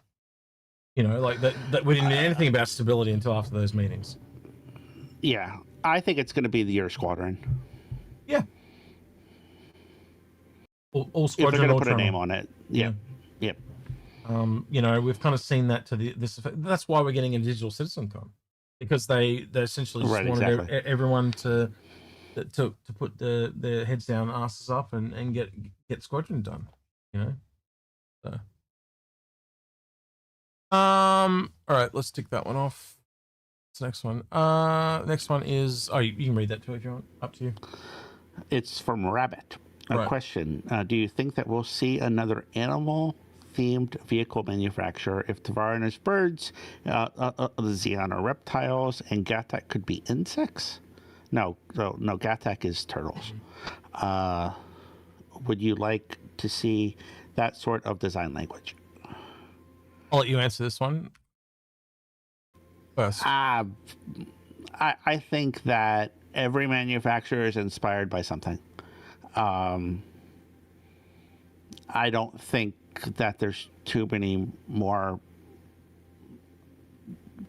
You know, like that we didn't know anything about stability until after those meetings. Yeah, I think it's going to be the year squadron. Yeah. All squadron. If they're going to put a name on it. Yeah. Yep. You know, we've kind of seen that to this effect. That's why we're getting a digital citizen con, because they essentially just wanted everyone to put their heads down, asses up, and get squadron done. You know. So. All right, let's tick that one off. What's the next one? Next one is you can read that too if you want. Up to you. It's from Rabbit. A question: do you think that we'll see another animal-themed vehicle manufacturer if Tavaran's birds, the Xeon are reptiles, and Gattac could be insects? No, Gattac is turtles. Would you like to see that sort of design language? I'll let you answer this one first. I think that every manufacturer is inspired by something. I don't think that there's too many more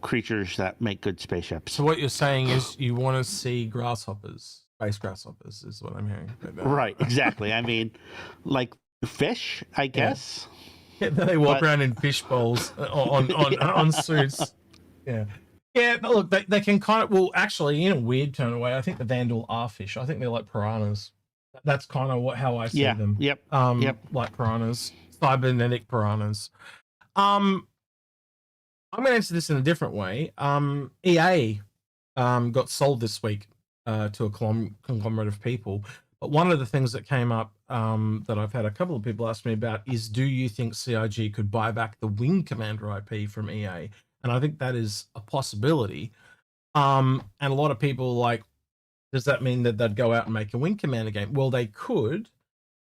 creatures that make good spaceships. So what you're saying is you want to see grasshoppers, space grasshoppers, is what I'm hearing. Right, exactly. I mean, like fish, I guess. Yeah, they walk around in fish bowls on suits. Yeah. Yeah, but look, they can kind of, well, actually, in a weird turn away, I think the Vandal are fish. I think they're like piranhas. That's kind of how I see them. Yep. Like piranhas, cybernetic piranhas. I'm going to answer this in a different way. EA got sold this week to a conglomerate of people. But one of the things that came up that I've had a couple of people ask me about is, do you think CIG could buy back the Wing Commander IP from EA? And I think that is a possibility. And a lot of people like, does that mean that they'd go out and make a Wing Commander game? Well, they could.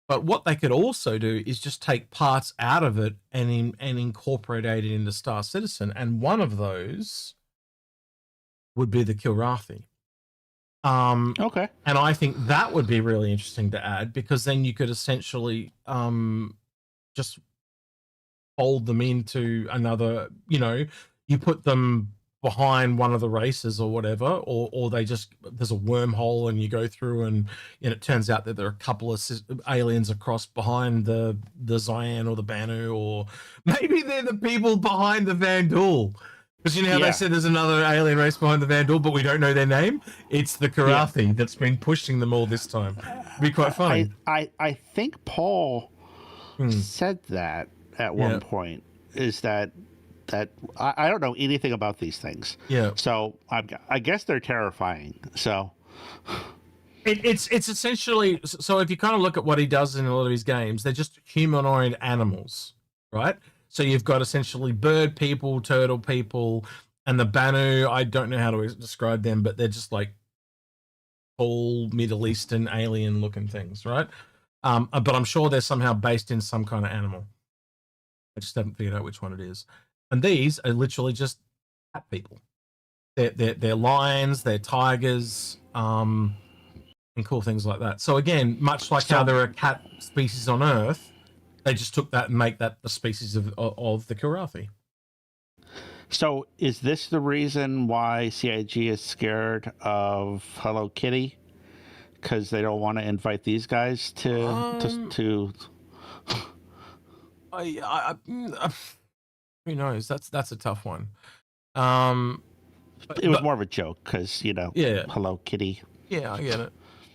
But what they could also do is just take parts out of it and incorporate it into Star Citizen. And one of those would be the Kilrathi. Okay. And I think that would be really interesting to add, because then you could essentially just fold them into another, you put them behind one of the races or whatever, or they just, there's a wormhole and you go through and it turns out that there are a couple of aliens across behind the Cyan or the Banu, or maybe they're the people behind the Vandal. Because how they said there's another alien race behind the Vandal, but we don't know their name? It's the Kilrathi that's been pushing them all this time. It'd be quite funny. I think Paul said that at one point, is that I don't know anything about these things. Yeah. So I guess they're terrifying. So it's essentially, so if you kind of look at what he does in a lot of his games, they're just humanoid animals, right? So you've got essentially bird people, turtle people, and the Banu. I don't know how to describe them, but they're just like tall Middle Eastern alien looking things, right? But I'm sure they're somehow based in some kind of animal. I just haven't figured out which one it is. And these are literally just cat people. They're lions, they're tigers, and cool things like that. So again, much like how there are cat species on Earth, they just took that and make that the species of the Kilrathi. So is this the reason why CIG is scared of Hello Kitty? Because they don't want to invite these guys to who knows? That's a tough one. It was more of a joke because Hello Kitty. Yeah, I get it.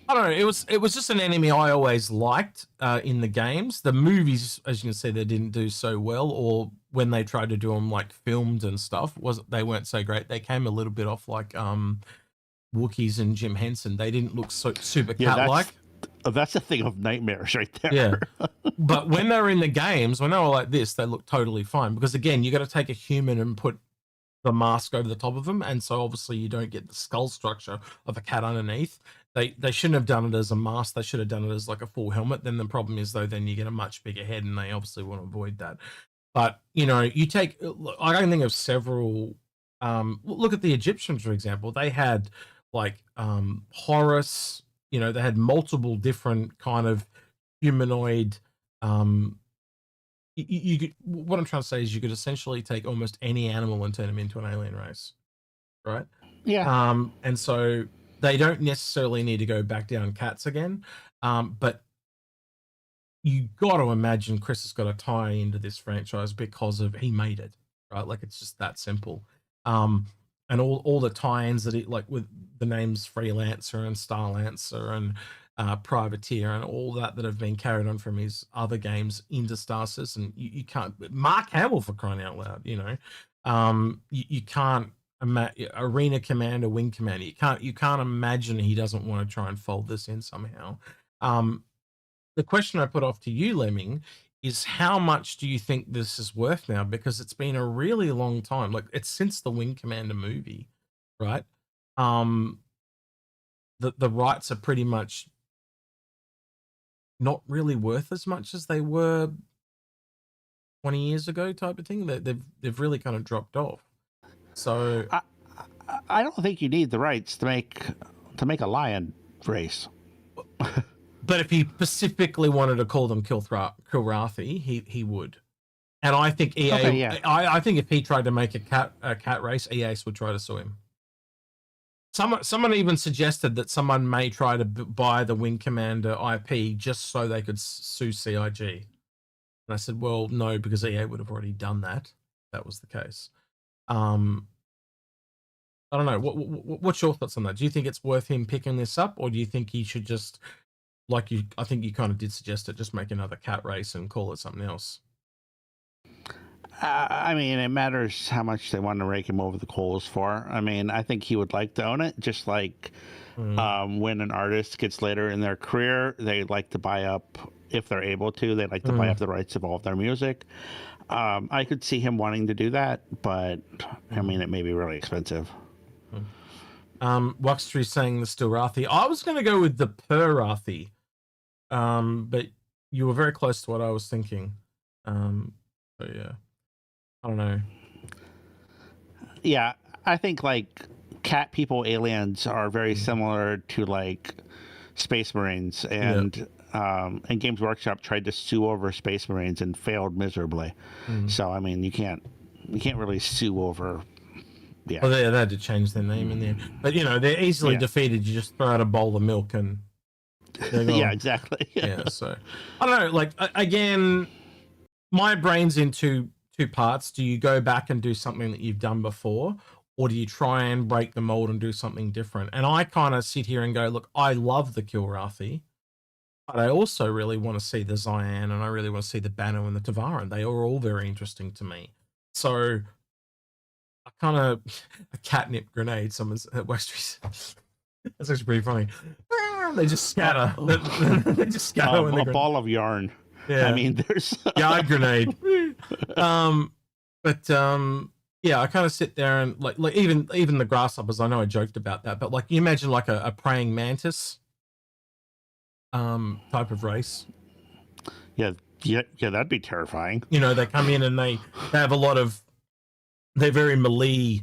I don't know. It was just an enemy I always liked in the games. The movies, as you can see, they didn't do so well, or when they tried to do them like filmed and stuff, they weren't so great. They came a little bit off like Wookiees and Jim Henson. They didn't look so super cat-like. That's a thing of nightmares right there. Yeah. But when they were in the games, when they were like this, they looked totally fine, because again, you got to take a human and put the mask over the top of them, and so obviously you don't get the skull structure of a cat underneath. They shouldn't have done it as a mask. They should have done it as like a full helmet. Then the problem is, though, then you get a much bigger head, and they obviously want to avoid that. But you take, I can think of several. Look at the Egyptians, for example. They had like Horus. They had multiple different kind of humanoid. You could, what I'm trying to say is, you could essentially take almost any animal and turn them into an alien race, right? Yeah. And so they don't necessarily need to go back down cats again, but you got to imagine Chris has got to tie into this franchise because of he made it, right? Like, it's just that simple. And all the tie-ins that like with the names Freelancer and Starlancer and Privateer and all that have been carried on from his other games into Star Citizen. You can't, Mark Hamill, for crying out loud, you can't Arena Commander, Wing Commander. You can't imagine he doesn't want to try and fold this in somehow. The question I put off to you, Lemming, is how much do you think this is worth now? Because it's been a really long time. Like, it's since the Wing Commander movie, right? The rights are pretty much not really worth as much as they were 20 years ago, type of thing. They've really kind of dropped off. So I don't think you need the rights to make a lion race. But if he specifically wanted to call them Kilrathi, he would. And I think EA. Okay, yeah. I think if he tried to make a cat race, EA would try to sue him. Someone even suggested that someone may try to buy the Wing Commander IP just so they could sue CIG. And I said, well, no, because EA would have already done that. If that was the case. I don't know. What's your thoughts on that? Do you think it's worth him picking this up, or do you think he should just, I think you kind of did suggest it, just make another cat race and call it something else? I mean, it matters how much they want to rake him over the coals for. I mean, I think he would like to own it, just like when an artist gets later in their career, they like to buy up, if they're able to, they like to buy up the rights of all of their music. I could see him wanting to do that, but I mean, it may be really expensive. Wuxtree saying the Stilrathi. I was going to go with the Perrathi, but you were very close to what I was thinking. But yeah, I don't know. Yeah, I think like cat people aliens are very similar to like Space Marines, and Games Workshop tried to sue over Space Marines and failed miserably. So I mean, you can't really sue over. Yeah. Well, they had to change their name in there, but you know they're easily defeated. You just throw out a bowl of milk and yeah, exactly. Yeah, so I don't know. Like again, my brain's in two parts. Do you go back and do something that you've done before, or do you try and break the mold and do something different? And I kind of sit here and go, look, I love the Kilrathi, but I also really want to see the Cyan, and I really want to see the Banu and the Tavaran. They are all very interesting to me. So I kind of a catnip grenade. Someone's at Westries. That's actually pretty funny. They just scatter. They just scatter. A ball of yarn. Yeah. I mean, there's yard grenade. Yeah, I kind of sit there and like even the grasshoppers. I know I joked about that, but like you imagine like a praying mantis type of race. Yeah, that'd be terrifying. You know, they come in and they have a lot of, they're very melee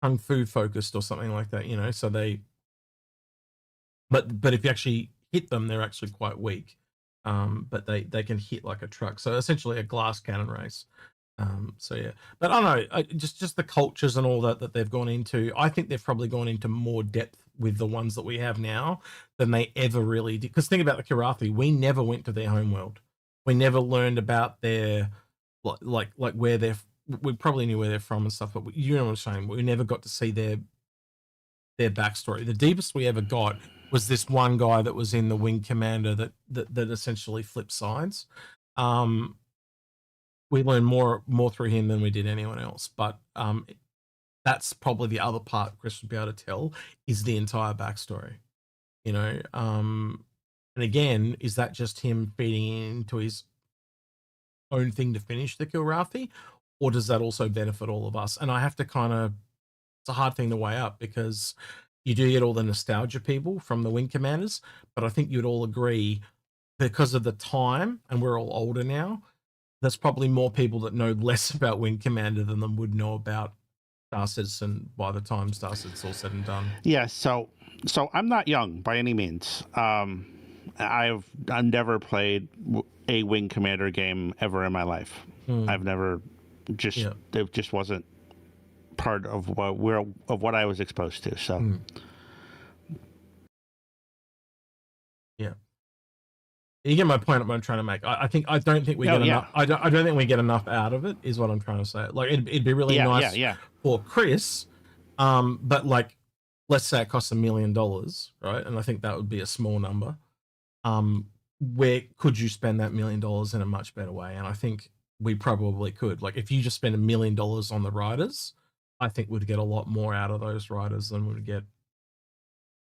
kung fu focused or something like that, you know, so they, but if you actually hit them, they're actually quite weak. But they can hit like a truck. So essentially a glass cannon race. So yeah, but I don't know, just the cultures and all that they've gone into. I think they've probably gone into more depth with the ones that we have now than they ever really did. Because think about the Kilrathi, we never went to their homeworld. We never learned about their like where they're. We probably knew where they're from and stuff, but you know what I'm saying. We never got to see their backstory. The deepest we ever got was this one guy that was in the Wing Commander that essentially flipped sides. We learned more through him than we did anyone else. But that's probably the other part Chris would be able to tell is the entire backstory. You know, and again, is that just him feeding into his own thing to finish the Kilrathi, or does that also benefit all of us? And I have to it's a hard thing to weigh up because you do get all the nostalgia people from the Wing Commanders, but I think you'd all agree because of the time, and we're all older now, there's probably more people that know less about Wing Commander than them would know about Star Citizen by the time Star Citizen's all said and done. Yeah, so I'm not young by any means. I've never played a Wing Commander game ever in my life. I've never it just wasn't part of what I was exposed to. So yeah, you get my point. What I'm trying to make. I don't think we get enough. I don't think we get enough out of it. Is what I'm trying to say. Like it'd be really nice for Chris, but like let's say it costs $1 million, right? And I think that would be a small number. Where could you spend that $1 million in a much better way? And I think we probably could. Like if you just spend $1 million on the riders, I think we'd get a lot more out of those riders than we'd get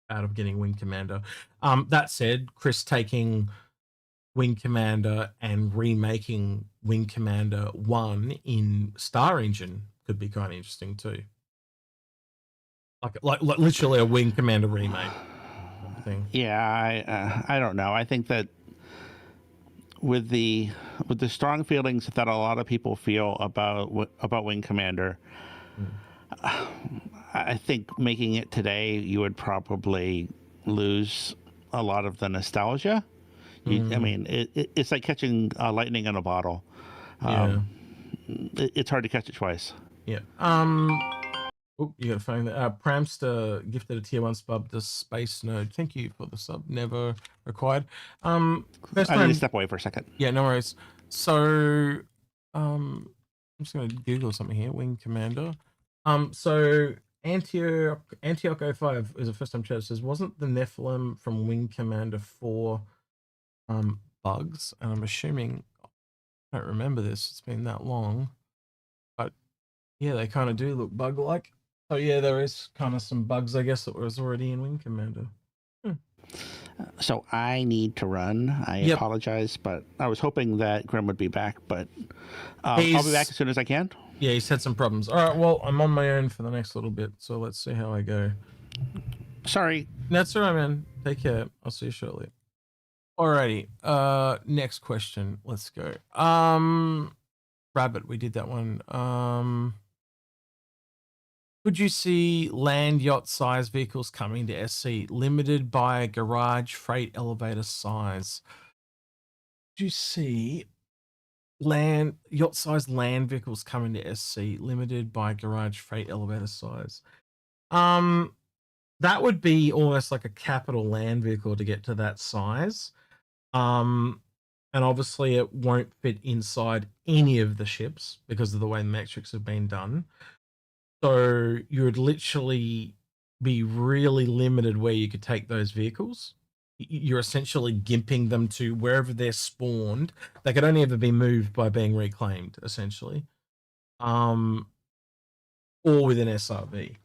out of getting Wing Commander. That said, Chris taking Wing Commander and remaking Wing Commander 1 in Star Engine could be kind of interesting too. Like literally a Wing Commander remake thing. Yeah, I don't know. I think that with the strong feelings that a lot of people feel about Wing Commander, I think making it today, you would probably lose a lot of the nostalgia. I mean, it's like catching lightning in a bottle. It's hard to catch it twice. Yeah. Oh, you gotta find that. Pramster gifted a tier 1 sub to Space Nerd. Thank you for the sub. Never required. I need to step away for a second. Yeah, no worries. So, I'm just gonna Google something here. Wing Commander. So Antioch 05 is a first time chat. Says, wasn't the Nephilim from Wing Commander 4 bugs? And I'm assuming I don't remember this. It's been that long, but yeah, they kind of do look bug like. So yeah, there is kind of some bugs, I guess, that was already in Wing Commander. So I need to run. I apologize, but I was hoping that Grim would be back, but I'll be back as soon as I can. Yeah, he's had some problems. All right, well, I'm on my own for the next little bit, so let's see how I go. Sorry. That's all right, man. Take care. I'll see you shortly. Alrighty. Next question. Let's go. Rabbit, we did that one. Could you see land yacht size vehicles coming to SC limited by garage freight elevator size? Do you see yacht size land vehicles coming to SC limited by garage freight elevator size? That would be almost like a capital land vehicle to get to that size. And obviously it won't fit inside any of the ships because of the way the metrics have been done. So you would literally be really limited where you could take those vehicles. You're essentially gimping them to wherever they're spawned. They could only ever be moved by being reclaimed, essentially. Or within SRV.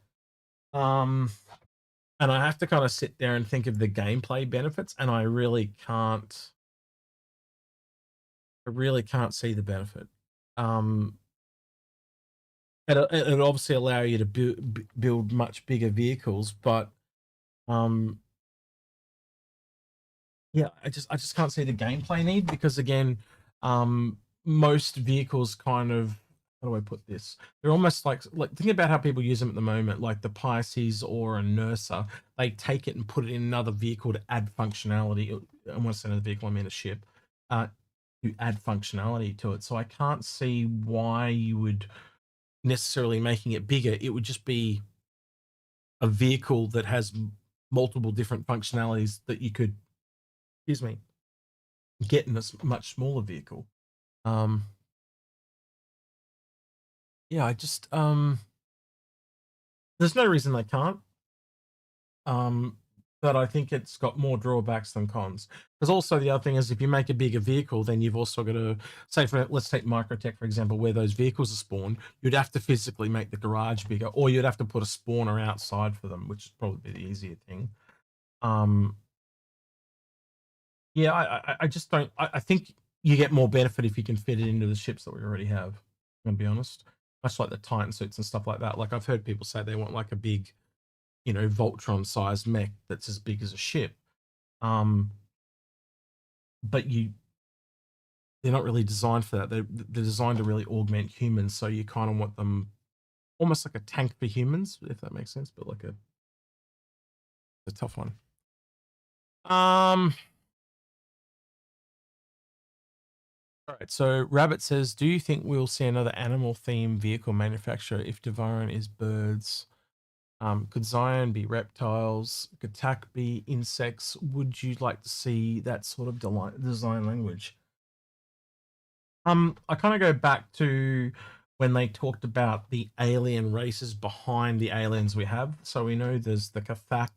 And I have to kind of sit there and think of the gameplay benefits, and I really can't see the benefit. It obviously allow you to build much bigger vehicles, but yeah, I just can't see the gameplay need because again, most vehicles kind of, how do I put this? They're almost like think about how people use them at the moment, like the Pisces or a Nursa. They take it and put it in another vehicle to add functionality. I want to say another vehicle, I mean a ship, to add functionality to it. So I can't see why you would necessarily making it bigger. It would just be a vehicle that has multiple different functionalities that you could, excuse me, get in a much smaller vehicle. Yeah, I just there's no reason they can't. But I think it's got more drawbacks than cons. Because also the other thing is, if you make a bigger vehicle, then you've also got to say, let's take Microtech for example, where those vehicles are spawned. You'd have to physically make the garage bigger, or you'd have to put a spawner outside for them, which is probably the easier thing. Yeah, I just don't. I think you get more benefit if you can fit it into the ships that we already have. I'm gonna be honest, much like the Titan suits and stuff like that. Like I've heard people say they want like a big, Voltron sized mech that's as big as a ship. But they're not really designed for that. They're designed to really augment humans. So you kind of want them almost like a tank for humans, if that makes sense, but like a tough one. All right, so Rabbit says, do you think we'll see another animal themed vehicle manufacturer if Devaron is birds? Could Zion be reptiles? Could Tak be insects? Would you like to see that sort of design language? I kind of go back to when they talked about the alien races behind the aliens we have. So we know there's the Kathak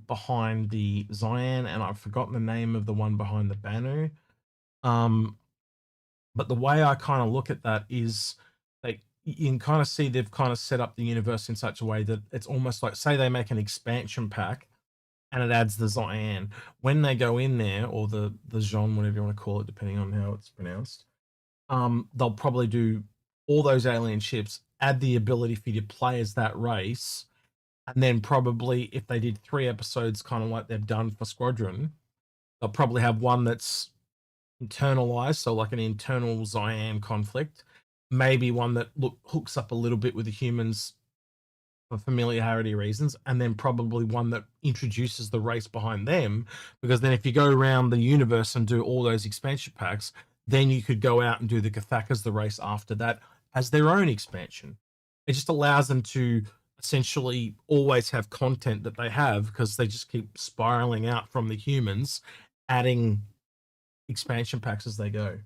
behind the Zion, and I've forgotten the name of the one behind the Banu. But the way I kind of look at that is you can kind of see they've kind of set up the universe in such a way that it's almost like, say they make an expansion pack and it adds the Zion. When they go in there, or the Zhon, whatever you want to call it, depending on how it's pronounced, they'll probably do all those alien ships, add the ability for you to play as that race, and then probably if they did 3 episodes kind of like they've done for Squadron, they'll probably have one that's internalized, so like an internal Zion conflict, maybe one that hooks up a little bit with the humans for familiarity reasons, and then probably one that introduces the race behind them, because then if you go around the universe and do all those expansion packs, then you could go out and do the Kathakas, the race after that, as their own expansion. It just allows them to essentially always have content that they have, because they just keep spiraling out from the humans, adding expansion packs as they go.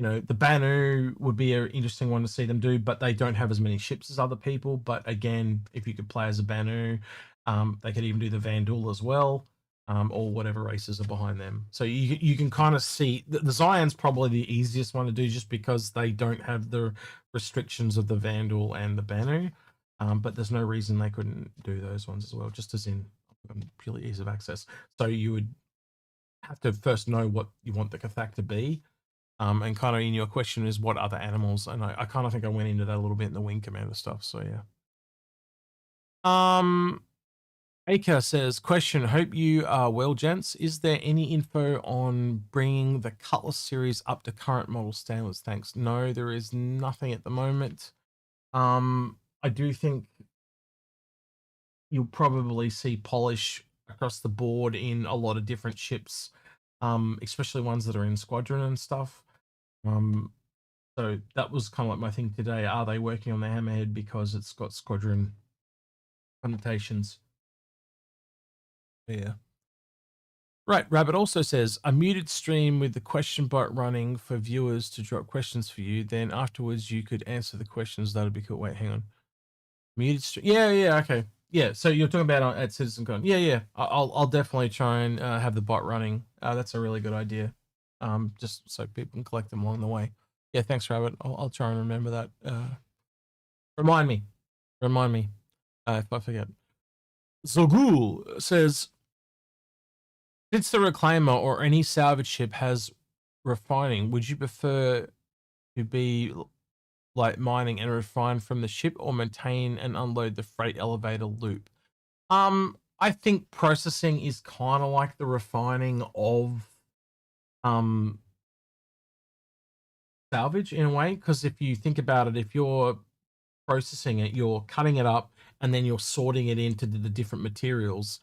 The Banu would be an interesting one to see them do, but they don't have as many ships as other people. But again, if you could play as a Banu, they could even do the Vandal as well, or whatever races are behind them. So you can kind of see the Zion's probably the easiest one to do, just because they don't have the restrictions of the Vandal and the Banu. But there's no reason they couldn't do those ones as well, just as in purely ease of access. So you would have to first know what you want the Kathak to be. And kind of in your question is what other animals, and I kind of think I went into that a little bit in the Wing Commander stuff, so yeah. Aker says, question, hope you are well, gents. Is there any info on bringing the Cutlass series up to current model standards? Thanks. No, there is nothing at the moment. I do think you'll probably see polish across the board in a lot of different ships, especially ones that are in squadron and stuff. So that was kind of like my thing today. Are they working on the Hammerhead because it's got squadron connotations? Yeah. Right. Rabbit also says a muted stream with the question bot running for viewers to drop questions for you. Then afterwards you could answer the questions. That'd be cool. Wait, hang on. Muted stream. Yeah. Okay. Yeah. So you're talking about at CitizenCon. Yeah. I'll definitely try and have the bot running. That's a really good idea. Just so people can collect them along the way. Yeah. Thanks, Rabbit. I'll try and remember that. Remind me if I forget. Zogul says, since the Reclaimer or any salvage ship has refining, would you prefer to be like mining and refine from the ship or maintain and unload the freight elevator loop? I think processing is kind of like the refining of salvage in a way, because if you think about it, if you're processing it, you're cutting it up and then you're sorting it into the different materials.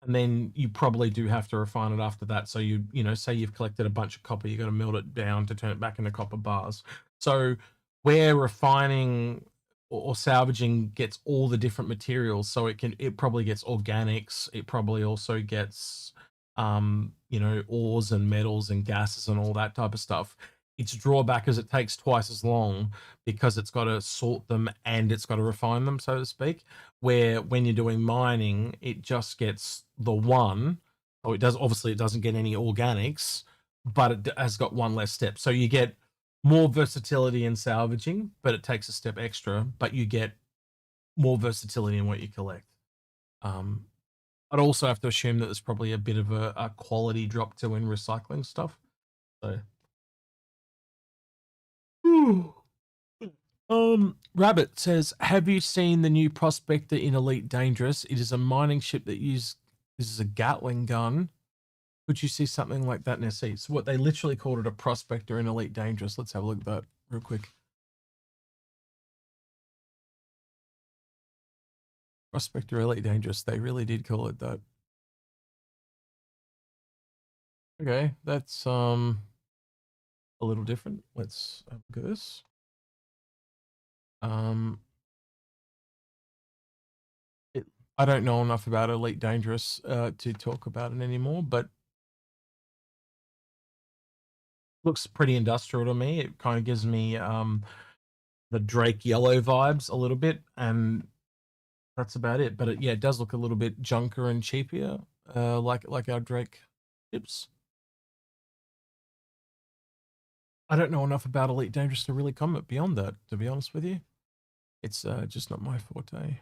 And then you probably do have to refine it after that. So you know, say you've collected a bunch of copper, you got to melt it down to turn it back into copper bars. So where refining or salvaging gets all the different materials, so it probably gets organics. It probably also gets, you know, ores and metals and gases and all that type of stuff. Its drawback is it takes twice as long because it's got to sort them and it's got to refine them, so to speak. Where when you're doing mining, it just gets the one. Oh, it does. Obviously, it doesn't get any organics, but it has got one less step. So you get more versatility in salvaging, but it takes a step extra. But you get more versatility in what you collect. I'd also have to assume that there's probably a bit of a quality drop too in recycling stuff. So. Rabbit says, have you seen the new Prospector in Elite Dangerous? It is a mining ship that uses a Gatling gun. Could you see something like that in SE? So what they literally called it, a Prospector in Elite Dangerous. Let's have a look at that real quick. Prospector Elite Dangerous. They really did call it that. Okay, that's a little different. Let's have a look at this. I don't know enough about Elite Dangerous to talk about it anymore, but looks pretty industrial to me. It kind of gives me the Drake yellow vibes a little bit, and that's about it. But it does look a little bit junker and cheaper, like our Drake ships. I don't know enough about Elite Dangerous to really comment beyond that, to be honest with you. It's just not my forte.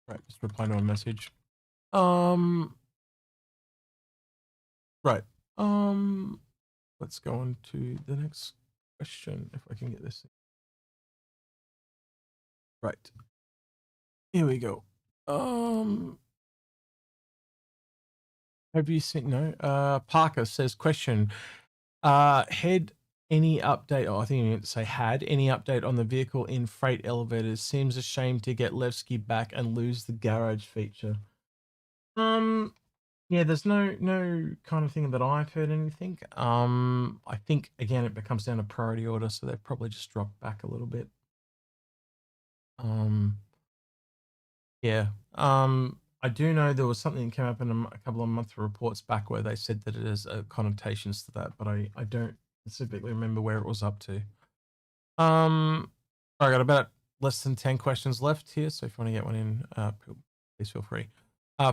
Right, just reply to a message. Right. Let's go on to the next question if I can get this. Right. Here we go. Have you seen Parker says question. Had any update, I think you meant to say had any update on the vehicle in freight elevators? Seems a shame to get Levski back and lose the garage feature. Yeah, there's no kind of thing that I've heard anything. I think again it becomes down to priority order, so they've probably just dropped back a little bit. Yeah. I do know there was something that came up in a couple of monthly reports back where they said that it has connotations to that, but I don't specifically remember where it was up to. I got about less than 10 questions left here, so if you want to get one in, please feel free.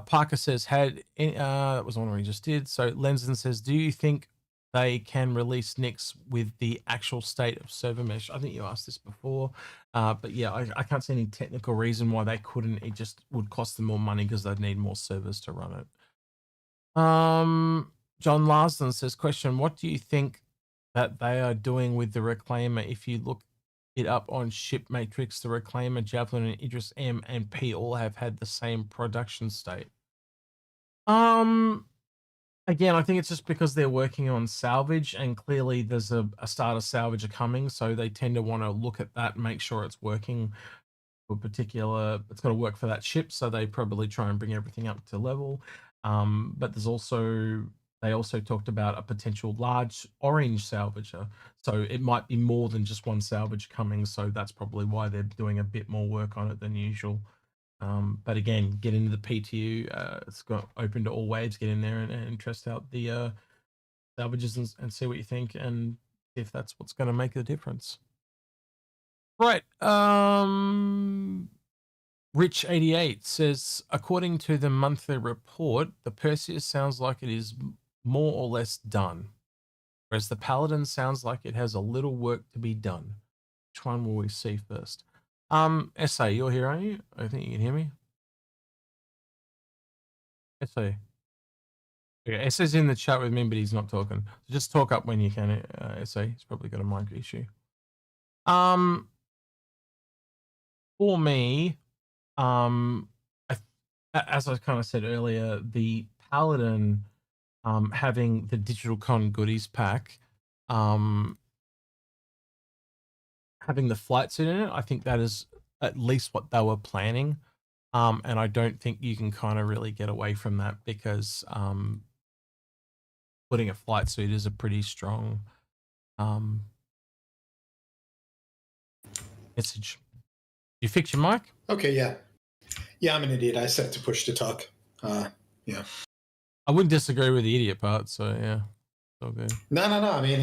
Parker says, that was one we just did. So Lenzen says, do you think they can release NICs with the actual state of server mesh? I think you asked this before, but yeah, I can't see any technical reason why they couldn't. It just would cost them more money because they'd need more servers to run it. John Larson says, question, what do you think that they are doing with the Reclaimer? If you look it up on Ship Matrix, the Reclaimer, Javelin, and Idris M and P all have had the same production state. Again, I think it's just because they're working on salvage, and clearly there's a starter salvager coming, so they tend to want to look at that and make sure it's working for particular. It's got to work for that ship, so they probably try and bring everything up to level. But there's also they also talked about a potential large orange salvager, so it might be more than just one salvage coming. So that's probably why they're doing a bit more work on it than usual. But again, get into the PTU. It's got open to all waves. Get in there and test out the salvages and see what you think, and if that's what's going to make the difference. Right. Rich88 says, according to the monthly report, the Perseus sounds like it is more or less done, whereas the Paladin sounds like it has a little work to be done. Which one will we see first? SA, you're here, aren't you? I think you can hear me. SA. Okay, SA's in the chat with me, but he's not talking. So just talk up when you can, SA. He's probably got a mic issue. For me, as I kind of said earlier, the Paladin having the Digital Con goodies pack, having the flight suit in it, I think that is at least what they were planning. And I don't think you can kind of really get away from that, because putting a flight suit is a pretty strong message. You fix your mic? Okay, yeah. Yeah, I'm an idiot. I set it to push to talk. Yeah. I wouldn't disagree with the idiot part, so yeah. It's all good. No. I mean,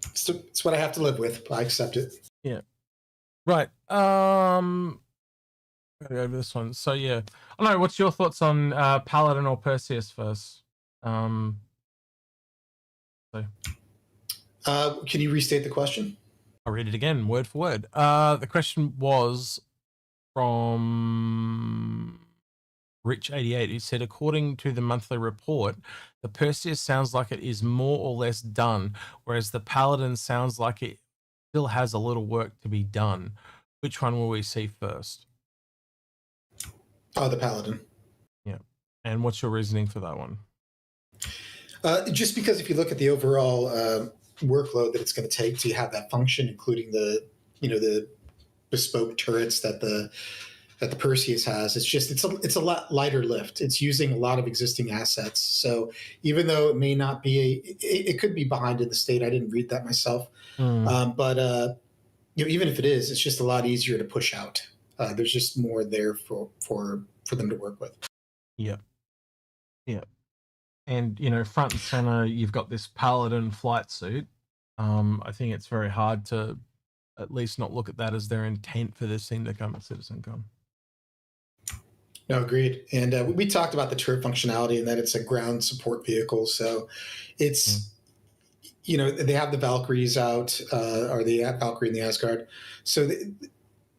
it's what I have to live with. I accept it. Yeah. Right. Gotta go over this one. So yeah. I don't know, what's your thoughts on Paladin or Perseus first? Can you restate the question? I'll read it again, word for word. The question was from Rich88, who said, according to the monthly report, the Perseus sounds like it is more or less done, whereas the Paladin sounds like it still has a little work to be done. Which one will we see first? Oh, the Paladin. Yeah. And what's your reasoning for that one? Just because if you look at the overall workload that it's going to take to have that function, including the bespoke turrets that the Perseus has, it's a lot lighter lift. It's using a lot of existing assets. So even though it may not be it could be behind in the state. I didn't read that myself, but even if it is, it's just a lot easier to push out. There's just more there for them to work with. Yeah. And front and center, you've got this Paladin flight suit. I think it's very hard to at least not look at that as their intent for this thing to come at CitizenCon. No, agreed. And we talked about the turret functionality and that it's a ground support vehicle. So it's, they have the Valkyries out, or the Valkyrie and the Asgard. So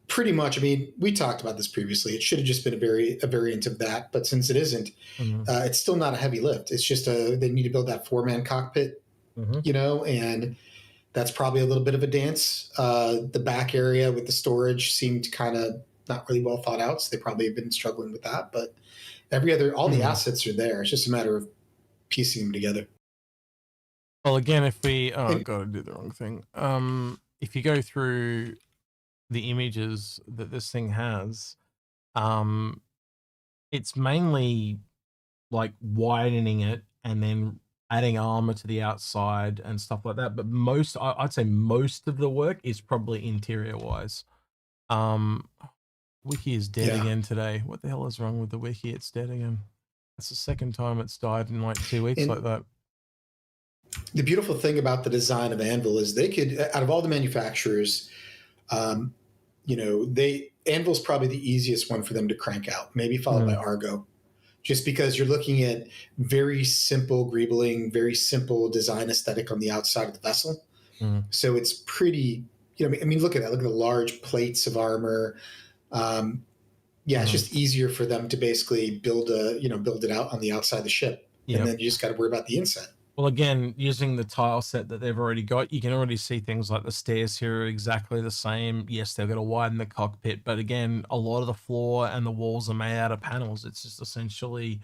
pretty much, I mean, we talked about this previously. It should have just been a variant of that. But since it isn't, it's still not a heavy lift. It's just they need to build that 4-man cockpit, and that's probably a little bit of a dance. The back area with the storage seemed kind of not really well thought out, so they probably have been struggling with that. But all the assets are there. It's just a matter of piecing them together. Well, again, if we got to do the wrong thing. If you go through the images that this thing has, it's mainly like widening it and then adding armor to the outside and stuff like that. But I'd say most of the work is probably interior wise. Wiki is dead again today. What the hell is wrong with the wiki? It's dead again. That's the second time it's died in like 2 weeks like that. The beautiful thing about the design of Anvil is they could, out of all the manufacturers, Anvil's probably the easiest one for them to crank out, maybe followed by Argo, just because you're looking at very simple greebling, very simple design aesthetic on the outside of the vessel. So it's pretty, I mean, look at that. Look at the large plates of armor. It's just easier for them to basically build it out on the outside of the ship. And then you just got to worry about the inside. Well, again, using the tile set that they've already got, you can already see things like the stairs here are exactly the same. Yes, they're going to widen the cockpit, but again, a lot of the floor and the walls are made out of panels. It's just essentially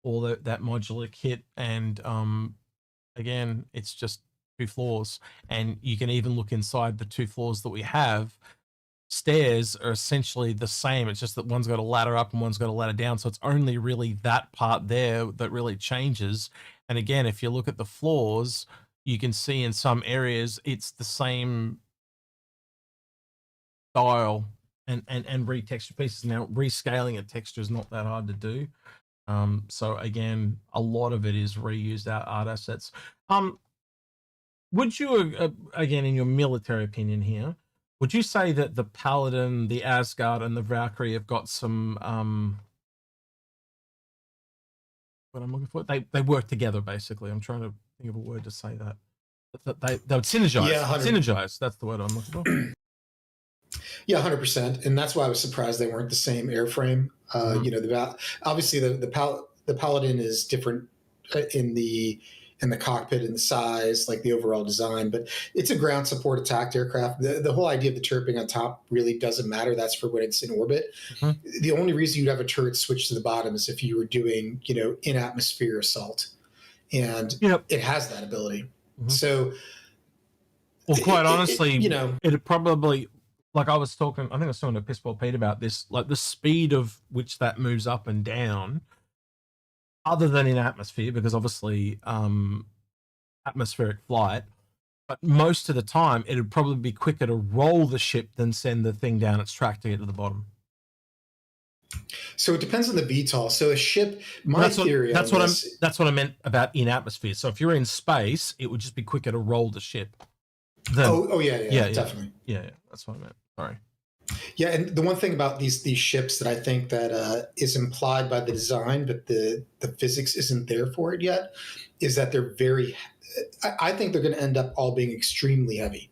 all that modular kit, and again, it's just 2 floors, and you can even look inside the 2 floors that we have. Stairs are essentially the same. It's just that one's got a ladder up and one's got a ladder down. So it's only really that part there that really changes. And again, if you look at the floors, you can see in some areas it's the same style and retexture pieces. Now, rescaling a texture is not that hard to do. So again, a lot of it is reused art assets. Would you, again, in your military opinion here, would you say that the Paladin, the Asgard, and the Valkyrie have got some, what I'm looking for? They work together, basically. I'm trying to think of a word to say that. They would synergize. Yeah, synergize. That's the word I'm looking for. Yeah, 100%. And that's why I was surprised they weren't the same airframe. You know, obviously the Paladin is different in the cockpit and the size, like the overall design, but it's a ground support attacked aircraft. The whole idea of the turret being on top really doesn't matter. That's for when it's in orbit. The only reason you'd have a turret switch to the bottom is if you were doing, you know, in atmosphere assault, and it has that ability. So, well, quite honestly, you know, it probably, like I was talking to Pissball Pete about this, like the speed of which that moves up and down, other than in atmosphere, because obviously atmospheric flight, but most of the time it would probably be quicker to roll the ship than send the thing down its track to get to the bottom. So it depends on the VTOL. So a ship, that's what I meant about in atmosphere. So if you're in space, it would just be quicker to roll the ship. Yeah, definitely. Yeah, that's what I meant. Sorry. Yeah, and the one thing about these ships that I think that is implied by the design, but the physics isn't there for it yet, is that they're I think they're going to end up all being extremely heavy.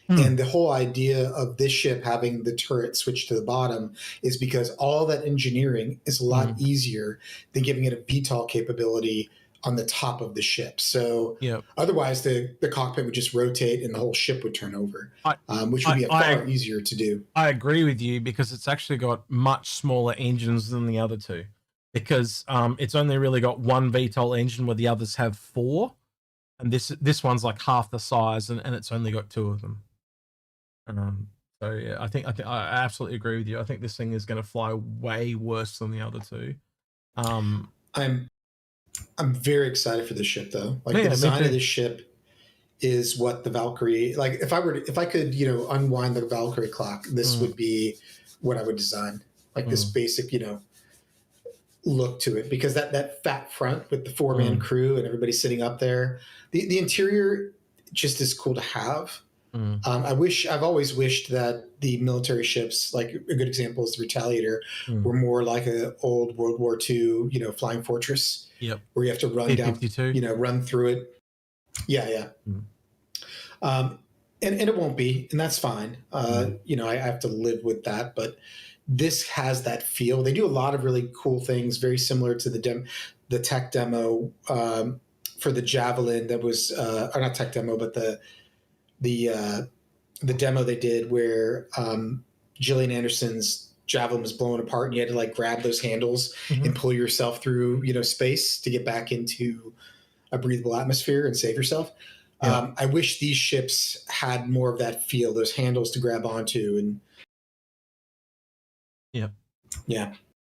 And the whole idea of this ship having the turret switch to the bottom is because all that engineering is a lot easier than giving it a VTOL capability on the top of the ship. So otherwise the cockpit would just rotate and the whole ship would turn over, which would be far easier to do. I agree with you, because it's actually got much smaller engines than the other two, because it's only really got one VTOL engine where the others have 4. And this one's like half the size, and it's only got 2 of them. So yeah, I think I absolutely agree with you. I think this thing is going to fly way worse than the other two. I'm very excited for this ship, though. Like the design of this ship is what the Valkyrie. Like if I could, you know, unwind the Valkyrie clock, this would be what I would design. Like this basic, you know, look to it, because that fat front with the 4-man crew and everybody sitting up there, the interior just is cool to have. I've always wished that the military ships, like a good example is the Retaliator, were more like an old World War II, you know, flying fortress, where you have to run down, you know, run through it. Yeah. And it won't be, and that's fine. You know, I have to live with that, but this has that feel. They do a lot of really cool things, very similar to the tech demo for the Javelin that was, or not tech demo, but the demo they did where Gillian Anderson's Javelin was blown apart and you had to like grab those handles and pull yourself through, you know, space to get back into a breathable atmosphere and save yourself. I wish these ships had more of that feel, those handles to grab onto. And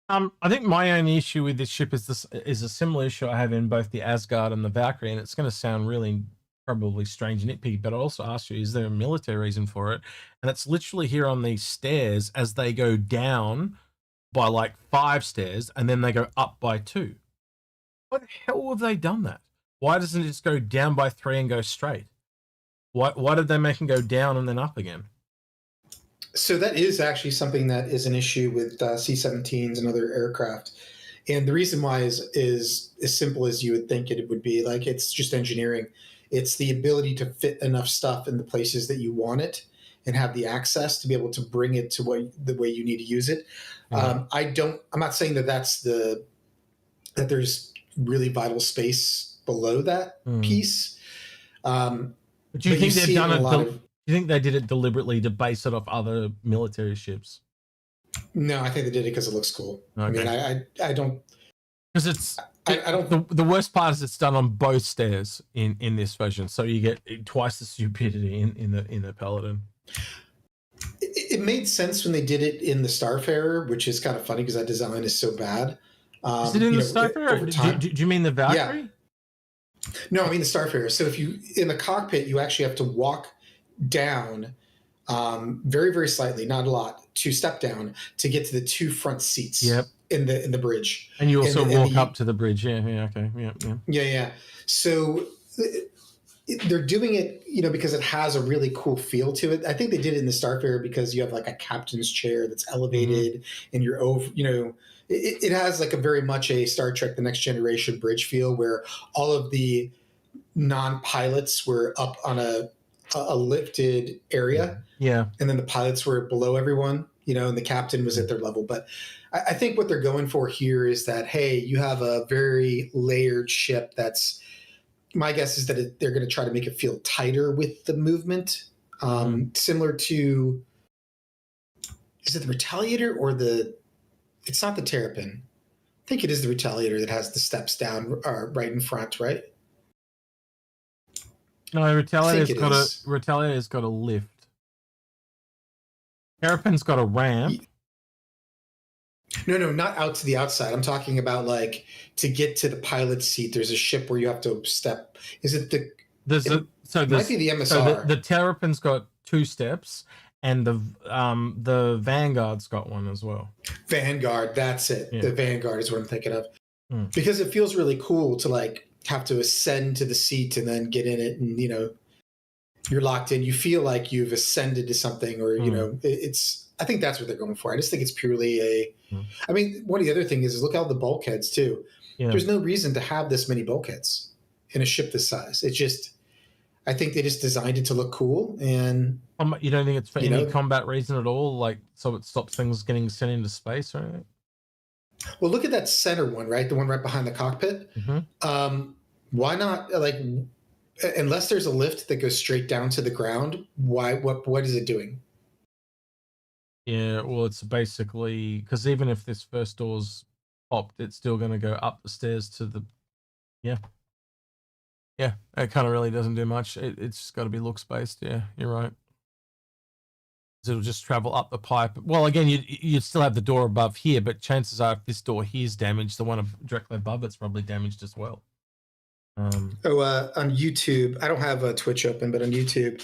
I think my only issue with this ship is a similar issue I have in both the Asgard and the Valkyrie, and it's going to sound really probably strange and nitpicky, but I'll also ask you, is there a military reason for it? And it's literally here on these stairs as they go down by like 5 stairs and then they go up by 2. Why the hell have they done that? Why doesn't it just go down by 3 and go straight? Why did they make them go down and then up again? So that is actually something that is an issue with C-17s and other aircraft. And the reason why is as simple as you would think it would be. Like, it's just engineering. It's the ability to fit enough stuff in the places that you want it and have the access to be able to bring it to the way you need to use it. I'm not saying that there's really vital space below that piece. But do you think they've done it? Do you think they did it deliberately to base it off other military ships? No, I think they did it because it looks cool. Okay. I mean, I don't. Because I don't. The worst part is it's done on both stairs in this version, so you get twice the stupidity in the Paladin. It made sense when they did it in the Starfarer, which is kind of funny because that design is so bad. Is it in the Starfarer? Do you mean the Valkyrie? Yeah. No, I mean the Starfarer. So if you in the cockpit, you actually have to walk down very, very slightly, not a lot, to step down to get to the two front seats. Yep. In the bridge. And you also walk up to the bridge. Yeah, okay. Yeah. So they're doing it, because it has a really cool feel to it. I think they did it in the Starfarer because you have like a captain's chair that's elevated and you're over, it has like a very much a Star Trek The Next Generation bridge feel where all of the non-pilots were up on a lifted area. Yeah. And then the pilots were below everyone, and the captain was at their level. But I think what they're going for here is that, hey, you have a very layered ship that's, my guess is that they're going to try to make it feel tighter with the movement, similar to, is it the Retaliator or it's not the Terrapin. I think it is the Retaliator that has the steps down right in front, right? No, Retaliator's got a lift. Terrapin's got a ramp. No, not out to the outside. I'm talking about like to get to the pilot's seat. There's a ship where you have to step. Is it the? It might be the MSR. So the Terrapin's got 2 steps, and the Vanguard's got one as well. Vanguard, that's it. Yeah. The Vanguard is what I'm thinking of, because it feels really cool to like have to ascend to the seat and then get in it, and you're locked in. You feel like you've ascended to something, or it's. I think that's what they're going for. I just think it's purely I mean, one of the other things is look at the bulkheads too. Yeah. There's no reason to have this many bulkheads in a ship this size. It's just, I think they just designed it to look cool. And you don't think it's for any combat reason at all? Like, so it stops things getting sent into space or anything? Well, look at that center one, right? The one right behind the cockpit. Why not, like, unless there's a lift that goes straight down to the ground, what is it doing? Yeah, well, it's basically because even if this first door's popped, it's still going to go up the stairs to the. Yeah, it kind of really doesn't do much. It's just got to be looks based. Yeah, you're right. It'll just travel up the pipe. Well, again, you'd still have the door above here, but chances are if this door here's damaged, the one directly above it's probably damaged as well. On YouTube, I don't have a Twitch open, but on YouTube.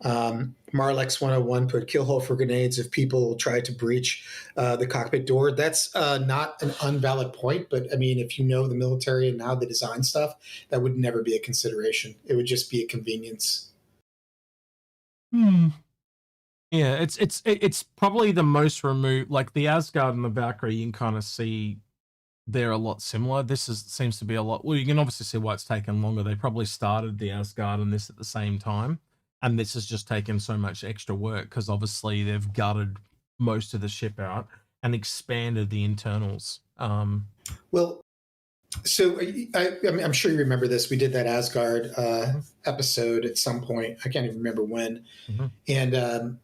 Marlex 101 put kill hole for grenades if people try to breach the cockpit door. That's not an unvalid point, but I mean, if you know the military and how they design stuff, that would never be a consideration. It would just be a convenience. Yeah, it's probably the most removed. Like the Asgard and the Valkyrie, you can kind of see they're a lot similar. Seems to be a lot. Well, you can obviously see why it's taken longer. They probably started the Asgard and this at the same time. And this has just taken so much extra work because obviously they've gutted most of the ship out and expanded the internals. Well, so I'm sure you remember this. We did that Asgard episode at some point. I can't even remember when. And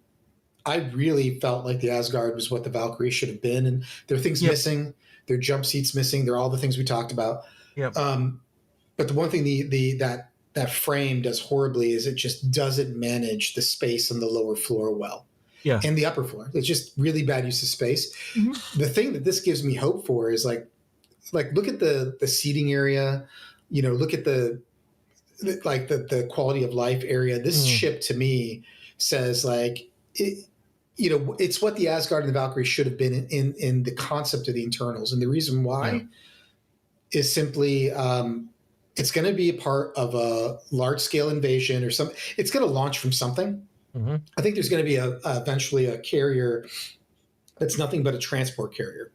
I really felt like the Asgard was what the Valkyrie should have been. And there are things missing. There are jump seats missing. There are all the things we talked about. But the one thing that frame does horribly is it just doesn't manage the space on the lower floor well. And the upper floor. It's just really bad use of space. The thing that this gives me hope for is like look at the seating area, look at the quality of life area. This ship to me says like it's what the Asgard and the Valkyrie should have been in the concept of the internals. And the reason why is simply it's going to be a part of a large-scale invasion or something. It's going to launch from something. I think there's going to be eventually a carrier that's nothing but a transport carrier.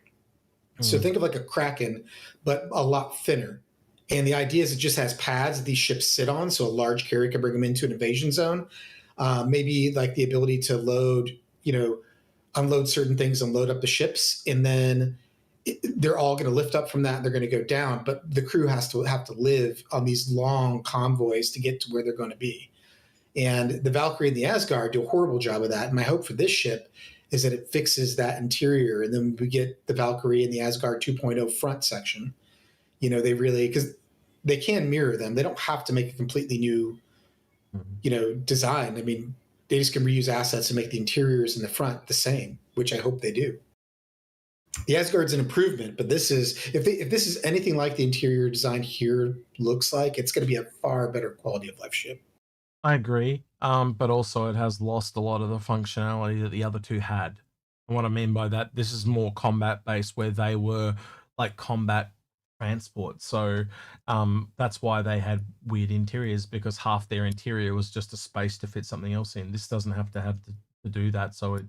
So think of like a Kraken, but a lot thinner. And the idea is it just has pads that these ships sit on, so a large carrier can bring them into an invasion zone. Maybe like the ability to load, unload certain things and load up the ships, and then they're all going to lift up from that and they're going to go down, but the crew have to live on these long convoys to get to where they're going to be. And the Valkyrie and the Asgard do a horrible job of that. And my hope for this ship is that it fixes that interior. And then we get the Valkyrie and the Asgard 2.0 front section. they really, because they can mirror them. They don't have to make a completely new, design. I mean, they just can reuse assets and make the interiors and the front the same, which I hope they do. The Asgard's an improvement, but this is, if this is anything like the interior design here looks like, it's going to be a far better quality of life ship. I agree, but also it has lost a lot of the functionality that the other two had. And what I mean by that, this is more combat based, where they were like combat transport. So that's why they had weird interiors, because half their interior was just a space to fit something else in. This doesn't have to do that. So it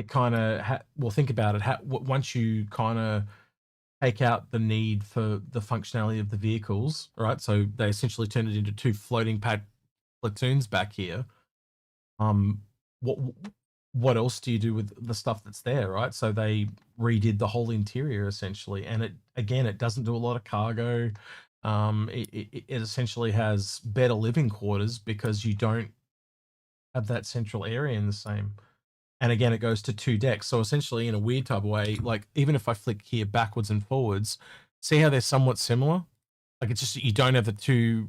kind of well, think about it. Once you kind of take out the need for the functionality of the vehicles, right? So they essentially turned it into two floating platoons back here. What else do you do with the stuff that's there, right? So they redid the whole interior essentially, and it doesn't do a lot of cargo. It essentially has better living quarters because you don't have that central area in the same. And again, it goes to 2 decks. So essentially, in a weird type of way, like even if I flick here backwards and forwards, see how they're somewhat similar? Like it's just you don't have the 2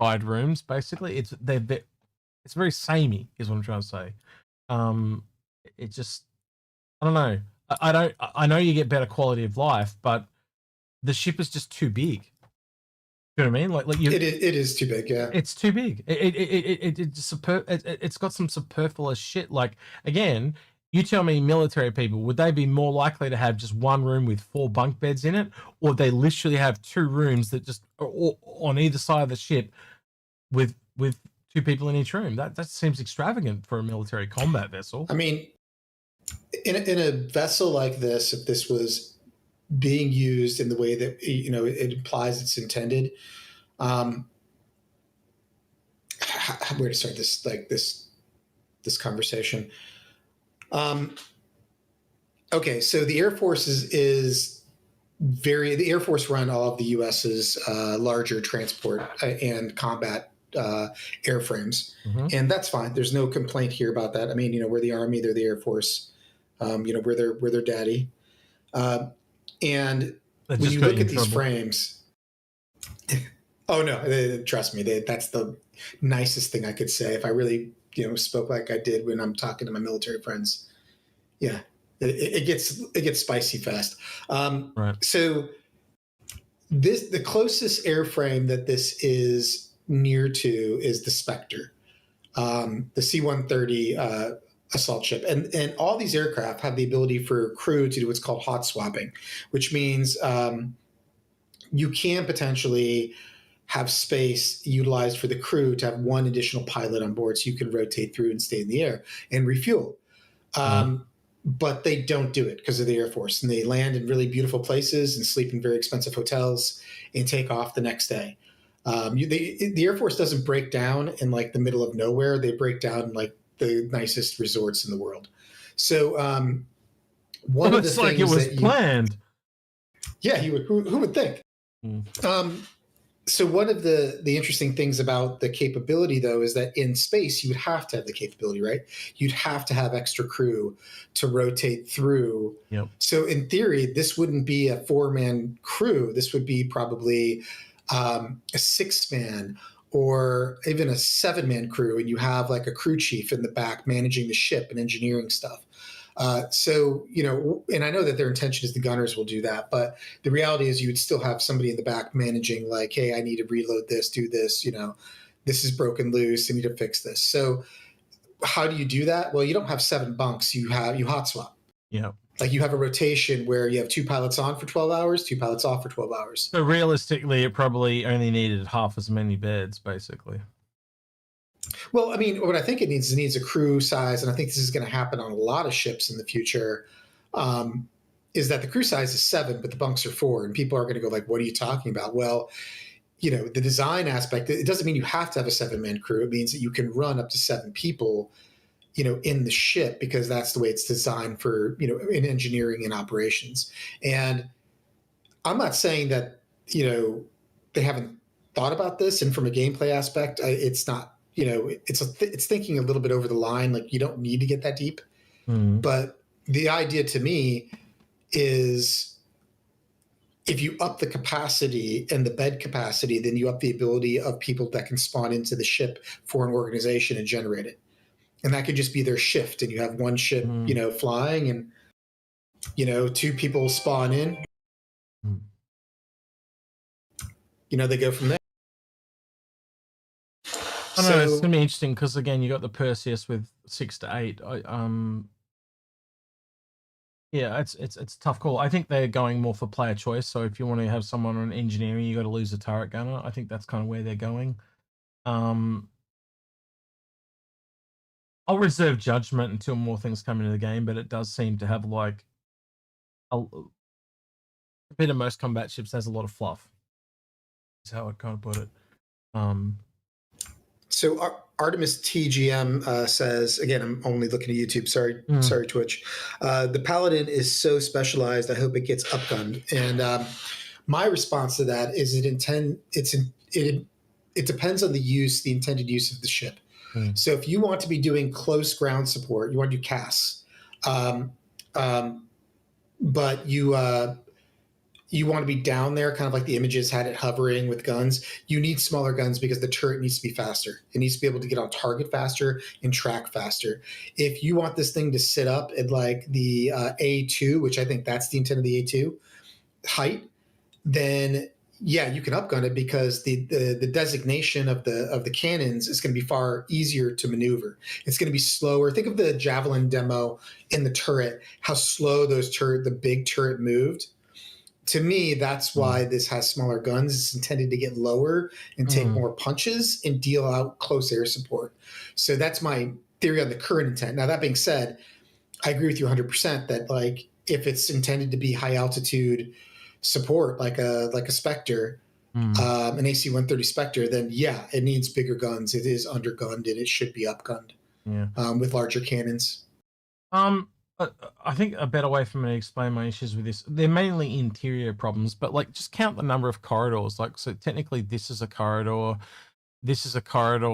side rooms. Basically, it's very samey, is what I'm trying to say. It just, I don't know. I know you get better quality of life, but the ship is just too big. You know what I mean? Like it is too big. Yeah, it's too big. It's got some superfluous shit. Like again, you tell me, military people, would they be more likely to have just one room with 4 bunk beds in it, or they literally have 2 rooms that just are on either side of the ship with 2 people in each room? That seems extravagant for a military combat vessel. I mean, in a vessel like this, if this was being used in the way that it implies it's intended, where to start this conversation? Okay, so the Air Force is the Air Force run all of the US's larger transport and combat airframes, and that's fine. There's no complaint here about that. I mean, we're the Army, they're the Air Force. We're their daddy. And when you look at these frames, oh no, trust me, that's the nicest thing I could say. If I really, spoke like I did when I'm talking to my military friends, yeah, it gets spicy fast. Right. So the closest airframe that this is near to is the Spectre, the C-130 assault ship, and all these aircraft have the ability for crew to do what's called hot swapping, which means you can potentially have space utilized for the crew to have one additional pilot on board, so you can rotate through and stay in the air and refuel. But they don't do it because of the Air Force, and they land in really beautiful places and sleep in very expensive hotels and take off the next day. The Air Force doesn't break down in like the middle of nowhere. They break down in like the nicest resorts in the world. So one of the things like it was planned. Yeah, who would think? So one of the interesting things about the capability, though, is that in space you would have to have the capability, right? You'd have to have extra crew to rotate through. Yep. So in theory, this wouldn't be a 4-man crew. This would be probably a 6-man or even a 7-man crew, and you have like a crew chief in the back managing the ship and engineering stuff. So, and I know that their intention is the gunners will do that, but the reality is you would still have somebody in the back managing like, hey, I need to reload this, do this, this is broken loose, I need to fix this. So how do you do that? Well, you don't have 7 bunks, you hot swap. Yeah. Like you have a rotation where you have 2 pilots on for 12 hours, 2 pilots off for 12 hours. So realistically, it probably only needed half as many beds, basically. Well, I mean, what I think it needs a crew size, and I think this is going to happen on a lot of ships in the future, is that the crew size is 7, but the bunks are 4, and people are going to go like, what are you talking about? Well, the design aspect, it doesn't mean you have to have a 7-man crew. It means that you can run up to 7 people in the ship, because that's the way it's designed for, in engineering and operations. And I'm not saying that, they haven't thought about this. And from a gameplay aspect, it's not, it's thinking a little bit over the line. Like you don't need to get that deep. But the idea to me is if you up the capacity and the bed capacity, then you up the ability of people that can spawn into the ship for an organization and generate it. And that could just be their shift. And you have one ship, flying, and, 2 people spawn in. They go from there. I know it's gonna be interesting because again, you got the Perseus with 6 to 8. Yeah, it's a tough call. I think they're going more for player choice. So if you want to have someone on engineering, you got to lose a turret gunner. I think that's kind of where they're going. I'll reserve judgment until more things come into the game, but it does seem to have like a bit of most combat ships has a lot of fluff. Is how I'd kind of put it. So Artemis TGM says, again, I'm only looking at YouTube. Sorry, Twitch. The Paladin is so specialized. I hope it gets upgunned. And my response to that is it depends on the intended use of the ship. So if you want to be doing close ground support, you want to do CAS, but you want to be down there, kind of like the images had it hovering with guns. You need smaller guns because the turret needs to be faster. It needs to be able to get on target faster and track faster. If you want this thing to sit up at like the A2, which I think that's the intent of the A2 height, then yeah, you can upgun it because the designation of the cannons is going to be far easier to maneuver. It's going to be slower. Think of the Javelin demo in the turret, how slow the big turret moved. To me, that's why this has smaller guns. It's intended to get lower and take more punches and deal out close air support. So that's my theory on the current intent. Now, that being said, I agree with you 100% that like if it's intended to be high altitude support, like a Spectre, an AC-130 Spectre, then yeah, it needs bigger guns. It is undergunned and it should be upgunned with larger cannons. I think a better way for me to explain my issues with this, they're mainly interior problems, but like just count the number of corridors. Like, so technically this is a corridor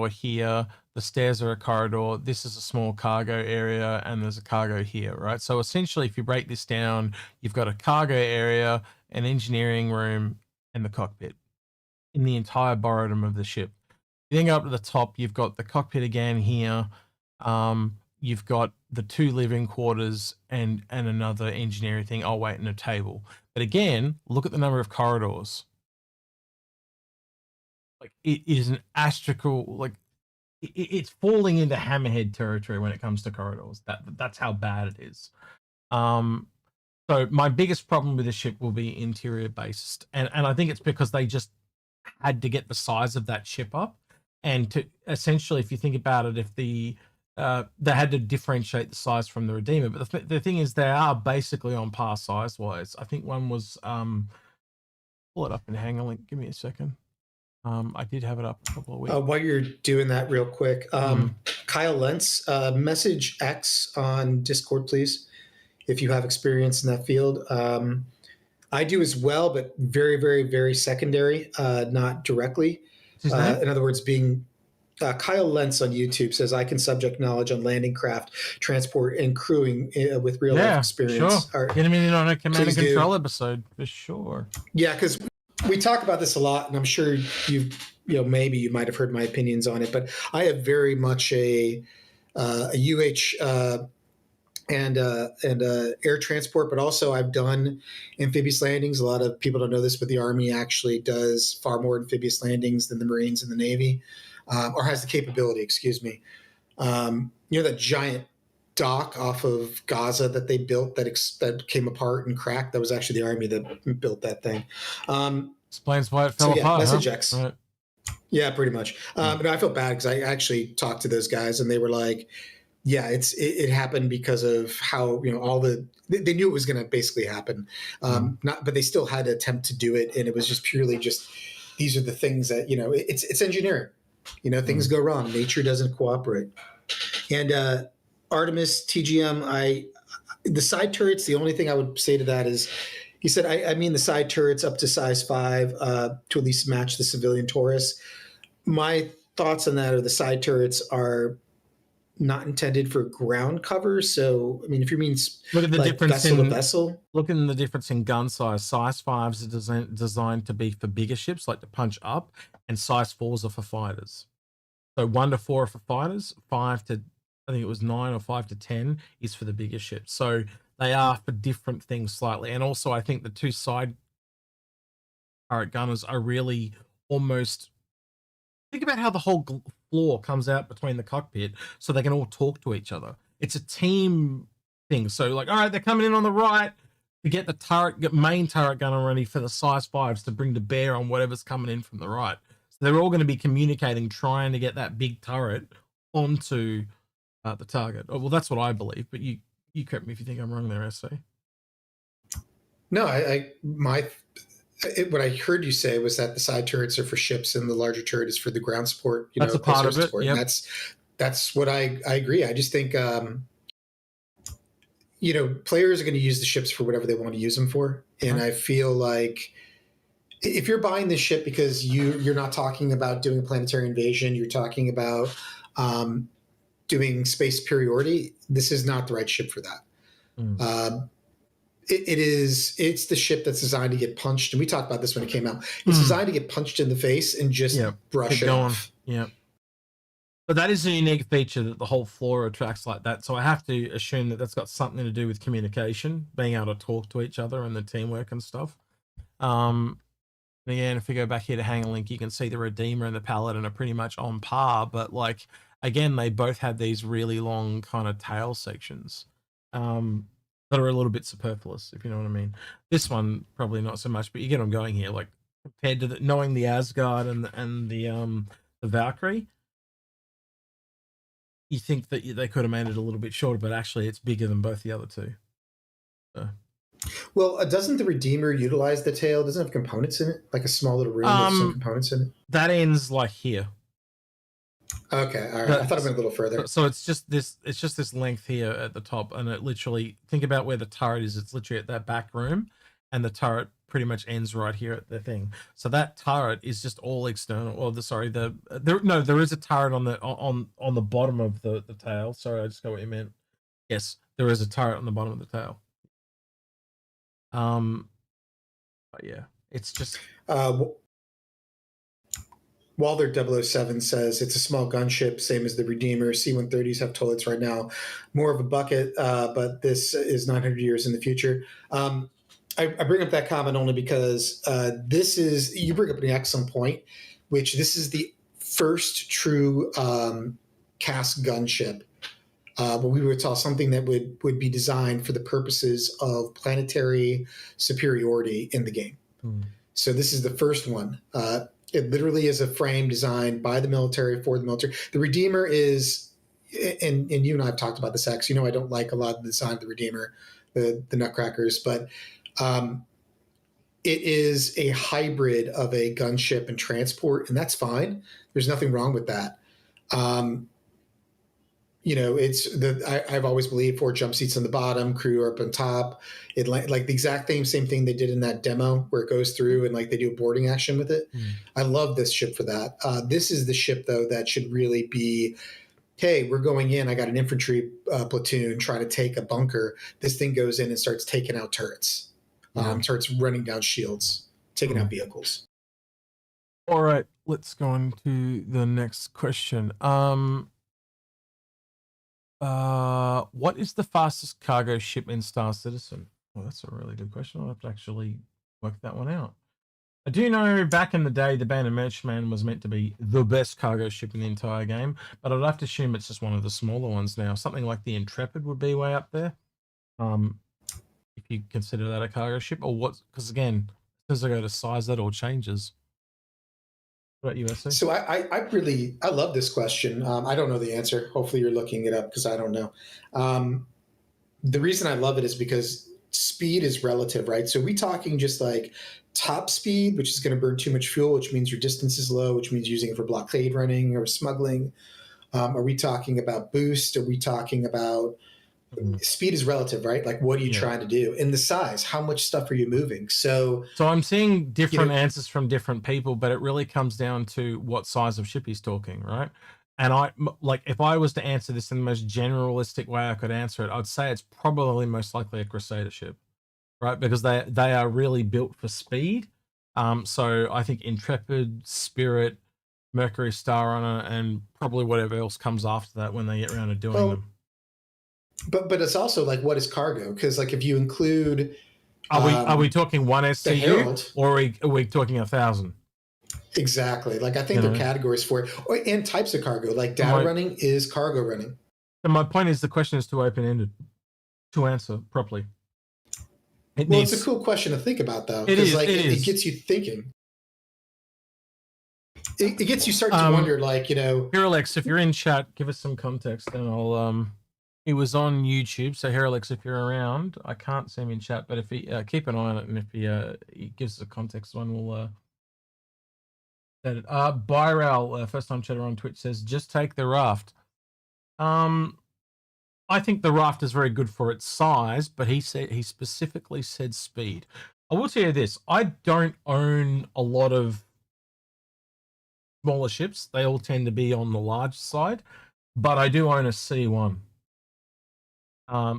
here, the stairs are a corridor, this is a small cargo area, and there's a cargo here, right? So essentially, if you break this down, you've got a cargo area, an engineering room, and the cockpit in the entire bottom of the ship. You then go up to the top, you've got the cockpit again here. You've got the 2 living quarters and another engineering thing. Oh, wait, and a table. But again, look at the number of corridors. Like it is an astronomical, like it's falling into Hammerhead territory when it comes to corridors. That's how bad it is. So my biggest problem with the ship will be interior based, and I think it's because they just had to get the size of that ship up, and to essentially, if you think about it, if they had to differentiate the size from the Redeemer, but the thing is, they are basically on par size wise. I think one was pull it up and hang a link. Give me a second. I did have it up a couple of weeks. While you're doing that real quick, Kyle Lentz, message X on Discord, please, if you have experience in that field. I do as well, but very, very, very secondary, not directly. In other words, being Kyle Lentz on YouTube says, I can subject knowledge on landing craft, transport, and crewing with real life experience. Sure. Get him in on a command and control episode for sure. Yeah, because we talk about this a lot, and I'm sure maybe you might have heard my opinions on it, but I have very much a UH and air transport, but also I've done amphibious landings. A lot of people don't know this, but the Army actually does far more amphibious landings than the Marines and the Navy. Or has the capability, excuse me. That giant dock off of Gaza that they built that came apart and cracked? That was actually the Army that built that thing. Explains why it fell apart. Message X. Right. Yeah, pretty much. But I felt bad because I actually talked to those guys and they were like, yeah, it happened because of how, they knew it was going to basically happen. But they still had to attempt to do it. And it was just purely these are the things that, it's engineering. Things go wrong. Nature doesn't cooperate. And Artemis TGM, the side turrets, the only thing I would say to that is, he said, I mean the side turrets up to size 5 to at least match the civilian Taurus. My thoughts on that are the side turrets are not intended for ground cover. So, I mean, if you mean look at the difference vessel to vessel, look at the difference in gun size. Size 5s are designed to be for bigger ships, like to punch up, and size 4s are for fighters. So 1 to 4 are for fighters, 5 to, I think it was 9 or 5 to 10 is for the bigger ships. So they are for different things slightly. And also, I think the 2 side turret gunners are really almost, think about how the whole floor comes out between the cockpit so they can all talk to each other. It's a team thing. So like, all right, they're coming in on the right to get the main turret gunner ready for the size 5s to bring to bear on whatever's coming in from the right. So they're all going to be communicating, trying to get that big turret onto the target. Oh, well, that's what I believe, but you correct me if you think I'm wrong there, SC. No, what I heard you say was that the side turrets are for ships and the larger turret is for the ground support. That's a part of it. Yep. And that's what I agree. I just think, players are going to use the ships for whatever they want to use them for. And I feel like if you're buying this ship because you're not talking about doing a planetary invasion, you're talking about doing space superiority, this is not the right ship for that. It's the ship that's designed to get punched, and we talked about this when it came out. It's designed to get punched in the face and just brush it off. Yeah. But that is a unique feature that the whole floor attracts like that. So I have to assume that that's got something to do with communication, being able to talk to each other and the teamwork and stuff. Again, if we go back here to Hangar Link, you can see the Redeemer and the Paladin are pretty much on par. But like, again, they both had these really long kind of tail sections. That are a little bit superfluous, if you know what I mean. This one probably not so much, but you get them going here. Like compared to knowing the Asgard and the Valkyrie, you think that they could have made it a little bit shorter, but actually it's bigger than both the other two. So. Well, doesn't the Redeemer utilize the tail? Doesn't it have components in it, like a small little room with some components in it? That ends like here. Okay, all right. I thought it went a little further. So it's just this length here at the top, and it literally, think about where the turret is. It's literally at that back room, and the turret pretty much ends right here at the thing. So that turret is just all external. Or there is a turret on the bottom of the tail. Sorry, I just got what you meant. Yes, there is a turret on the bottom of the tail. But yeah, it's just. Walder 007 says it's a small gunship, same as the Redeemer. C-130s have toilets right now. More of a bucket, but this is 900 years in the future. I bring up that comment only because you bring up an excellent point, which this is the first true cast gunship. But we would tell something that would be designed for the purposes of planetary superiority in the game. So this is the first one. It literally is a frame designed by the military for the military. The Redeemer is, and you and I have talked about this, X. I don't like a lot of the design of the Redeemer, the Nutcrackers, but it is a hybrid of a gunship and transport, and that's fine. There's nothing wrong with that. I've always believed 4 jump seats on the bottom, crew up on top. It like the exact same thing they did in that demo where it goes through and like they do a boarding action with it. I love this ship for that. This is the ship though that should really be, hey, we're going in. I got an infantry platoon trying to take a bunker. This thing goes in and starts taking out turrets, starts running down shields, taking out vehicles. All right, let's go on to the next question. What is the fastest cargo ship in Star Citizen? Well, that's a really good question. I'll have to actually work that one out. I do know back in the day, the Band of Merchantman was meant to be the best cargo ship in the entire game, but I'd have to assume it's just one of the smaller ones now. Something like the Intrepid would be way up there. If you consider that a cargo ship, or what? Because again, as soon as I go to size, that all changes. What about you, SC? So I love this question. I don't know the answer. Hopefully you're looking it up because I don't know. The reason I love it is because speed is relative, right? So we talking just like top speed, which is going to burn too much fuel, which means your distance is low, which means using it for blockade running or smuggling. Are we talking about boost? Are we talking about speed is relative, right? Like what are you trying to do? And the size, how much stuff are you moving? So I'm seeing different answers from different people, but it really comes down to what size of ship he's talking, right? like, if I was to answer this in the most generalistic way I could answer it, I'd say it's probably most likely a Crusader ship, right? Because they are really built for speed. So I think Intrepid, Spirit, Mercury Star Runner, and probably whatever else comes after that when they get around to doing them. But it's also like, what is cargo? Because like if you include, are we talking one SCU Herald, or are we talking 1,000? Exactly. Like I think there are categories for it, and types of cargo. Like data running is cargo running. And my point is, the question is too open-ended to answer properly. It's a cool question to think about, though, because it gets you thinking. It gets you starting to wonder, like, you know. Here, Alex, if you're in chat, give us some context, and I'll. It was on YouTube, so here, Alex, if you're around, I can't see him in chat, but if he keep an eye on it, and if he gives us a context one, we'll. Byral, first time chatter on Twitch, says just take the raft. I think the raft is very good for its size, but he specifically said speed. I will tell you this: I don't own a lot of smaller ships. They all tend to be on the large side, but I do own a C1.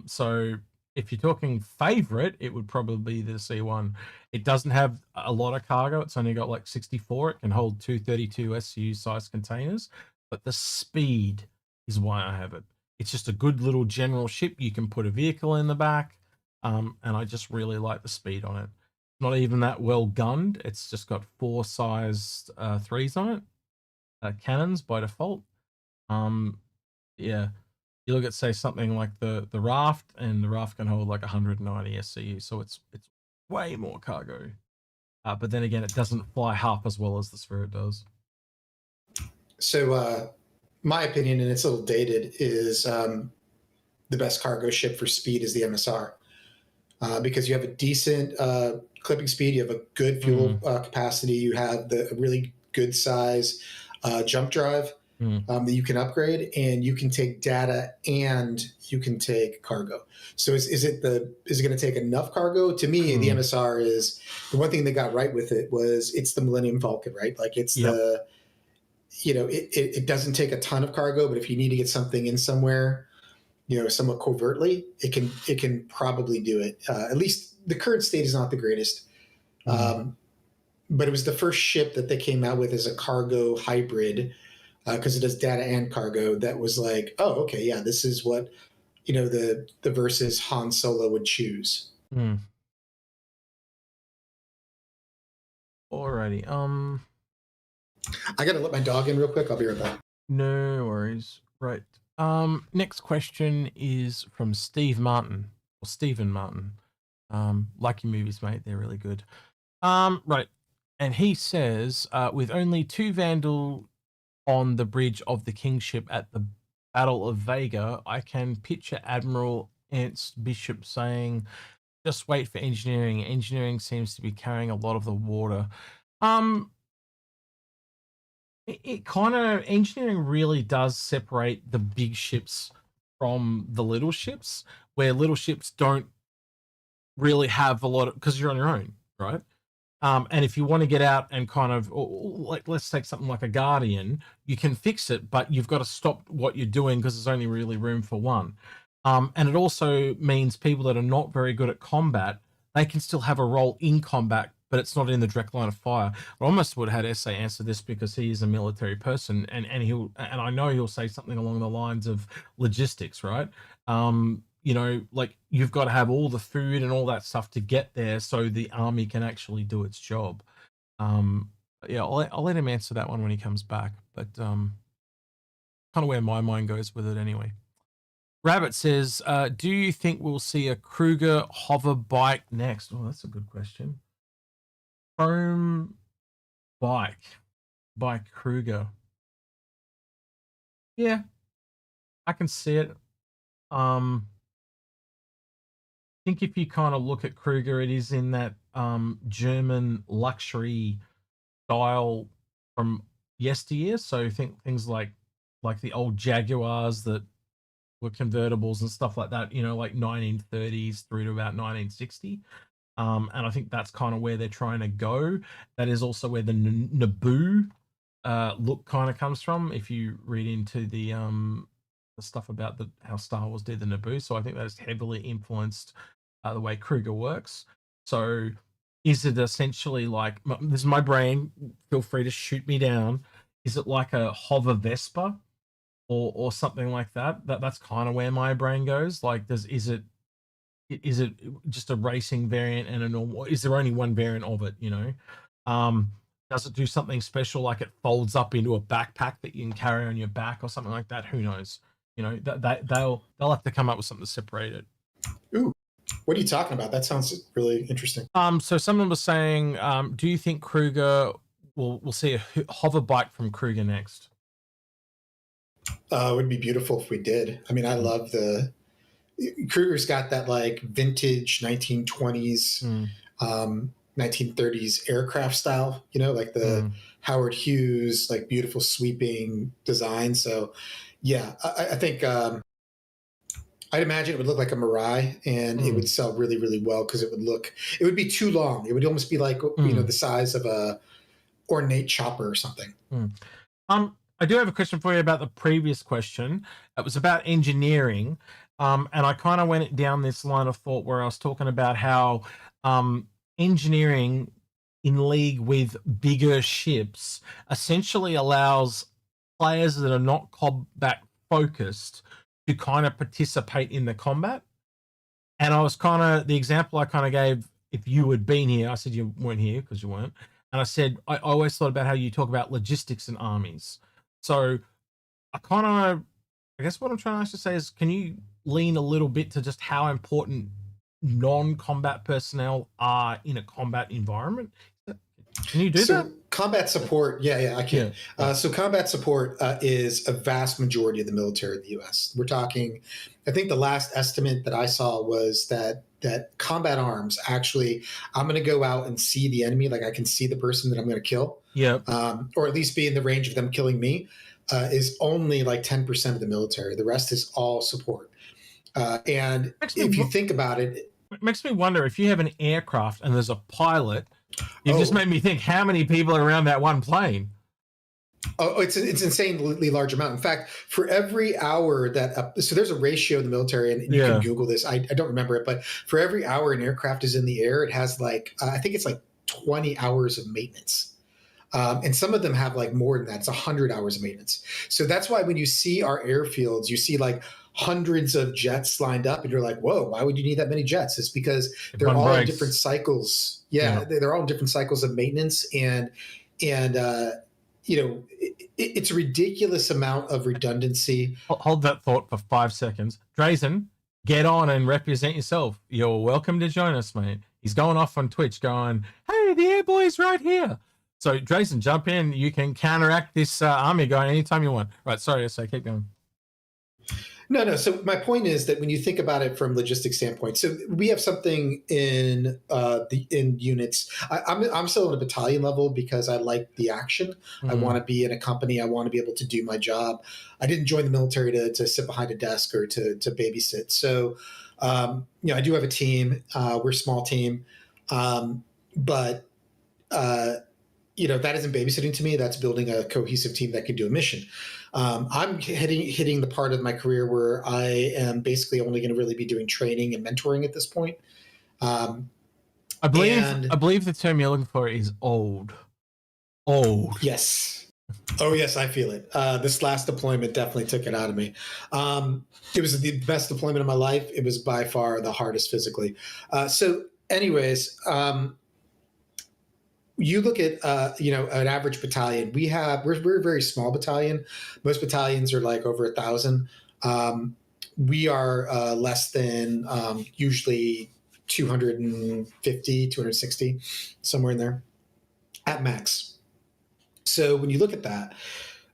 So if you're talking favorite, it would probably be the C1. It doesn't have a lot of cargo. It's only got like 64. It can hold 232 SCU size containers, but the speed is why I have it. It's just a good little general ship. You can put a vehicle in the back, and I just really like the speed on it. Not even that well gunned. It's just got 4 sized 3s on it, cannons by default. Yeah. You look at, say, something like the raft, and the raft can hold like 190 SCU, so it's way more cargo. But then again, it doesn't fly half as well as the Spirit does. So, my opinion, and it's a little dated, is the best cargo ship for speed is the MSR, because you have a decent clipping speed, you have a good fuel capacity, you have the really good size jump drive. That you can upgrade, and you can take data and you can take cargo. So is it going to take enough cargo? To me, the MSR is the one thing they got right with it was it's the Millennium Falcon, right? Like it's the, you know, it doesn't take a ton of cargo, but if you need to get something in somewhere, you know, somewhat covertly, it can probably do it. At least the current state is not the greatest. But it was the first ship that they came out with as a cargo hybrid, because it does data and cargo. That was like, oh, okay, yeah, this is what, you know, the versus Han Solo would choose. Alrighty. I gotta let my dog in real quick. I'll be right back. No worries. Right. Next question is from Steve Martin or Stephen Martin. Like your movies, mate. They're really good. Right. And he says, with only 2 Vandal on the bridge of the Kingship at the Battle of Vega, I can picture Admiral Ernst Bishop saying, just wait for engineering. Engineering seems to be carrying a lot of the water. It kind of, engineering really does separate the big ships from the little ships, where little ships don't really have a lot of, because you're on your own, right? And if you want to get out and kind of, like, let's take something like a Guardian, you can fix it, but you've got to stop what you're doing because there's only really room for one. And it also means people that are not very good at combat, they can still have a role in combat, but it's not in the direct line of fire. I almost would have had Essay answer this because he is a military person, and I know he'll say something along the lines of logistics, right? You know, like, you've got to have all the food and all that stuff to get there so the army can actually do its job. Yeah, I'll let him answer that one when he comes back, but kind of where my mind goes with it anyway. Rabbit says, do you think we'll see a Kruger hover bike next? Oh, that's a good question. Chrome bike by Kruger. Yeah, I can see it. I think if you kind of look at Kruger, it is in that German luxury style from yesteryear. So think things like the old Jaguars that were convertibles and stuff like that, you know, like 1930s through to about 1960. And I think that's kind of where they're trying to go. That is also where the Naboo look kind of comes from. If you read into the stuff about how Star Wars did the Naboo, so I think that has heavily influenced the way Kruger works. So, is it essentially like this is my brain? Feel free to shoot me down. Is it like a hover Vespa, or something like that? That's kind of where my brain goes. Like, is it just a racing variant and a normal? Is there only one variant of it? Does it do something special, like it folds up into a backpack that you can carry on your back or something like that? Who knows? They'll have to come up with something to separate it. Ooh, what are you talking about? That sounds really interesting. So someone was saying, do you think Kruger we'll see a hover bike from Kruger next? It would be beautiful if we did. I mean, I love Kruger's got that like vintage 1920s, 1930s aircraft style, like the Howard Hughes, like beautiful sweeping design. So yeah, I think I'd imagine it would look like a Mirai, and it would sell really, really well because it would be too long. It would almost be like, the size of a ornate chopper or something. I do have a question for you about the previous question. It was about engineering. And I kind of went down this line of thought where I was talking about how engineering in league with bigger ships essentially allows players that are not combat focused to kind of participate in the combat. And I was the example I kind of gave, if you had been here, I said you weren't here because you weren't. And I said, I always thought about how you talk about logistics and armies. So I guess what I'm trying to say is, can you lean a little bit to just how important non-combat personnel are in a combat environment? Can you do that? Combat support, yeah, I can. Yeah. So combat support is a vast majority of the military in the U.S. We're talking, I think the last estimate that I saw was that combat arms, actually, I'm going to go out and see the enemy, like I can see the person that I'm going to kill, or at least be in the range of them killing me, is only like 10% of the military. The rest is all support. And if you think about it, it makes me wonder, if you have an aircraft and there's a pilot, you just made me think, how many people are around that one plane? Oh, it's an insanely large amount. In fact, for every hour so there's a ratio in the military, and you can Google this. I don't remember it, but for every hour an aircraft is in the air, it has like, I think it's like 20 hours of maintenance. And some of them have like more than that. It's 100 hours of maintenance. So that's why when you see our airfields, you see like hundreds of jets lined up, and you're like, whoa, why would you need that many jets? It's because they're all in different cycles. They're all in different cycles of maintenance, and it's a ridiculous amount of redundancy. Hold that thought for 5 seconds. Drazen, get on and represent yourself. You're welcome to join us, mate. He's going off on Twitch going, hey, the air boy's right here. So, Drazen, jump in. You can counteract this army guy anytime you want. Right, sorry, so keep going. No. So my point is that when you think about it from logistics standpoint, so we have something in units. I'm still at a battalion level because I like the action. Mm-hmm. I want to be in a company. I want to be able to do my job. I didn't join the military to sit behind a desk or to babysit. So, I do have a team. We're a small team, but that isn't babysitting to me. That's building a cohesive team that can do a mission. I'm hitting the part of my career where I am basically only going to really be doing training and mentoring at this point. I believe the term you're looking for is old. Old. Yes. Oh yes, I feel it. This last deployment definitely took it out of me. It was the best deployment of my life. It was by far the hardest physically. So anyways, you look at an average battalion. We're a very small battalion. Most battalions are like over 1,000. We are less than usually 250, 260, somewhere in there at max. So when you look at that,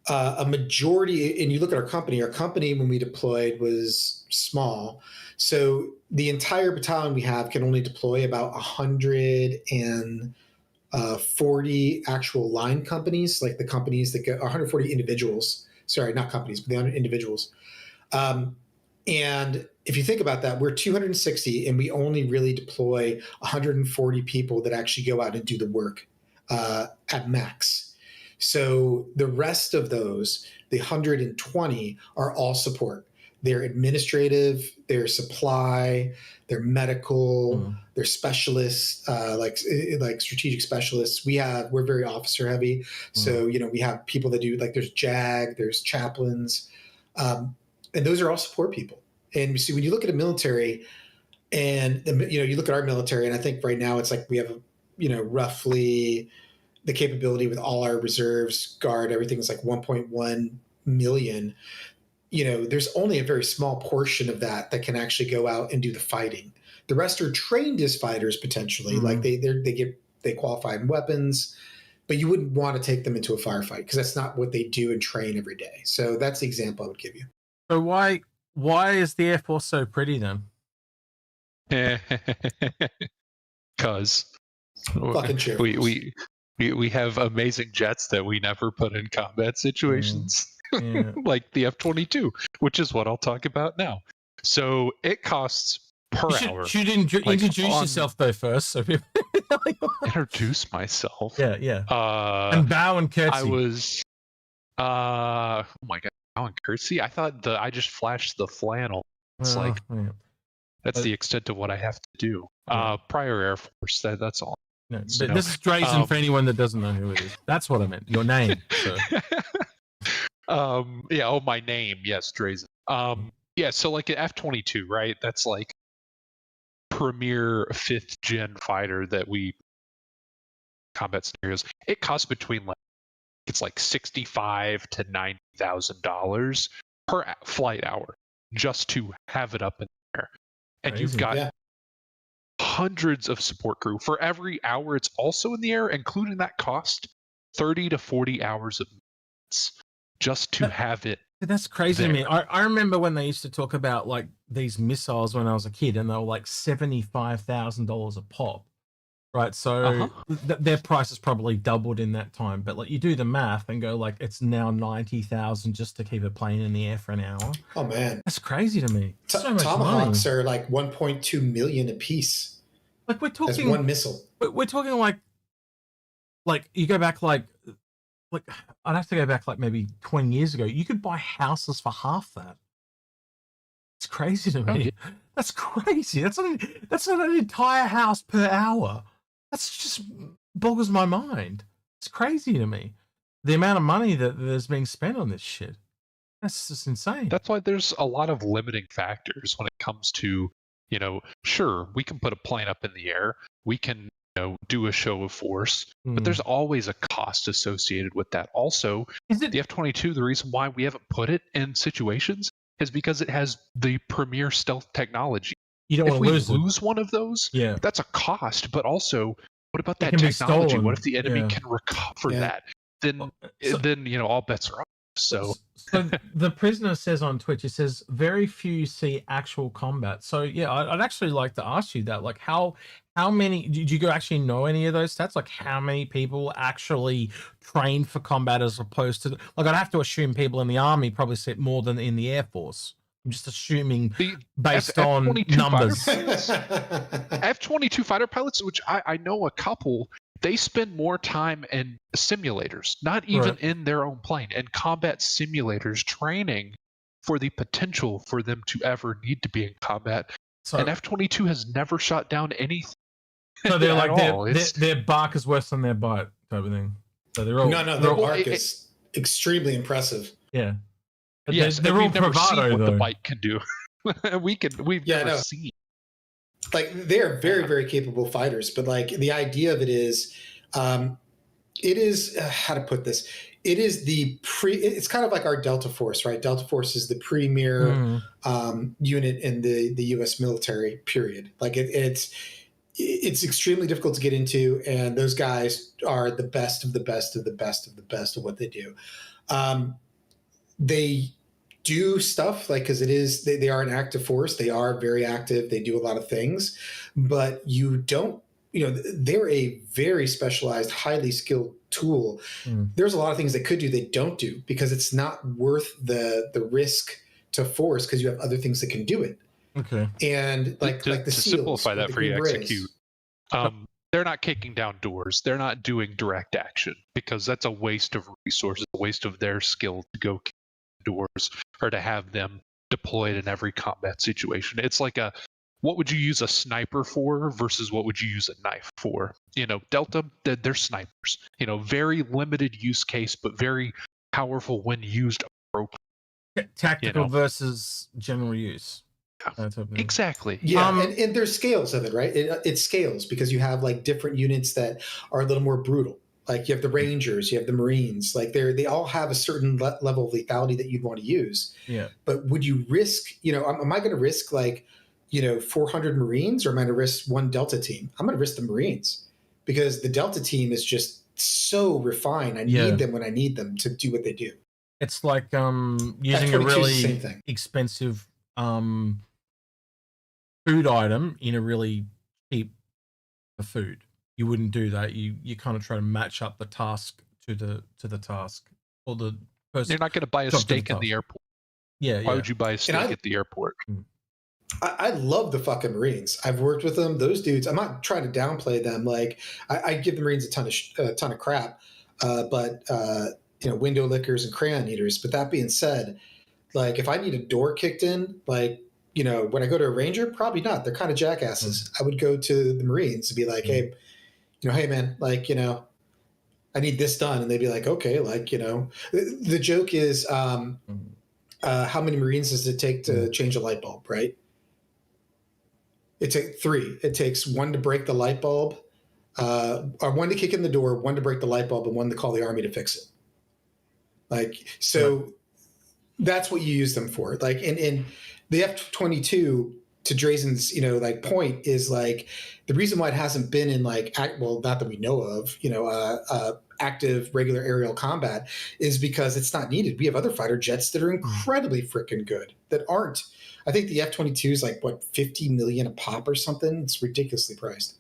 a majority, and you look at our company when we deployed was small. So the entire battalion we have can only deploy about 140 actual line companies, like the companies that go 140 individuals. Sorry, not companies, but the individuals. And if you think about that, we're 260 and we only really deploy 140 people that actually go out and do the work at max. So the rest of those, the 120, are all support. They're administrative, they're supply, they're medical, they're specialists, like strategic specialists. We're very officer heavy. So, we have people that do, like, there's JAG, there's chaplains, and those are all support people. And see, when you look at a military, and you look at our military, and I think right now it's like we have, roughly the capability with all our reserves, guard, everything is like 1.1 million. There's only a very small portion of that can actually go out and do the fighting. The rest are trained as fighters potentially, like they qualify in weapons, but you wouldn't want to take them into a firefight because that's not what they do and train every day. So that's the example I would give you. So why is the Air Force so pretty then? Because fucking we have amazing jets that we never put in combat situations. Like the F-22, which is what I'll talk about now. So it costs per hour. You should introduce yourself though first, so people introduce myself. Yeah. And bow and curtsy. I was, oh my god, bow and curtsy. I thought I just flashed the flannel. It's that's the extent of what I have to do. Prior Air Force. That's all. No, so, this is Drazen for anyone that doesn't know who it is. That's what I meant. Your name. So. My name, yes, Drazen. So like an F-22, right? That's like premier 5th gen fighter that we combat scenarios. It costs between it's like $65,000 to $90,000 per flight hour just to have it up in the air. And you've got hundreds of support crew for every hour it's also in the air, including that cost 30 to 40 hours of minutes. Just to have it. That's crazy to me. I remember when they used to talk about like these missiles when I was a kid, and they were like $75,000 a pop, right? So their price has probably doubled in that time. But like you do the math and go like it's now $90,000 just to keep a plane in the air for an hour. Oh man, that's crazy to me. So much Tomahawks money. are like 1.2 million a piece. Like we're talking that's one missile. We're talking like you go back like I'd have to go back like maybe 20 years ago. You could buy houses for half that. It's crazy to me. That's crazy. That's not an entire house per hour. That's just boggles my mind. It's crazy to me. The amount of money that is being spent on this shit. That's just insane. That's why there's a lot of limiting factors when it comes to, sure, we can put a plane up in the air. We can do a show of force, but there's always a cost associated with that. Also, the F-22, the reason why we haven't put it in situations is because it has the premier stealth technology. You don't want to lose one of those, that's a cost, but also, what about that technology? Stolen. What if the enemy can recover that? Then all bets are off. So the prisoner says on Twitch, it says very few see actual combat. So I'd actually like to ask you that, like how many did you actually know any of those stats? Like how many people actually train for combat as opposed to like I'd have to assume people in the army probably sit more than in the Air Force. I'm just assuming based on numbers. F-22 fighter pilots, which I know a couple. They spend more time in simulators, not even in their own plane, and combat simulators training for the potential for them to ever need to be in combat. And F-22 has never shot down anything. So they're like their bark is worse than their bite type of thing. So they're all their bark is extremely impressive. Yeah. Yes, they're all we've never bravado, seen what though. the bite can do. We've never seen. Like they are very, very capable fighters, but like the idea of it is, it is how to put this. It is it's kind of like our Delta Force, right? Delta Force is the premier unit in the U.S. military. Period. Like it's extremely difficult to get into, and those guys are the best of the best of the best of the best of what they do. They do stuff like because they are an active force. They are very active. They do a lot of things, but you don't. They're a very specialized, highly skilled tool. There's a lot of things they could do they don't do because it's not worth the risk to force because you have other things that can do it. Okay. And like the to SEALs, simplify that for you, Execute. they're not kicking down doors. They're not doing direct action because that's a waste of resources, a waste of their skill to go kick doors or to have them deployed in every combat situation. It's like what would you use a sniper for versus what would you use a knife for? Delta, they're snipers. Very limited use case, but very powerful when used appropriately. Tactical versus general use. Exactly. Yeah, and there's scales of it, right? It scales because you have like different units that are a little more brutal. Like you have the Rangers, you have the Marines. Like they all have a certain level of lethality that you'd want to use. Yeah. But would you risk? Am I going to risk like 400 Marines, or am I going to risk one Delta team? I'm going to risk the Marines because the Delta team is just so refined. I need them when I need them to do what they do. It's like using a really expensive food item in a really cheap food. You wouldn't do that. You kind of try to match up the task to the task, or the person. You're not going to buy a steak in the airport. Yeah. Why would you buy a steak at the airport? I love the fucking Marines. I've worked with them. Those dudes. I'm not trying to downplay them. Like I give the Marines a ton of crap, but window lickers and crayon eaters. But that being said, like if I need a door kicked in, like when I go to a Ranger, probably not. They're kind of jackasses. I would go to the Marines and be like, hey, hey man, like I need this done, and they'd be like, okay, like the joke is how many Marines does it take to change a light bulb, right? It takes 3. It takes 1 to break the light bulb, or 1 to kick in the door, 1 to break the light bulb, and 1 to call the army to fix it. Like, so that's what you use them for. Like, in the F-22, to Drazen's, like point is like the reason why it hasn't been in like, not that we know of, active regular aerial combat is because it's not needed. We have other fighter jets that are incredibly freaking good that aren't. I think the F-22 is like what, 50 million a pop or something. It's ridiculously priced.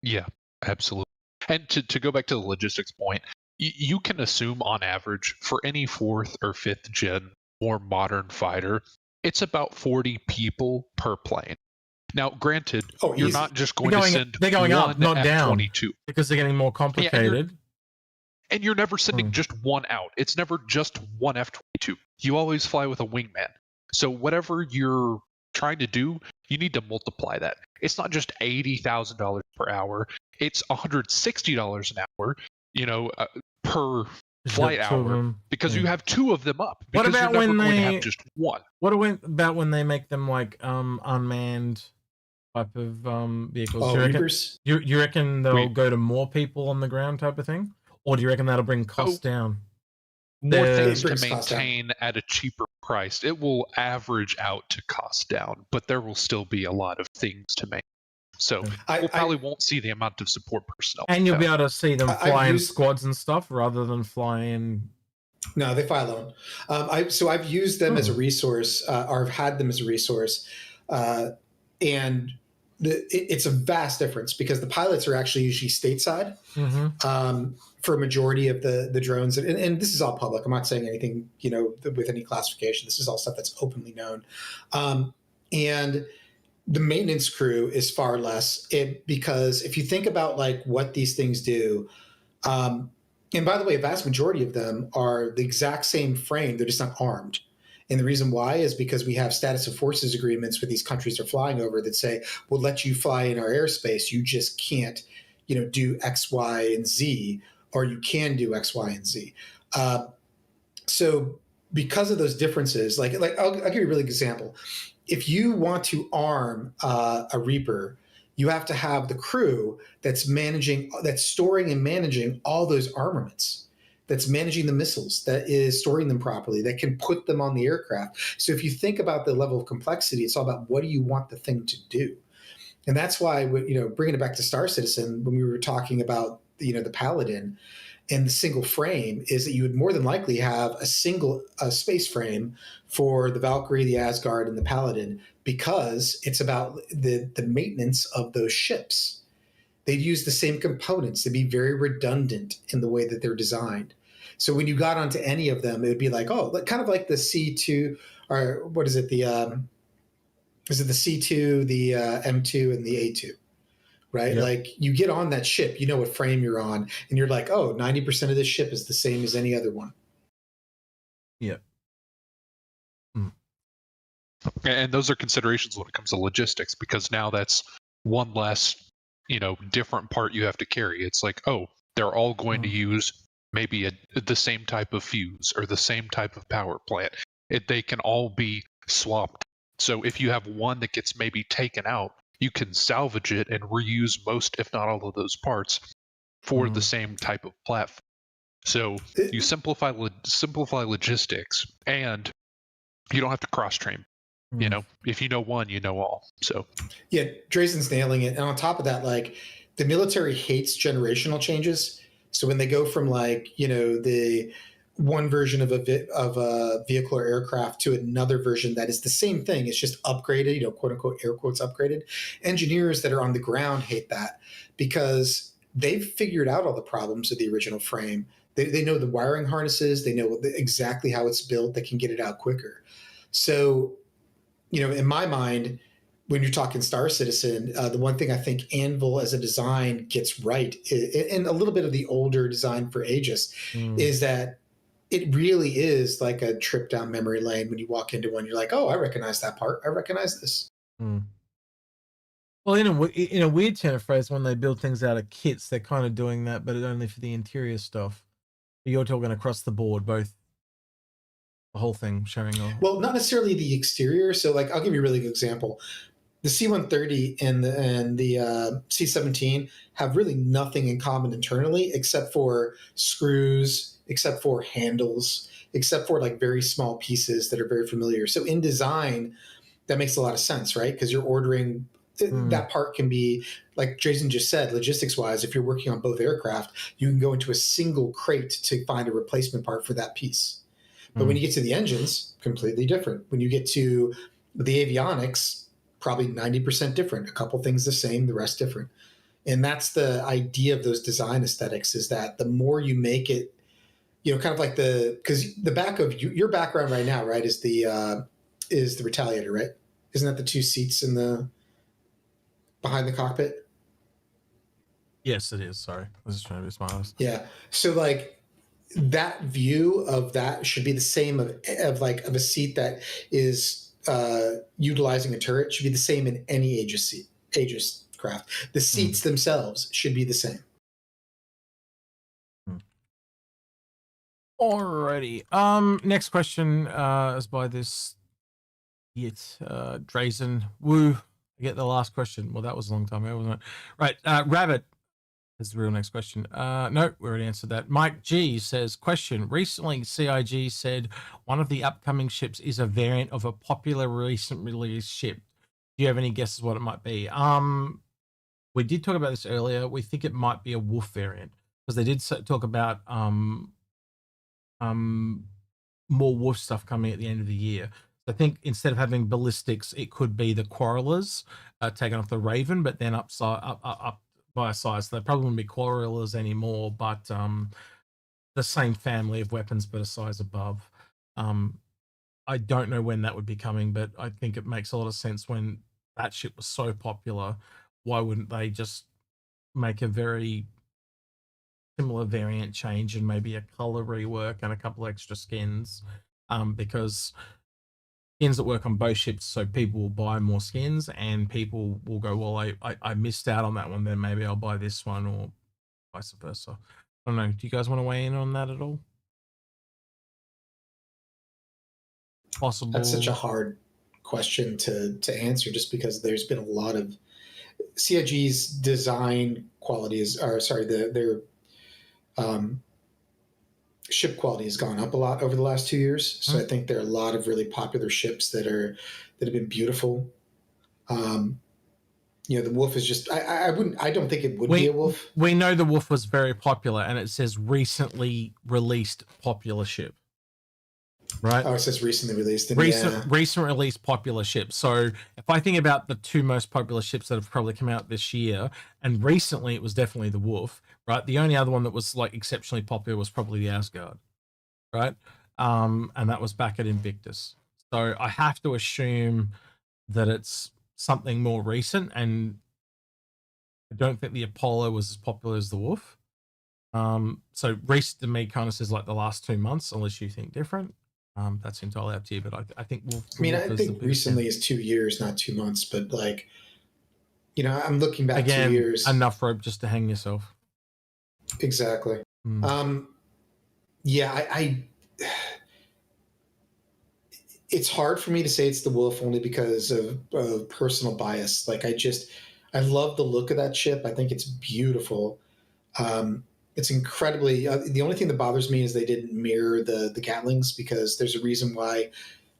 Yeah, absolutely. And to go back to the logistics point, you can assume on average for any 4th or 5th gen more modern fighter, it's about 40 people per plane. Now, granted, you're not just going to send they're going one up, not F-22 down, because they're getting more complicated. And you're never sending just one out. It's never just one F-22. You always fly with a wingman. So whatever you're trying to do, you need to multiply that. It's not just $80,000 per hour. It's $160 an hour, per flight hour, because you have 2 of them up. What about when going to have just one? What about when they make them like unmanned type of vehicles? Oh, you reckon they'll go to more people on the ground type of thing? Or do you reckon that'll bring costs down? More things to maintain at a cheaper price. It will average out to cost down, but there will still be a lot of things to maintain. So we probably won't see the amount of support personnel. And you'll be able to see them fly in squads and stuff rather than fly in. No, they fly alone. I've used them as a resource, or I've had them as a resource, and it's a vast difference because the pilots are actually usually stateside for a majority of the drones. And this is all public. I'm not saying anything, with any classification. This is all stuff that's openly known. And the maintenance crew is far less because if you think about like what these things do, and by the way, a vast majority of them are the exact same frame. They're just not armed. And the reason why is because we have status of forces agreements with these countries they're flying over that say, we'll let you fly in our airspace. You just can't, do X, Y, and Z, or you can do X, Y, and Z. So because of those differences, like I'll give you a really good example. If you want to arm a Reaper, you have to have the crew that's storing and managing all those armaments, that's managing the missiles, that is storing them properly, that can put them on the aircraft. So if you think about the level of complexity, it's all about what do you want the thing to do? And that's why, bringing it back to Star Citizen, when we were talking about, the Paladin and the single frame, is that you would more than likely have a single space frame for the Valkyrie, the Asgard, and the Paladin, because it's about the maintenance of those ships. They'd use the same components. They'd be very redundant in the way that they're designed. So when you got onto any of them, it would be like, kind of like the C2, or what is it? Is it the C2, the M2, and the A2, right? Yep. Like you get on that ship, you know what frame you're on, and you're like, oh, 90% of this ship is the same as any other one. Yep. And those are considerations when it comes to logistics, because now that's one less, different part you have to carry. It's like, oh, they're all going to use maybe the same type of fuse or the same type of power plant. They can all be swapped. So if you have one that gets maybe taken out, you can salvage it and reuse most, if not all of those parts for the same type of platform. So you simplify logistics, and you don't have to cross-train. If you know one, you know all. So yeah, Drazen's nailing it. And on top of that, like the military hates generational changes. So when they go from the one version of a vehicle or aircraft to another version that is the same thing, it's just upgraded, quote unquote, air quotes upgraded. Engineers that are on the ground hate that because they've figured out all the problems of the original frame. They know the wiring harnesses. They know exactly how it's built. They can get it out quicker. So, in my mind, when you're talking Star Citizen, the one thing I think Anvil as a design gets right, and a little bit of the older design for Aegis, is that it really is like a trip down memory lane. When you walk into one, you're like, oh, I recognize that part. I recognize this. Well, in a weird turn of phrase, when they build things out of kits, they're kind of doing that, but only for the interior stuff. You're talking across the board, both the whole thing sharing. Well, not necessarily the exterior. So, like, I'll give you a really good example. The C-130 and the C-17 have really nothing in common internally, except for screws, except for handles, except for like very small pieces that are very familiar. So in design, that makes a lot of sense, right? Because you're ordering that part can be, like Jason just said, logistics wise, if you're working on both aircraft, you can go into a single crate to find a replacement part for that piece. But when you get to the engines, completely different. When you get to the avionics, probably 90% different, a couple things the same, the rest different. And that's the idea of those design aesthetics, is that the more you make it, kind of like because the back of your background right now, right, is the Retaliator, right? Isn't that the two seats behind the cockpit? Yes, it is. Sorry, I was just trying to be smart. Yeah. So like that view of that should be the same of a seat that is utilizing a turret should be the same in any Aegis craft. The seats themselves should be the same. Alrighty. Next question is by this Drazen. Woo. I get the last question. Well, that was a long time ago, wasn't it? Right. Rabbit is the real next question. No, we already answered that. Mike G says, question. Recently, CIG said one of the upcoming ships is a variant of a popular recent release ship. Do you have any guesses what it might be? We did talk about this earlier. We think it might be a Wolf variant, because they did talk about more Wolf stuff coming at the end of the year. So I think instead of having ballistics, it could be the Quarrelers taking off the Raven, but then up by a size. So they probably wouldn't be Quarrelers anymore, but the same family of weapons, but a size above. I don't know when that would be coming, but I think it makes a lot of sense when that ship was so popular. Why wouldn't they just make a very similar variant change and maybe a color rework and a couple extra skins? Because skins that work on both ships, so people will buy more skins, and people will go, well, I missed out on that one, then maybe I'll buy this one, or vice versa. I don't know. Do you guys want to weigh in on that at all? Possible. That's such a hard question to answer, just because there's been a lot of CIG's design qualities, their ship quality has gone up a lot over the last 2 years. So I think there are a lot of really popular ships that have been beautiful. The Wolf is just, I don't think it would be a Wolf. We know the Wolf was very popular, and it says recently released popular ship. Right. Oh, it says recently released. Recent released popular ships. So if I think about the two most popular ships that have probably come out this year, and recently it was definitely the Wolf, right? The only other one that was like exceptionally popular was probably the Asgard, right? And that was back at Invictus. So I have to assume that it's something more recent, and I don't think the Apollo was as popular as the Wolf. So recent to me kind of says like the last 2 months, unless you think different. That's entirely up to you, but I think Wolf. I mean, I think recently is 2 years, not 2 months, but like, you know, I'm looking back again, 2 years. Enough rope just to hang yourself. Exactly. Yeah, I it's hard for me to say it's the Wolf only because of personal bias. Like I love the look of that ship. I think it's beautiful. It's incredibly. The only thing that bothers me is they didn't mirror the Gatlings, because there's a reason why,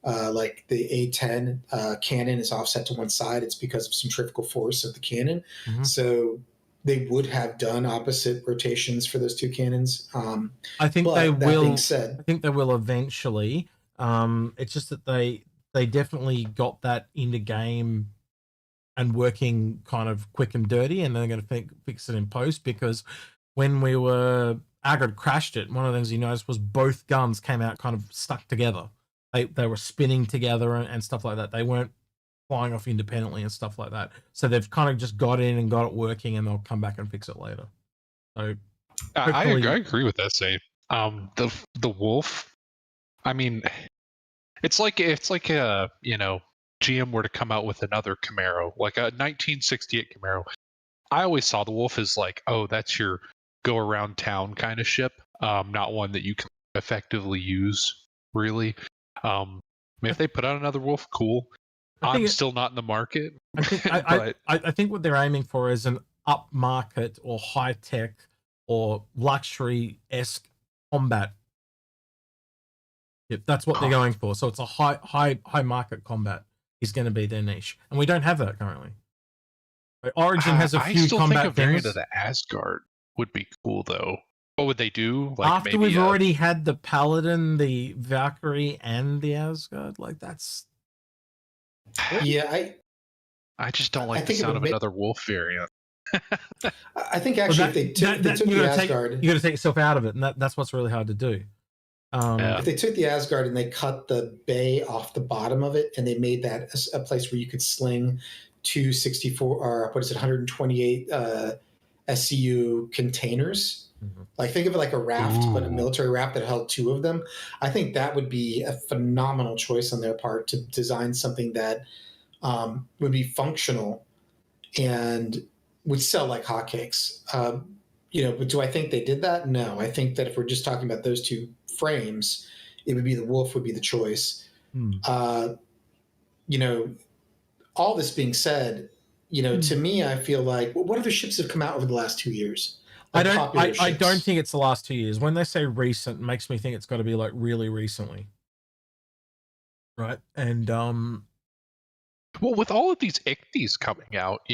like the A10 cannon is offset to one side. It's because of centrifugal force of the cannon. So they would have done opposite rotations for those two cannons. I think they will. That being said, I think they will eventually. It's just that they definitely got that into game and working kind of quick and dirty, and they're going to fix it in post, because when Algared crashed it, one of the things you noticed was both guns came out kind of stuck together. They were spinning together and stuff like that. They weren't flying off independently and stuff like that. So they've kind of just got in and got it working, and they'll come back and fix it later. So I agree with that. Say the Wolf. I mean, it's like a GM were to come out with another Camaro, like a 1968 Camaro. I always saw the Wolf as like, oh, that's your go around town kind of ship, not one that you can effectively use, really. I mean, if they put out another Wolf, cool. I'm still not in the market. I think what they're aiming for is an upmarket or high tech or luxury-esque combat. That's what they're going for. So it's a high market combat is going to be their niche, and we don't have that currently. Origin has a few I still combat think a variant of the Asgard would be cool, though. What would they do? Like after we've already had the Paladin, the Valkyrie, and the Asgard, like that's. Yeah, I just don't like the sound of another Wolf variant. I think actually, if they took the Asgard, you got to take yourself out of it, and that's what's really hard to do. If they took the Asgard and they cut the bay off the bottom of it, and they made that a place where you could sling 264 or 128 SCU containers. Like think of it like a raft, but a military raft that held two of them. I think that would be a phenomenal choice on their part to design something that would be functional and would sell like hotcakes. But do I think they did that? No. I think that if we're just talking about those two frames, it would be the Wolf would be the choice. All this being said, to me, I feel like what other ships have come out over the last 2 years? I don't think it's the last 2 years. When they say recent, it makes me think it's got to be like really recently, right? And well, with all of these Ichthys coming out,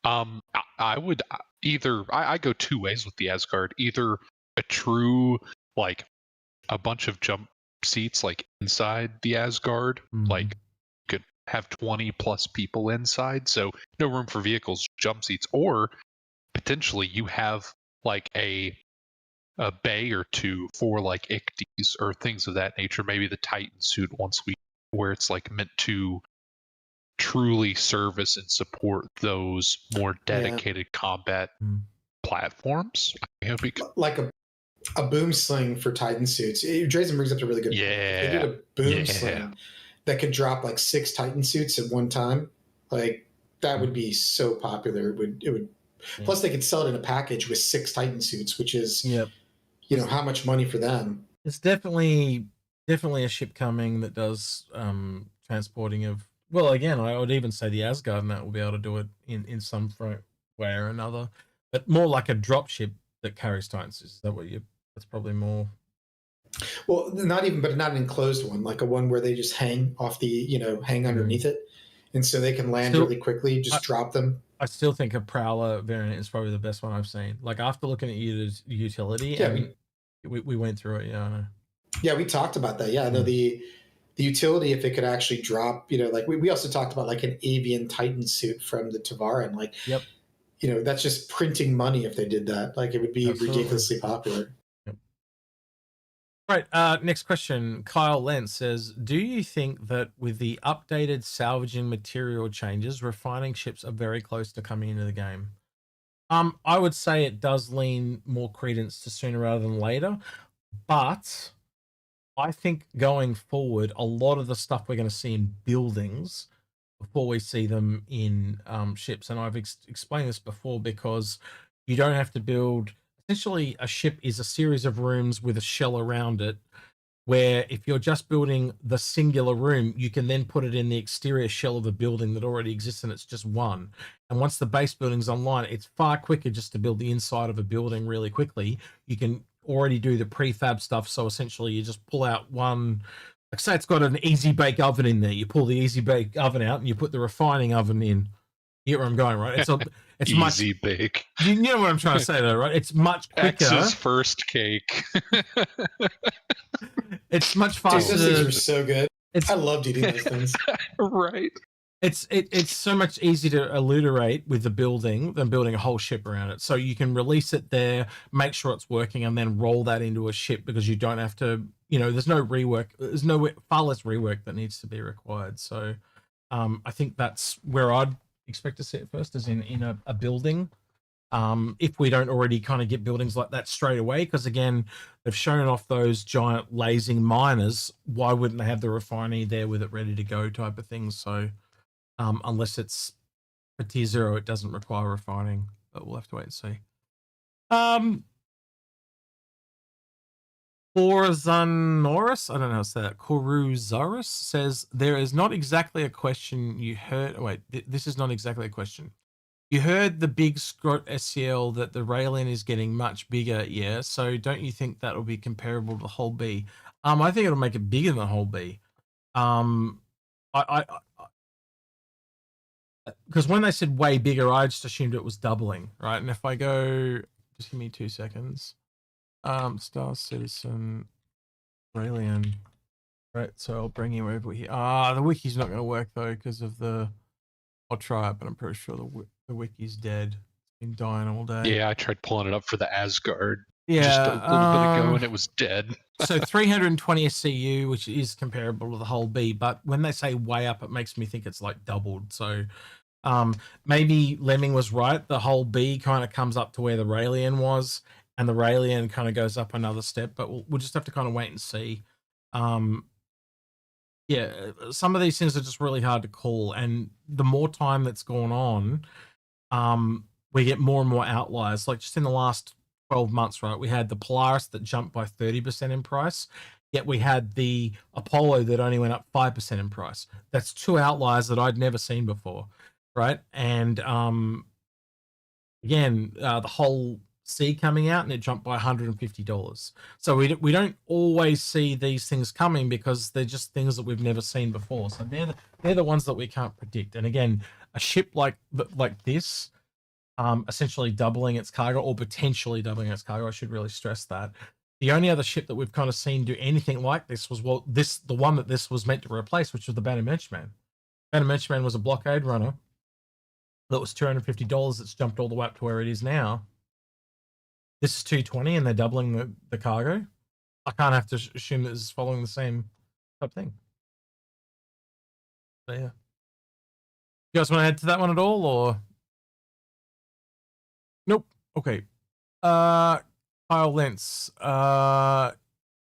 I would either I go two ways with the Asgard. Either a true like a bunch of jump seats like inside the Asgard, like could have 20 plus people inside, so no room for vehicles, jump seats, or potentially you have like a bay or two for like Ichthys or things of that nature. Maybe the Titan suit where it's like meant to truly service and support those more dedicated combat platforms. Like a boom sling for Titan suits. Drazen brings up a really good point. They did a boom sling that could drop like 6 Titan suits at one time. Like that would be so popular. It would. Plus, they could sell it in a package with 6 Titan suits, which is, how much money for them. It's definitely a ship coming that does transporting of. Well, again, I would even say the Asgard and that will be able to do it in some way or another, but more like a drop ship that carries Titan suits. Is that what that's probably more. Well, not an enclosed one, like a one where they just hang off the, hang underneath it, and so they can land really quickly. Just drop them. I still think a Prowler variant is probably the best one I've seen. Like after looking at utility, we went through it. Yeah, I know. Yeah, we talked about that. Yeah, no, the utility, if it could actually drop, like we also talked about like an avian Titan suit from the Tavaran. Like, that's just printing money if they did that. Like it would be ridiculously popular. Right. Next question. Kyle Lentz says, do you think that with the updated salvaging material changes, refining ships are very close to coming into the game? I would say it does lean more credence to sooner rather than later, but I think going forward, a lot of the stuff we're going to see in buildings before we see them in ships, and I've explained this before, because you don't have to build. Essentially, a ship is a series of rooms with a shell around it, where if you're just building the singular room, you can then put it in the exterior shell of a building that already exists, and it's just one. And once the base building's online, it's far quicker just to build the inside of a building really quickly. You can already do the prefab stuff, so essentially you just pull out one, like say it's got an easy bake oven in there, you pull the easy bake oven out and you put the refining oven in. You get where I'm going, right? It's easy much, bake. You know what I'm trying to say, though, right? It's much quicker. X's first cake. It's much faster. Dude, those things were so good. I loved eating those things. Right. It's so much easier to alliterate with the building than building a whole ship around it. So you can release it there, make sure it's working, and then roll that into a ship, because you don't have to, there's no rework. There's far less rework that needs to be required. So I think that's where I'd expect to see it first, is in a building. If we don't already kind of get buildings like that straight away, because again, they've shown off those giant lasing miners. Why wouldn't they have the refinery there with it ready to go type of thing? So unless it's for tier 0, it doesn't require refining, but we'll have to wait and see. Coruzaurus, I don't know how to say that. Coruzaurus says, there is not exactly a question you heard. Wait, this is not exactly a question. You heard the big Scrot SCL that the Raylin is getting much bigger, yeah? So don't you think that will be comparable to the whole B? I think it'll make it bigger than the whole B. Because when they said way bigger, I just assumed it was doubling, right? And if I go, just give me 2 seconds. Star Citizen Raelian, right? So I'll bring you over here. The wiki's not going to work though because of the. I'll try it, but I'm pretty sure the wiki's dead. It's been dying all day. Yeah, I tried pulling it up for the Asgard. Yeah, just a little bit ago, and it was dead. So 320 SCU, which is comparable to the whole B, but when they say way up, it makes me think it's like doubled. So maybe Lemming was right. The whole B kind of comes up to where the Raelian was, and the Raelian kind of goes up another step, but we'll just have to kind of wait and see. Yeah, some of these things are just really hard to call, and the more time that's gone on, we get more and more outliers. Like just in the last 12 months, right, we had the Polaris that jumped by 30% in price, yet we had the Apollo that only went up 5% in price. That's 2 outliers that I'd never seen before, right? And again, the whole C coming out, and it jumped by $150. So we don't always see these things coming because they're just things that we've never seen before. So they're the ones that we can't predict. And again, a ship like this, essentially doubling its cargo, or potentially doubling its cargo, I should really stress that. The only other ship that we've kind of seen do anything like this was the one that this was meant to replace, which was the Banner Merchantman. Banner Merchantman was a blockade runner that was $250. It's jumped all the way up to where it is now. This is 220, and they're doubling the cargo. I can't have to assume that this is following the same type thing. So yeah. You guys want to add to that one at all, or? Nope. Okay. Kyle Lentz. Oh,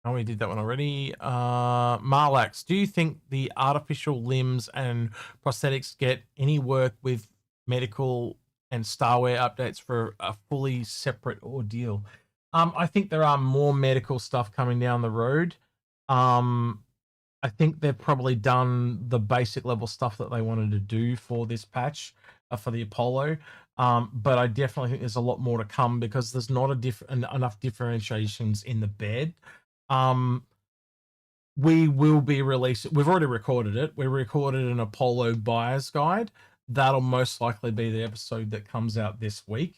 we did that one already. Marlax, do you think the artificial limbs and prosthetics get any work with medical and Starware updates for a fully separate ordeal? I think there are more medical stuff coming down the road. I think they've probably done the basic level stuff that they wanted to do for this patch for the Apollo. But I definitely think there's a lot more to come because there's not enough differentiations in the bed. We will be releasing. We've already recorded it. We recorded an Apollo buyer's guide. That'll most likely be the episode that comes out this week.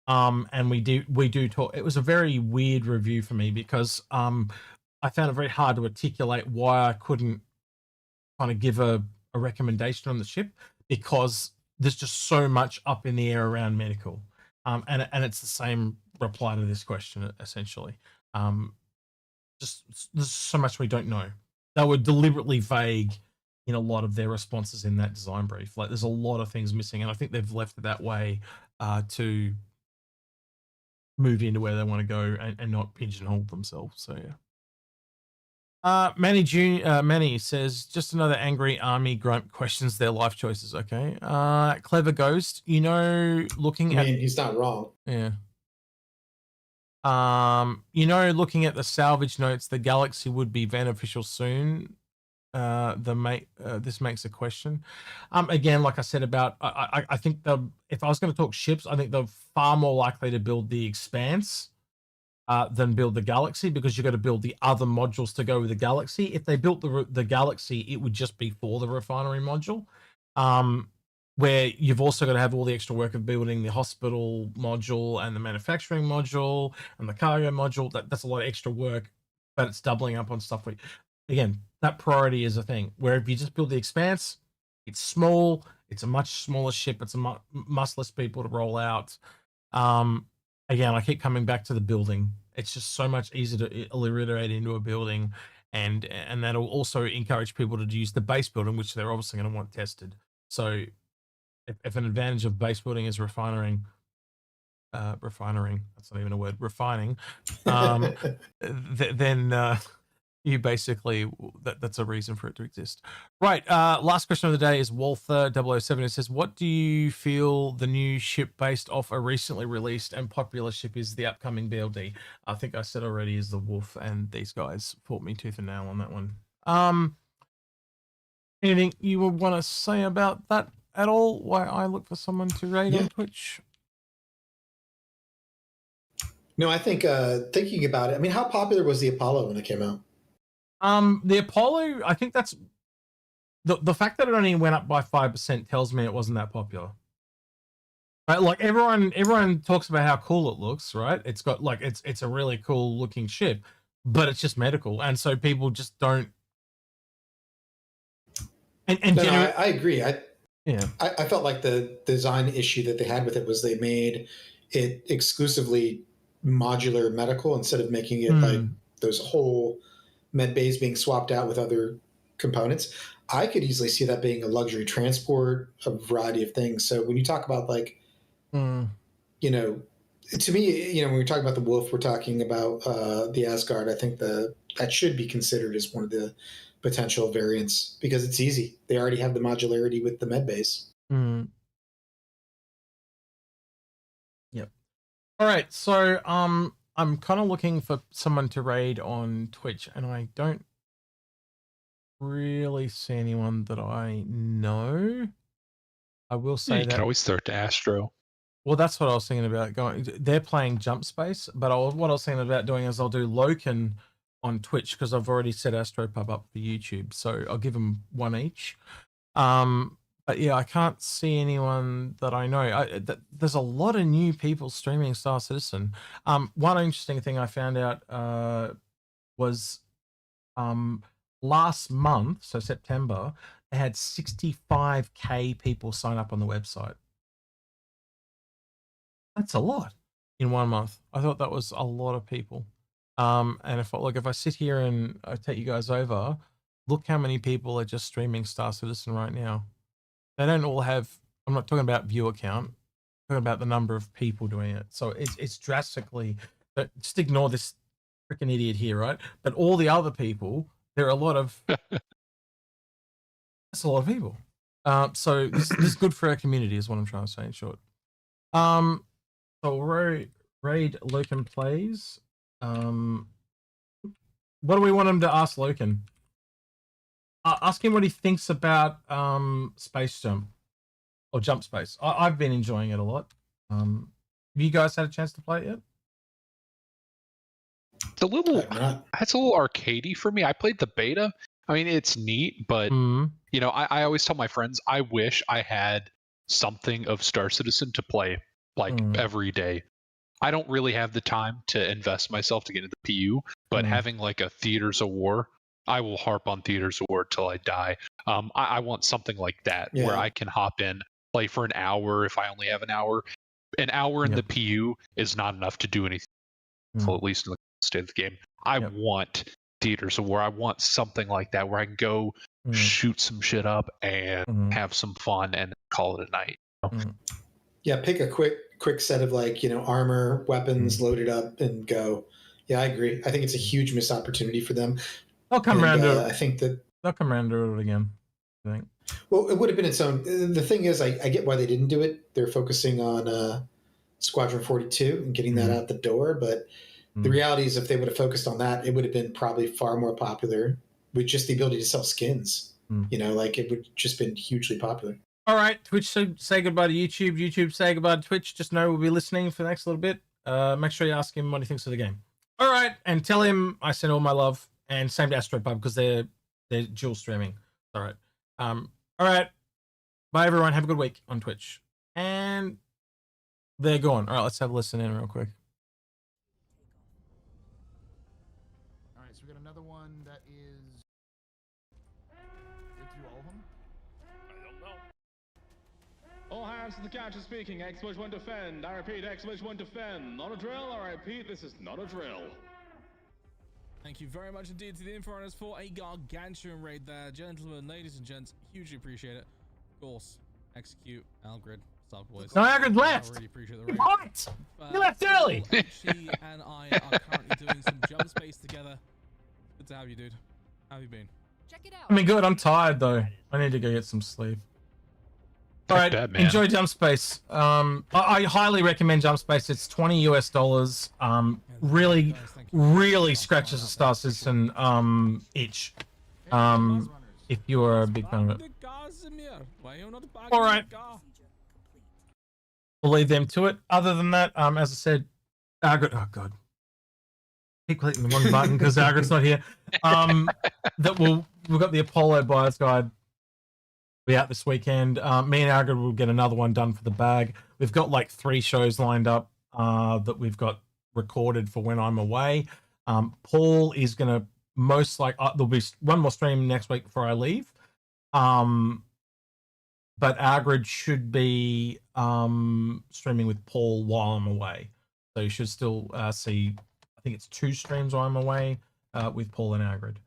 And we do talk. It was a very weird review for me because I found it very hard to articulate why I couldn't kind of give a recommendation on the ship because there's just so much up in the air around medical. And it's the same reply to this question essentially. Just there's so much we don't know. They were deliberately vague in a lot of their responses in that design brief. Like there's a lot of things missing, and I think they've left it that way to move into where they want to go and not pigeonhole themselves. So yeah. Manny says, just another angry army grunt questions their life choices. Okay. Clever Ghost, looking at. He's not wrong. Yeah. Looking at the salvage notes, the galaxy would be beneficial soon. This makes a question. Again, like I said about, I think if I was going to talk ships, I think they're far more likely to build the Expanse than build the Galaxy, because you've got to build the other modules to go with the Galaxy. If they built the Galaxy, it would just be for the refinery module, where you've also got to have all the extra work of building the hospital module and the manufacturing module and the cargo module. That's a lot of extra work, but it's doubling up on stuff. Again, that priority is a thing, where if you just build the Expanse, it's small, it's a much smaller ship, it's a much less people to roll out. Again, I keep coming back to the building. It's just so much easier to alliterate into a building, and that'll also encourage people to use the base building, which they're obviously going to want tested. So if an advantage of base building is refining, that's not even a word, refining, then you basically, that's a reason for it to exist. Right. Last question of the day is Walther 007. It says, what do you feel the new ship based off a recently released and popular ship is the upcoming BLD? I think I said already is the Wolf, and these guys fought me tooth and nail on that one. Anything you would want to say about that at all? Why I look for someone to raid on Twitch? No, I think thinking about it, how popular was the Apollo when it came out? The Apollo, I think that's the fact that it only went up by 5% tells me it wasn't that popular. Right? Like everyone talks about how cool it looks, right? It's got it's a really cool looking ship, but it's just medical, and so people just don't. I agree. I felt like the design issue that they had with it was they made it exclusively modular medical instead of making it like those whole med bays being swapped out with other components. I could easily see that being a luxury transport, a variety of things. So when you talk about to me, when we're talking about the Wolf, we're talking about the Asgard. I think that should be considered as one of the potential variants because it's easy. They already have the modularity with the med base. Yep. All right. So I'm kind of looking for someone to raid on Twitch, and I don't really see anyone that I know. I will say you can always throw it to Astro. Well, that's what I was thinking about going. They're playing Jump Space, but what I was thinking about doing is I'll do Loken on Twitch because I've already set Astropub up for YouTube, so I'll give them one each. But yeah, I can't see anyone that I know. There's a lot of new people streaming Star Citizen. One interesting thing I found out was last month, so September, they had 65K people sign up on the website. That's a lot in 1 month. I thought that was a lot of people. And if I sit here and I take you guys over, look how many people are just streaming Star Citizen right now. They don't all have, I'm not talking about viewer count, I'm talking about the number of people doing it. So it's drastically, but just ignore this freaking idiot here, right? But all the other people, there are a lot of, that's a lot of people. So this is good for our community is what I'm trying to say in short. So raid Loken plays. What do we want him to ask Loken? Ask him what he thinks about Space Jump or Jump Space. I've been enjoying it a lot. Have you guys had a chance to play it yet? It's a little arcadey for me. I played the beta. I mean, it's neat, but I always tell my friends I wish I had something of Star Citizen to play every day. I don't really have the time to invest myself to get into the PU, but having like a Theaters of War, I will harp on Theaters of War till I die. I want something like that where I can hop in, play for an hour if I only have an hour. An hour in the PU is not enough to do anything, at least in the state of the game. I want Theaters of War. I want something like that where I can go shoot some shit up and have some fun and call it a night. Yeah, pick a quick set of like, armor, weapons, load it up, and go. Yeah, I agree. I think it's a huge missed opportunity for them. They'll come around to I think that they'll come around to it again. I think. Well, it would have been its own. The thing is, I get why they didn't do it. They're focusing on Squadron 42 and getting that out the door. But the reality is, if they would have focused on that, it would have been probably far more popular with just the ability to sell skins. Like it would just been hugely popular. All right, Twitch, say goodbye to YouTube. YouTube, say goodbye to Twitch. Just know we'll be listening for the next little bit. Make sure you ask him what he thinks of the game. All right, and tell him I send all my love, and same to Astropub because they're dual streaming. All right. All right. Bye, everyone. Have a good week on Twitch. And they're gone. All right, let's have a listen in real quick. All right, so we got another one that is... Did you all of them? I don't know. All hands to the captain speaking. X-1 defend. I repeat, X-1 defend. Not a drill. I repeat, this is not a drill. Thank you very much indeed to the Inforunners for a gargantuan raid there. Gentlemen, ladies and gents, hugely appreciate it. Of course, Execute, Algared, Star Boys. No, Algared left! I really appreciate the raid. What? You left early! She and I are currently doing some jump space together. Good to have you, dude. How have you been? Check it out. I mean, good. I'm tired, though. I need to go get some sleep. All right, enjoy Jump Space. I highly recommend Jump Space. It's $20 US. Really scratches the Star Citizen itch. If you are a big fan of it. All right, we'll leave them to it. Other than that, as I said, Algared. Oh God, keep clicking the wrong button because Algared's not here. We've got the Apollo Buyer's Guide. Be out this weekend. Me and Algared will get another one done for the bag. We've got like 3 shows lined up that we've got recorded for when I'm away. Paul is gonna there'll be one more stream next week before I leave. But Algared should be streaming with Paul while I'm away, so you should still see. I think it's 2 streams while I'm away with Paul and Algared.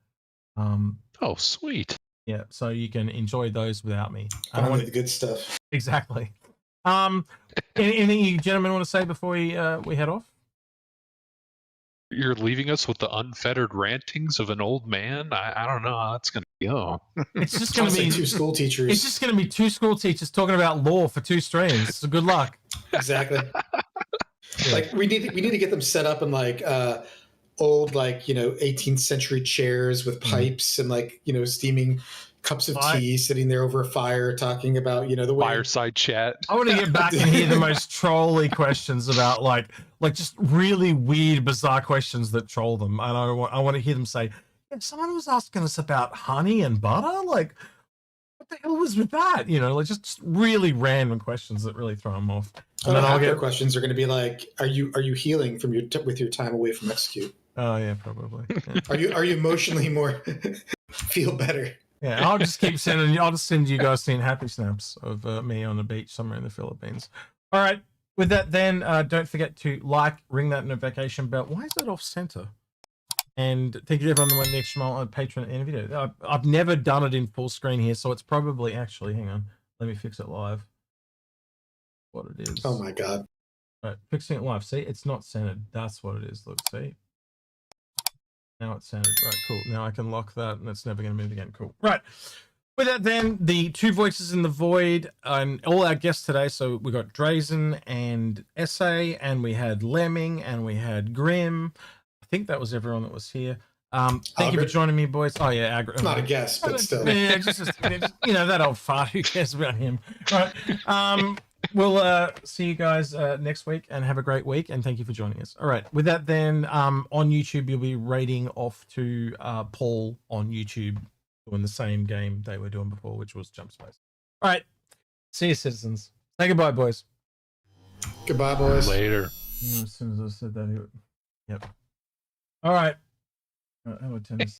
Oh, sweet. Yeah, so you can enjoy those without me. Finally, the good stuff. Exactly. Anything you gentlemen want to say before we head off? You're leaving us with the unfettered rantings of an old man? I don't know how that's going to go. It's just going to be 2 school teachers. It's just going to be 2 school teachers talking about law for 2 streams. So good luck. Exactly. Like we need to get them set up in like old 18th century chairs with pipes and steaming cups of tea, sitting there over a fire talking about the way fireside chat. I want to get back and hear the most trolly questions about like just really weird, bizarre questions that troll them. And I want to hear them say, "Yeah, someone was asking us about honey and butter. Like, what the hell was with that? Just really random questions that really throw them off." And then I'll get questions are going to be like, "Are you healing from with your time away from Execute?" Oh yeah, probably. Yeah. Are you emotionally more feel better? Yeah, I'll just keep sending. I'll just send you guys seeing happy snaps of me on the beach somewhere in the Philippines. All right. With that, then don't forget to ring that notification bell. Why is that off center? And thank you to everyone that went the extra mile on Patreon and video. I've never done it in full screen here, so it's probably actually. Hang on, let me fix it live. What it is? Oh my god! All right, fixing it live. See, it's not centered. That's what it is. Look, see. Now it's centered. Right, cool. Now I can lock that and it's never going to move again. Cool. Right. With that then, the 2 voices in the void and all our guests today. So we got Drazen and Essay, and we had Lemming, and we had Grim. I think that was everyone that was here. Thank you for joining me, boys. Oh yeah, it's not a guest, but still. Yeah, just that old fart. Who cares about him? All right. We'll see you guys next week, and have a great week, and thank you for joining us. All right, with that then, on YouTube you'll be raiding off to Paul on YouTube, doing the same game they were doing before, which was Jump Space. All right, see you, citizens. Say goodbye, boys. Goodbye, boys. Later. As soon as I said that, yep. All right. How would tennis?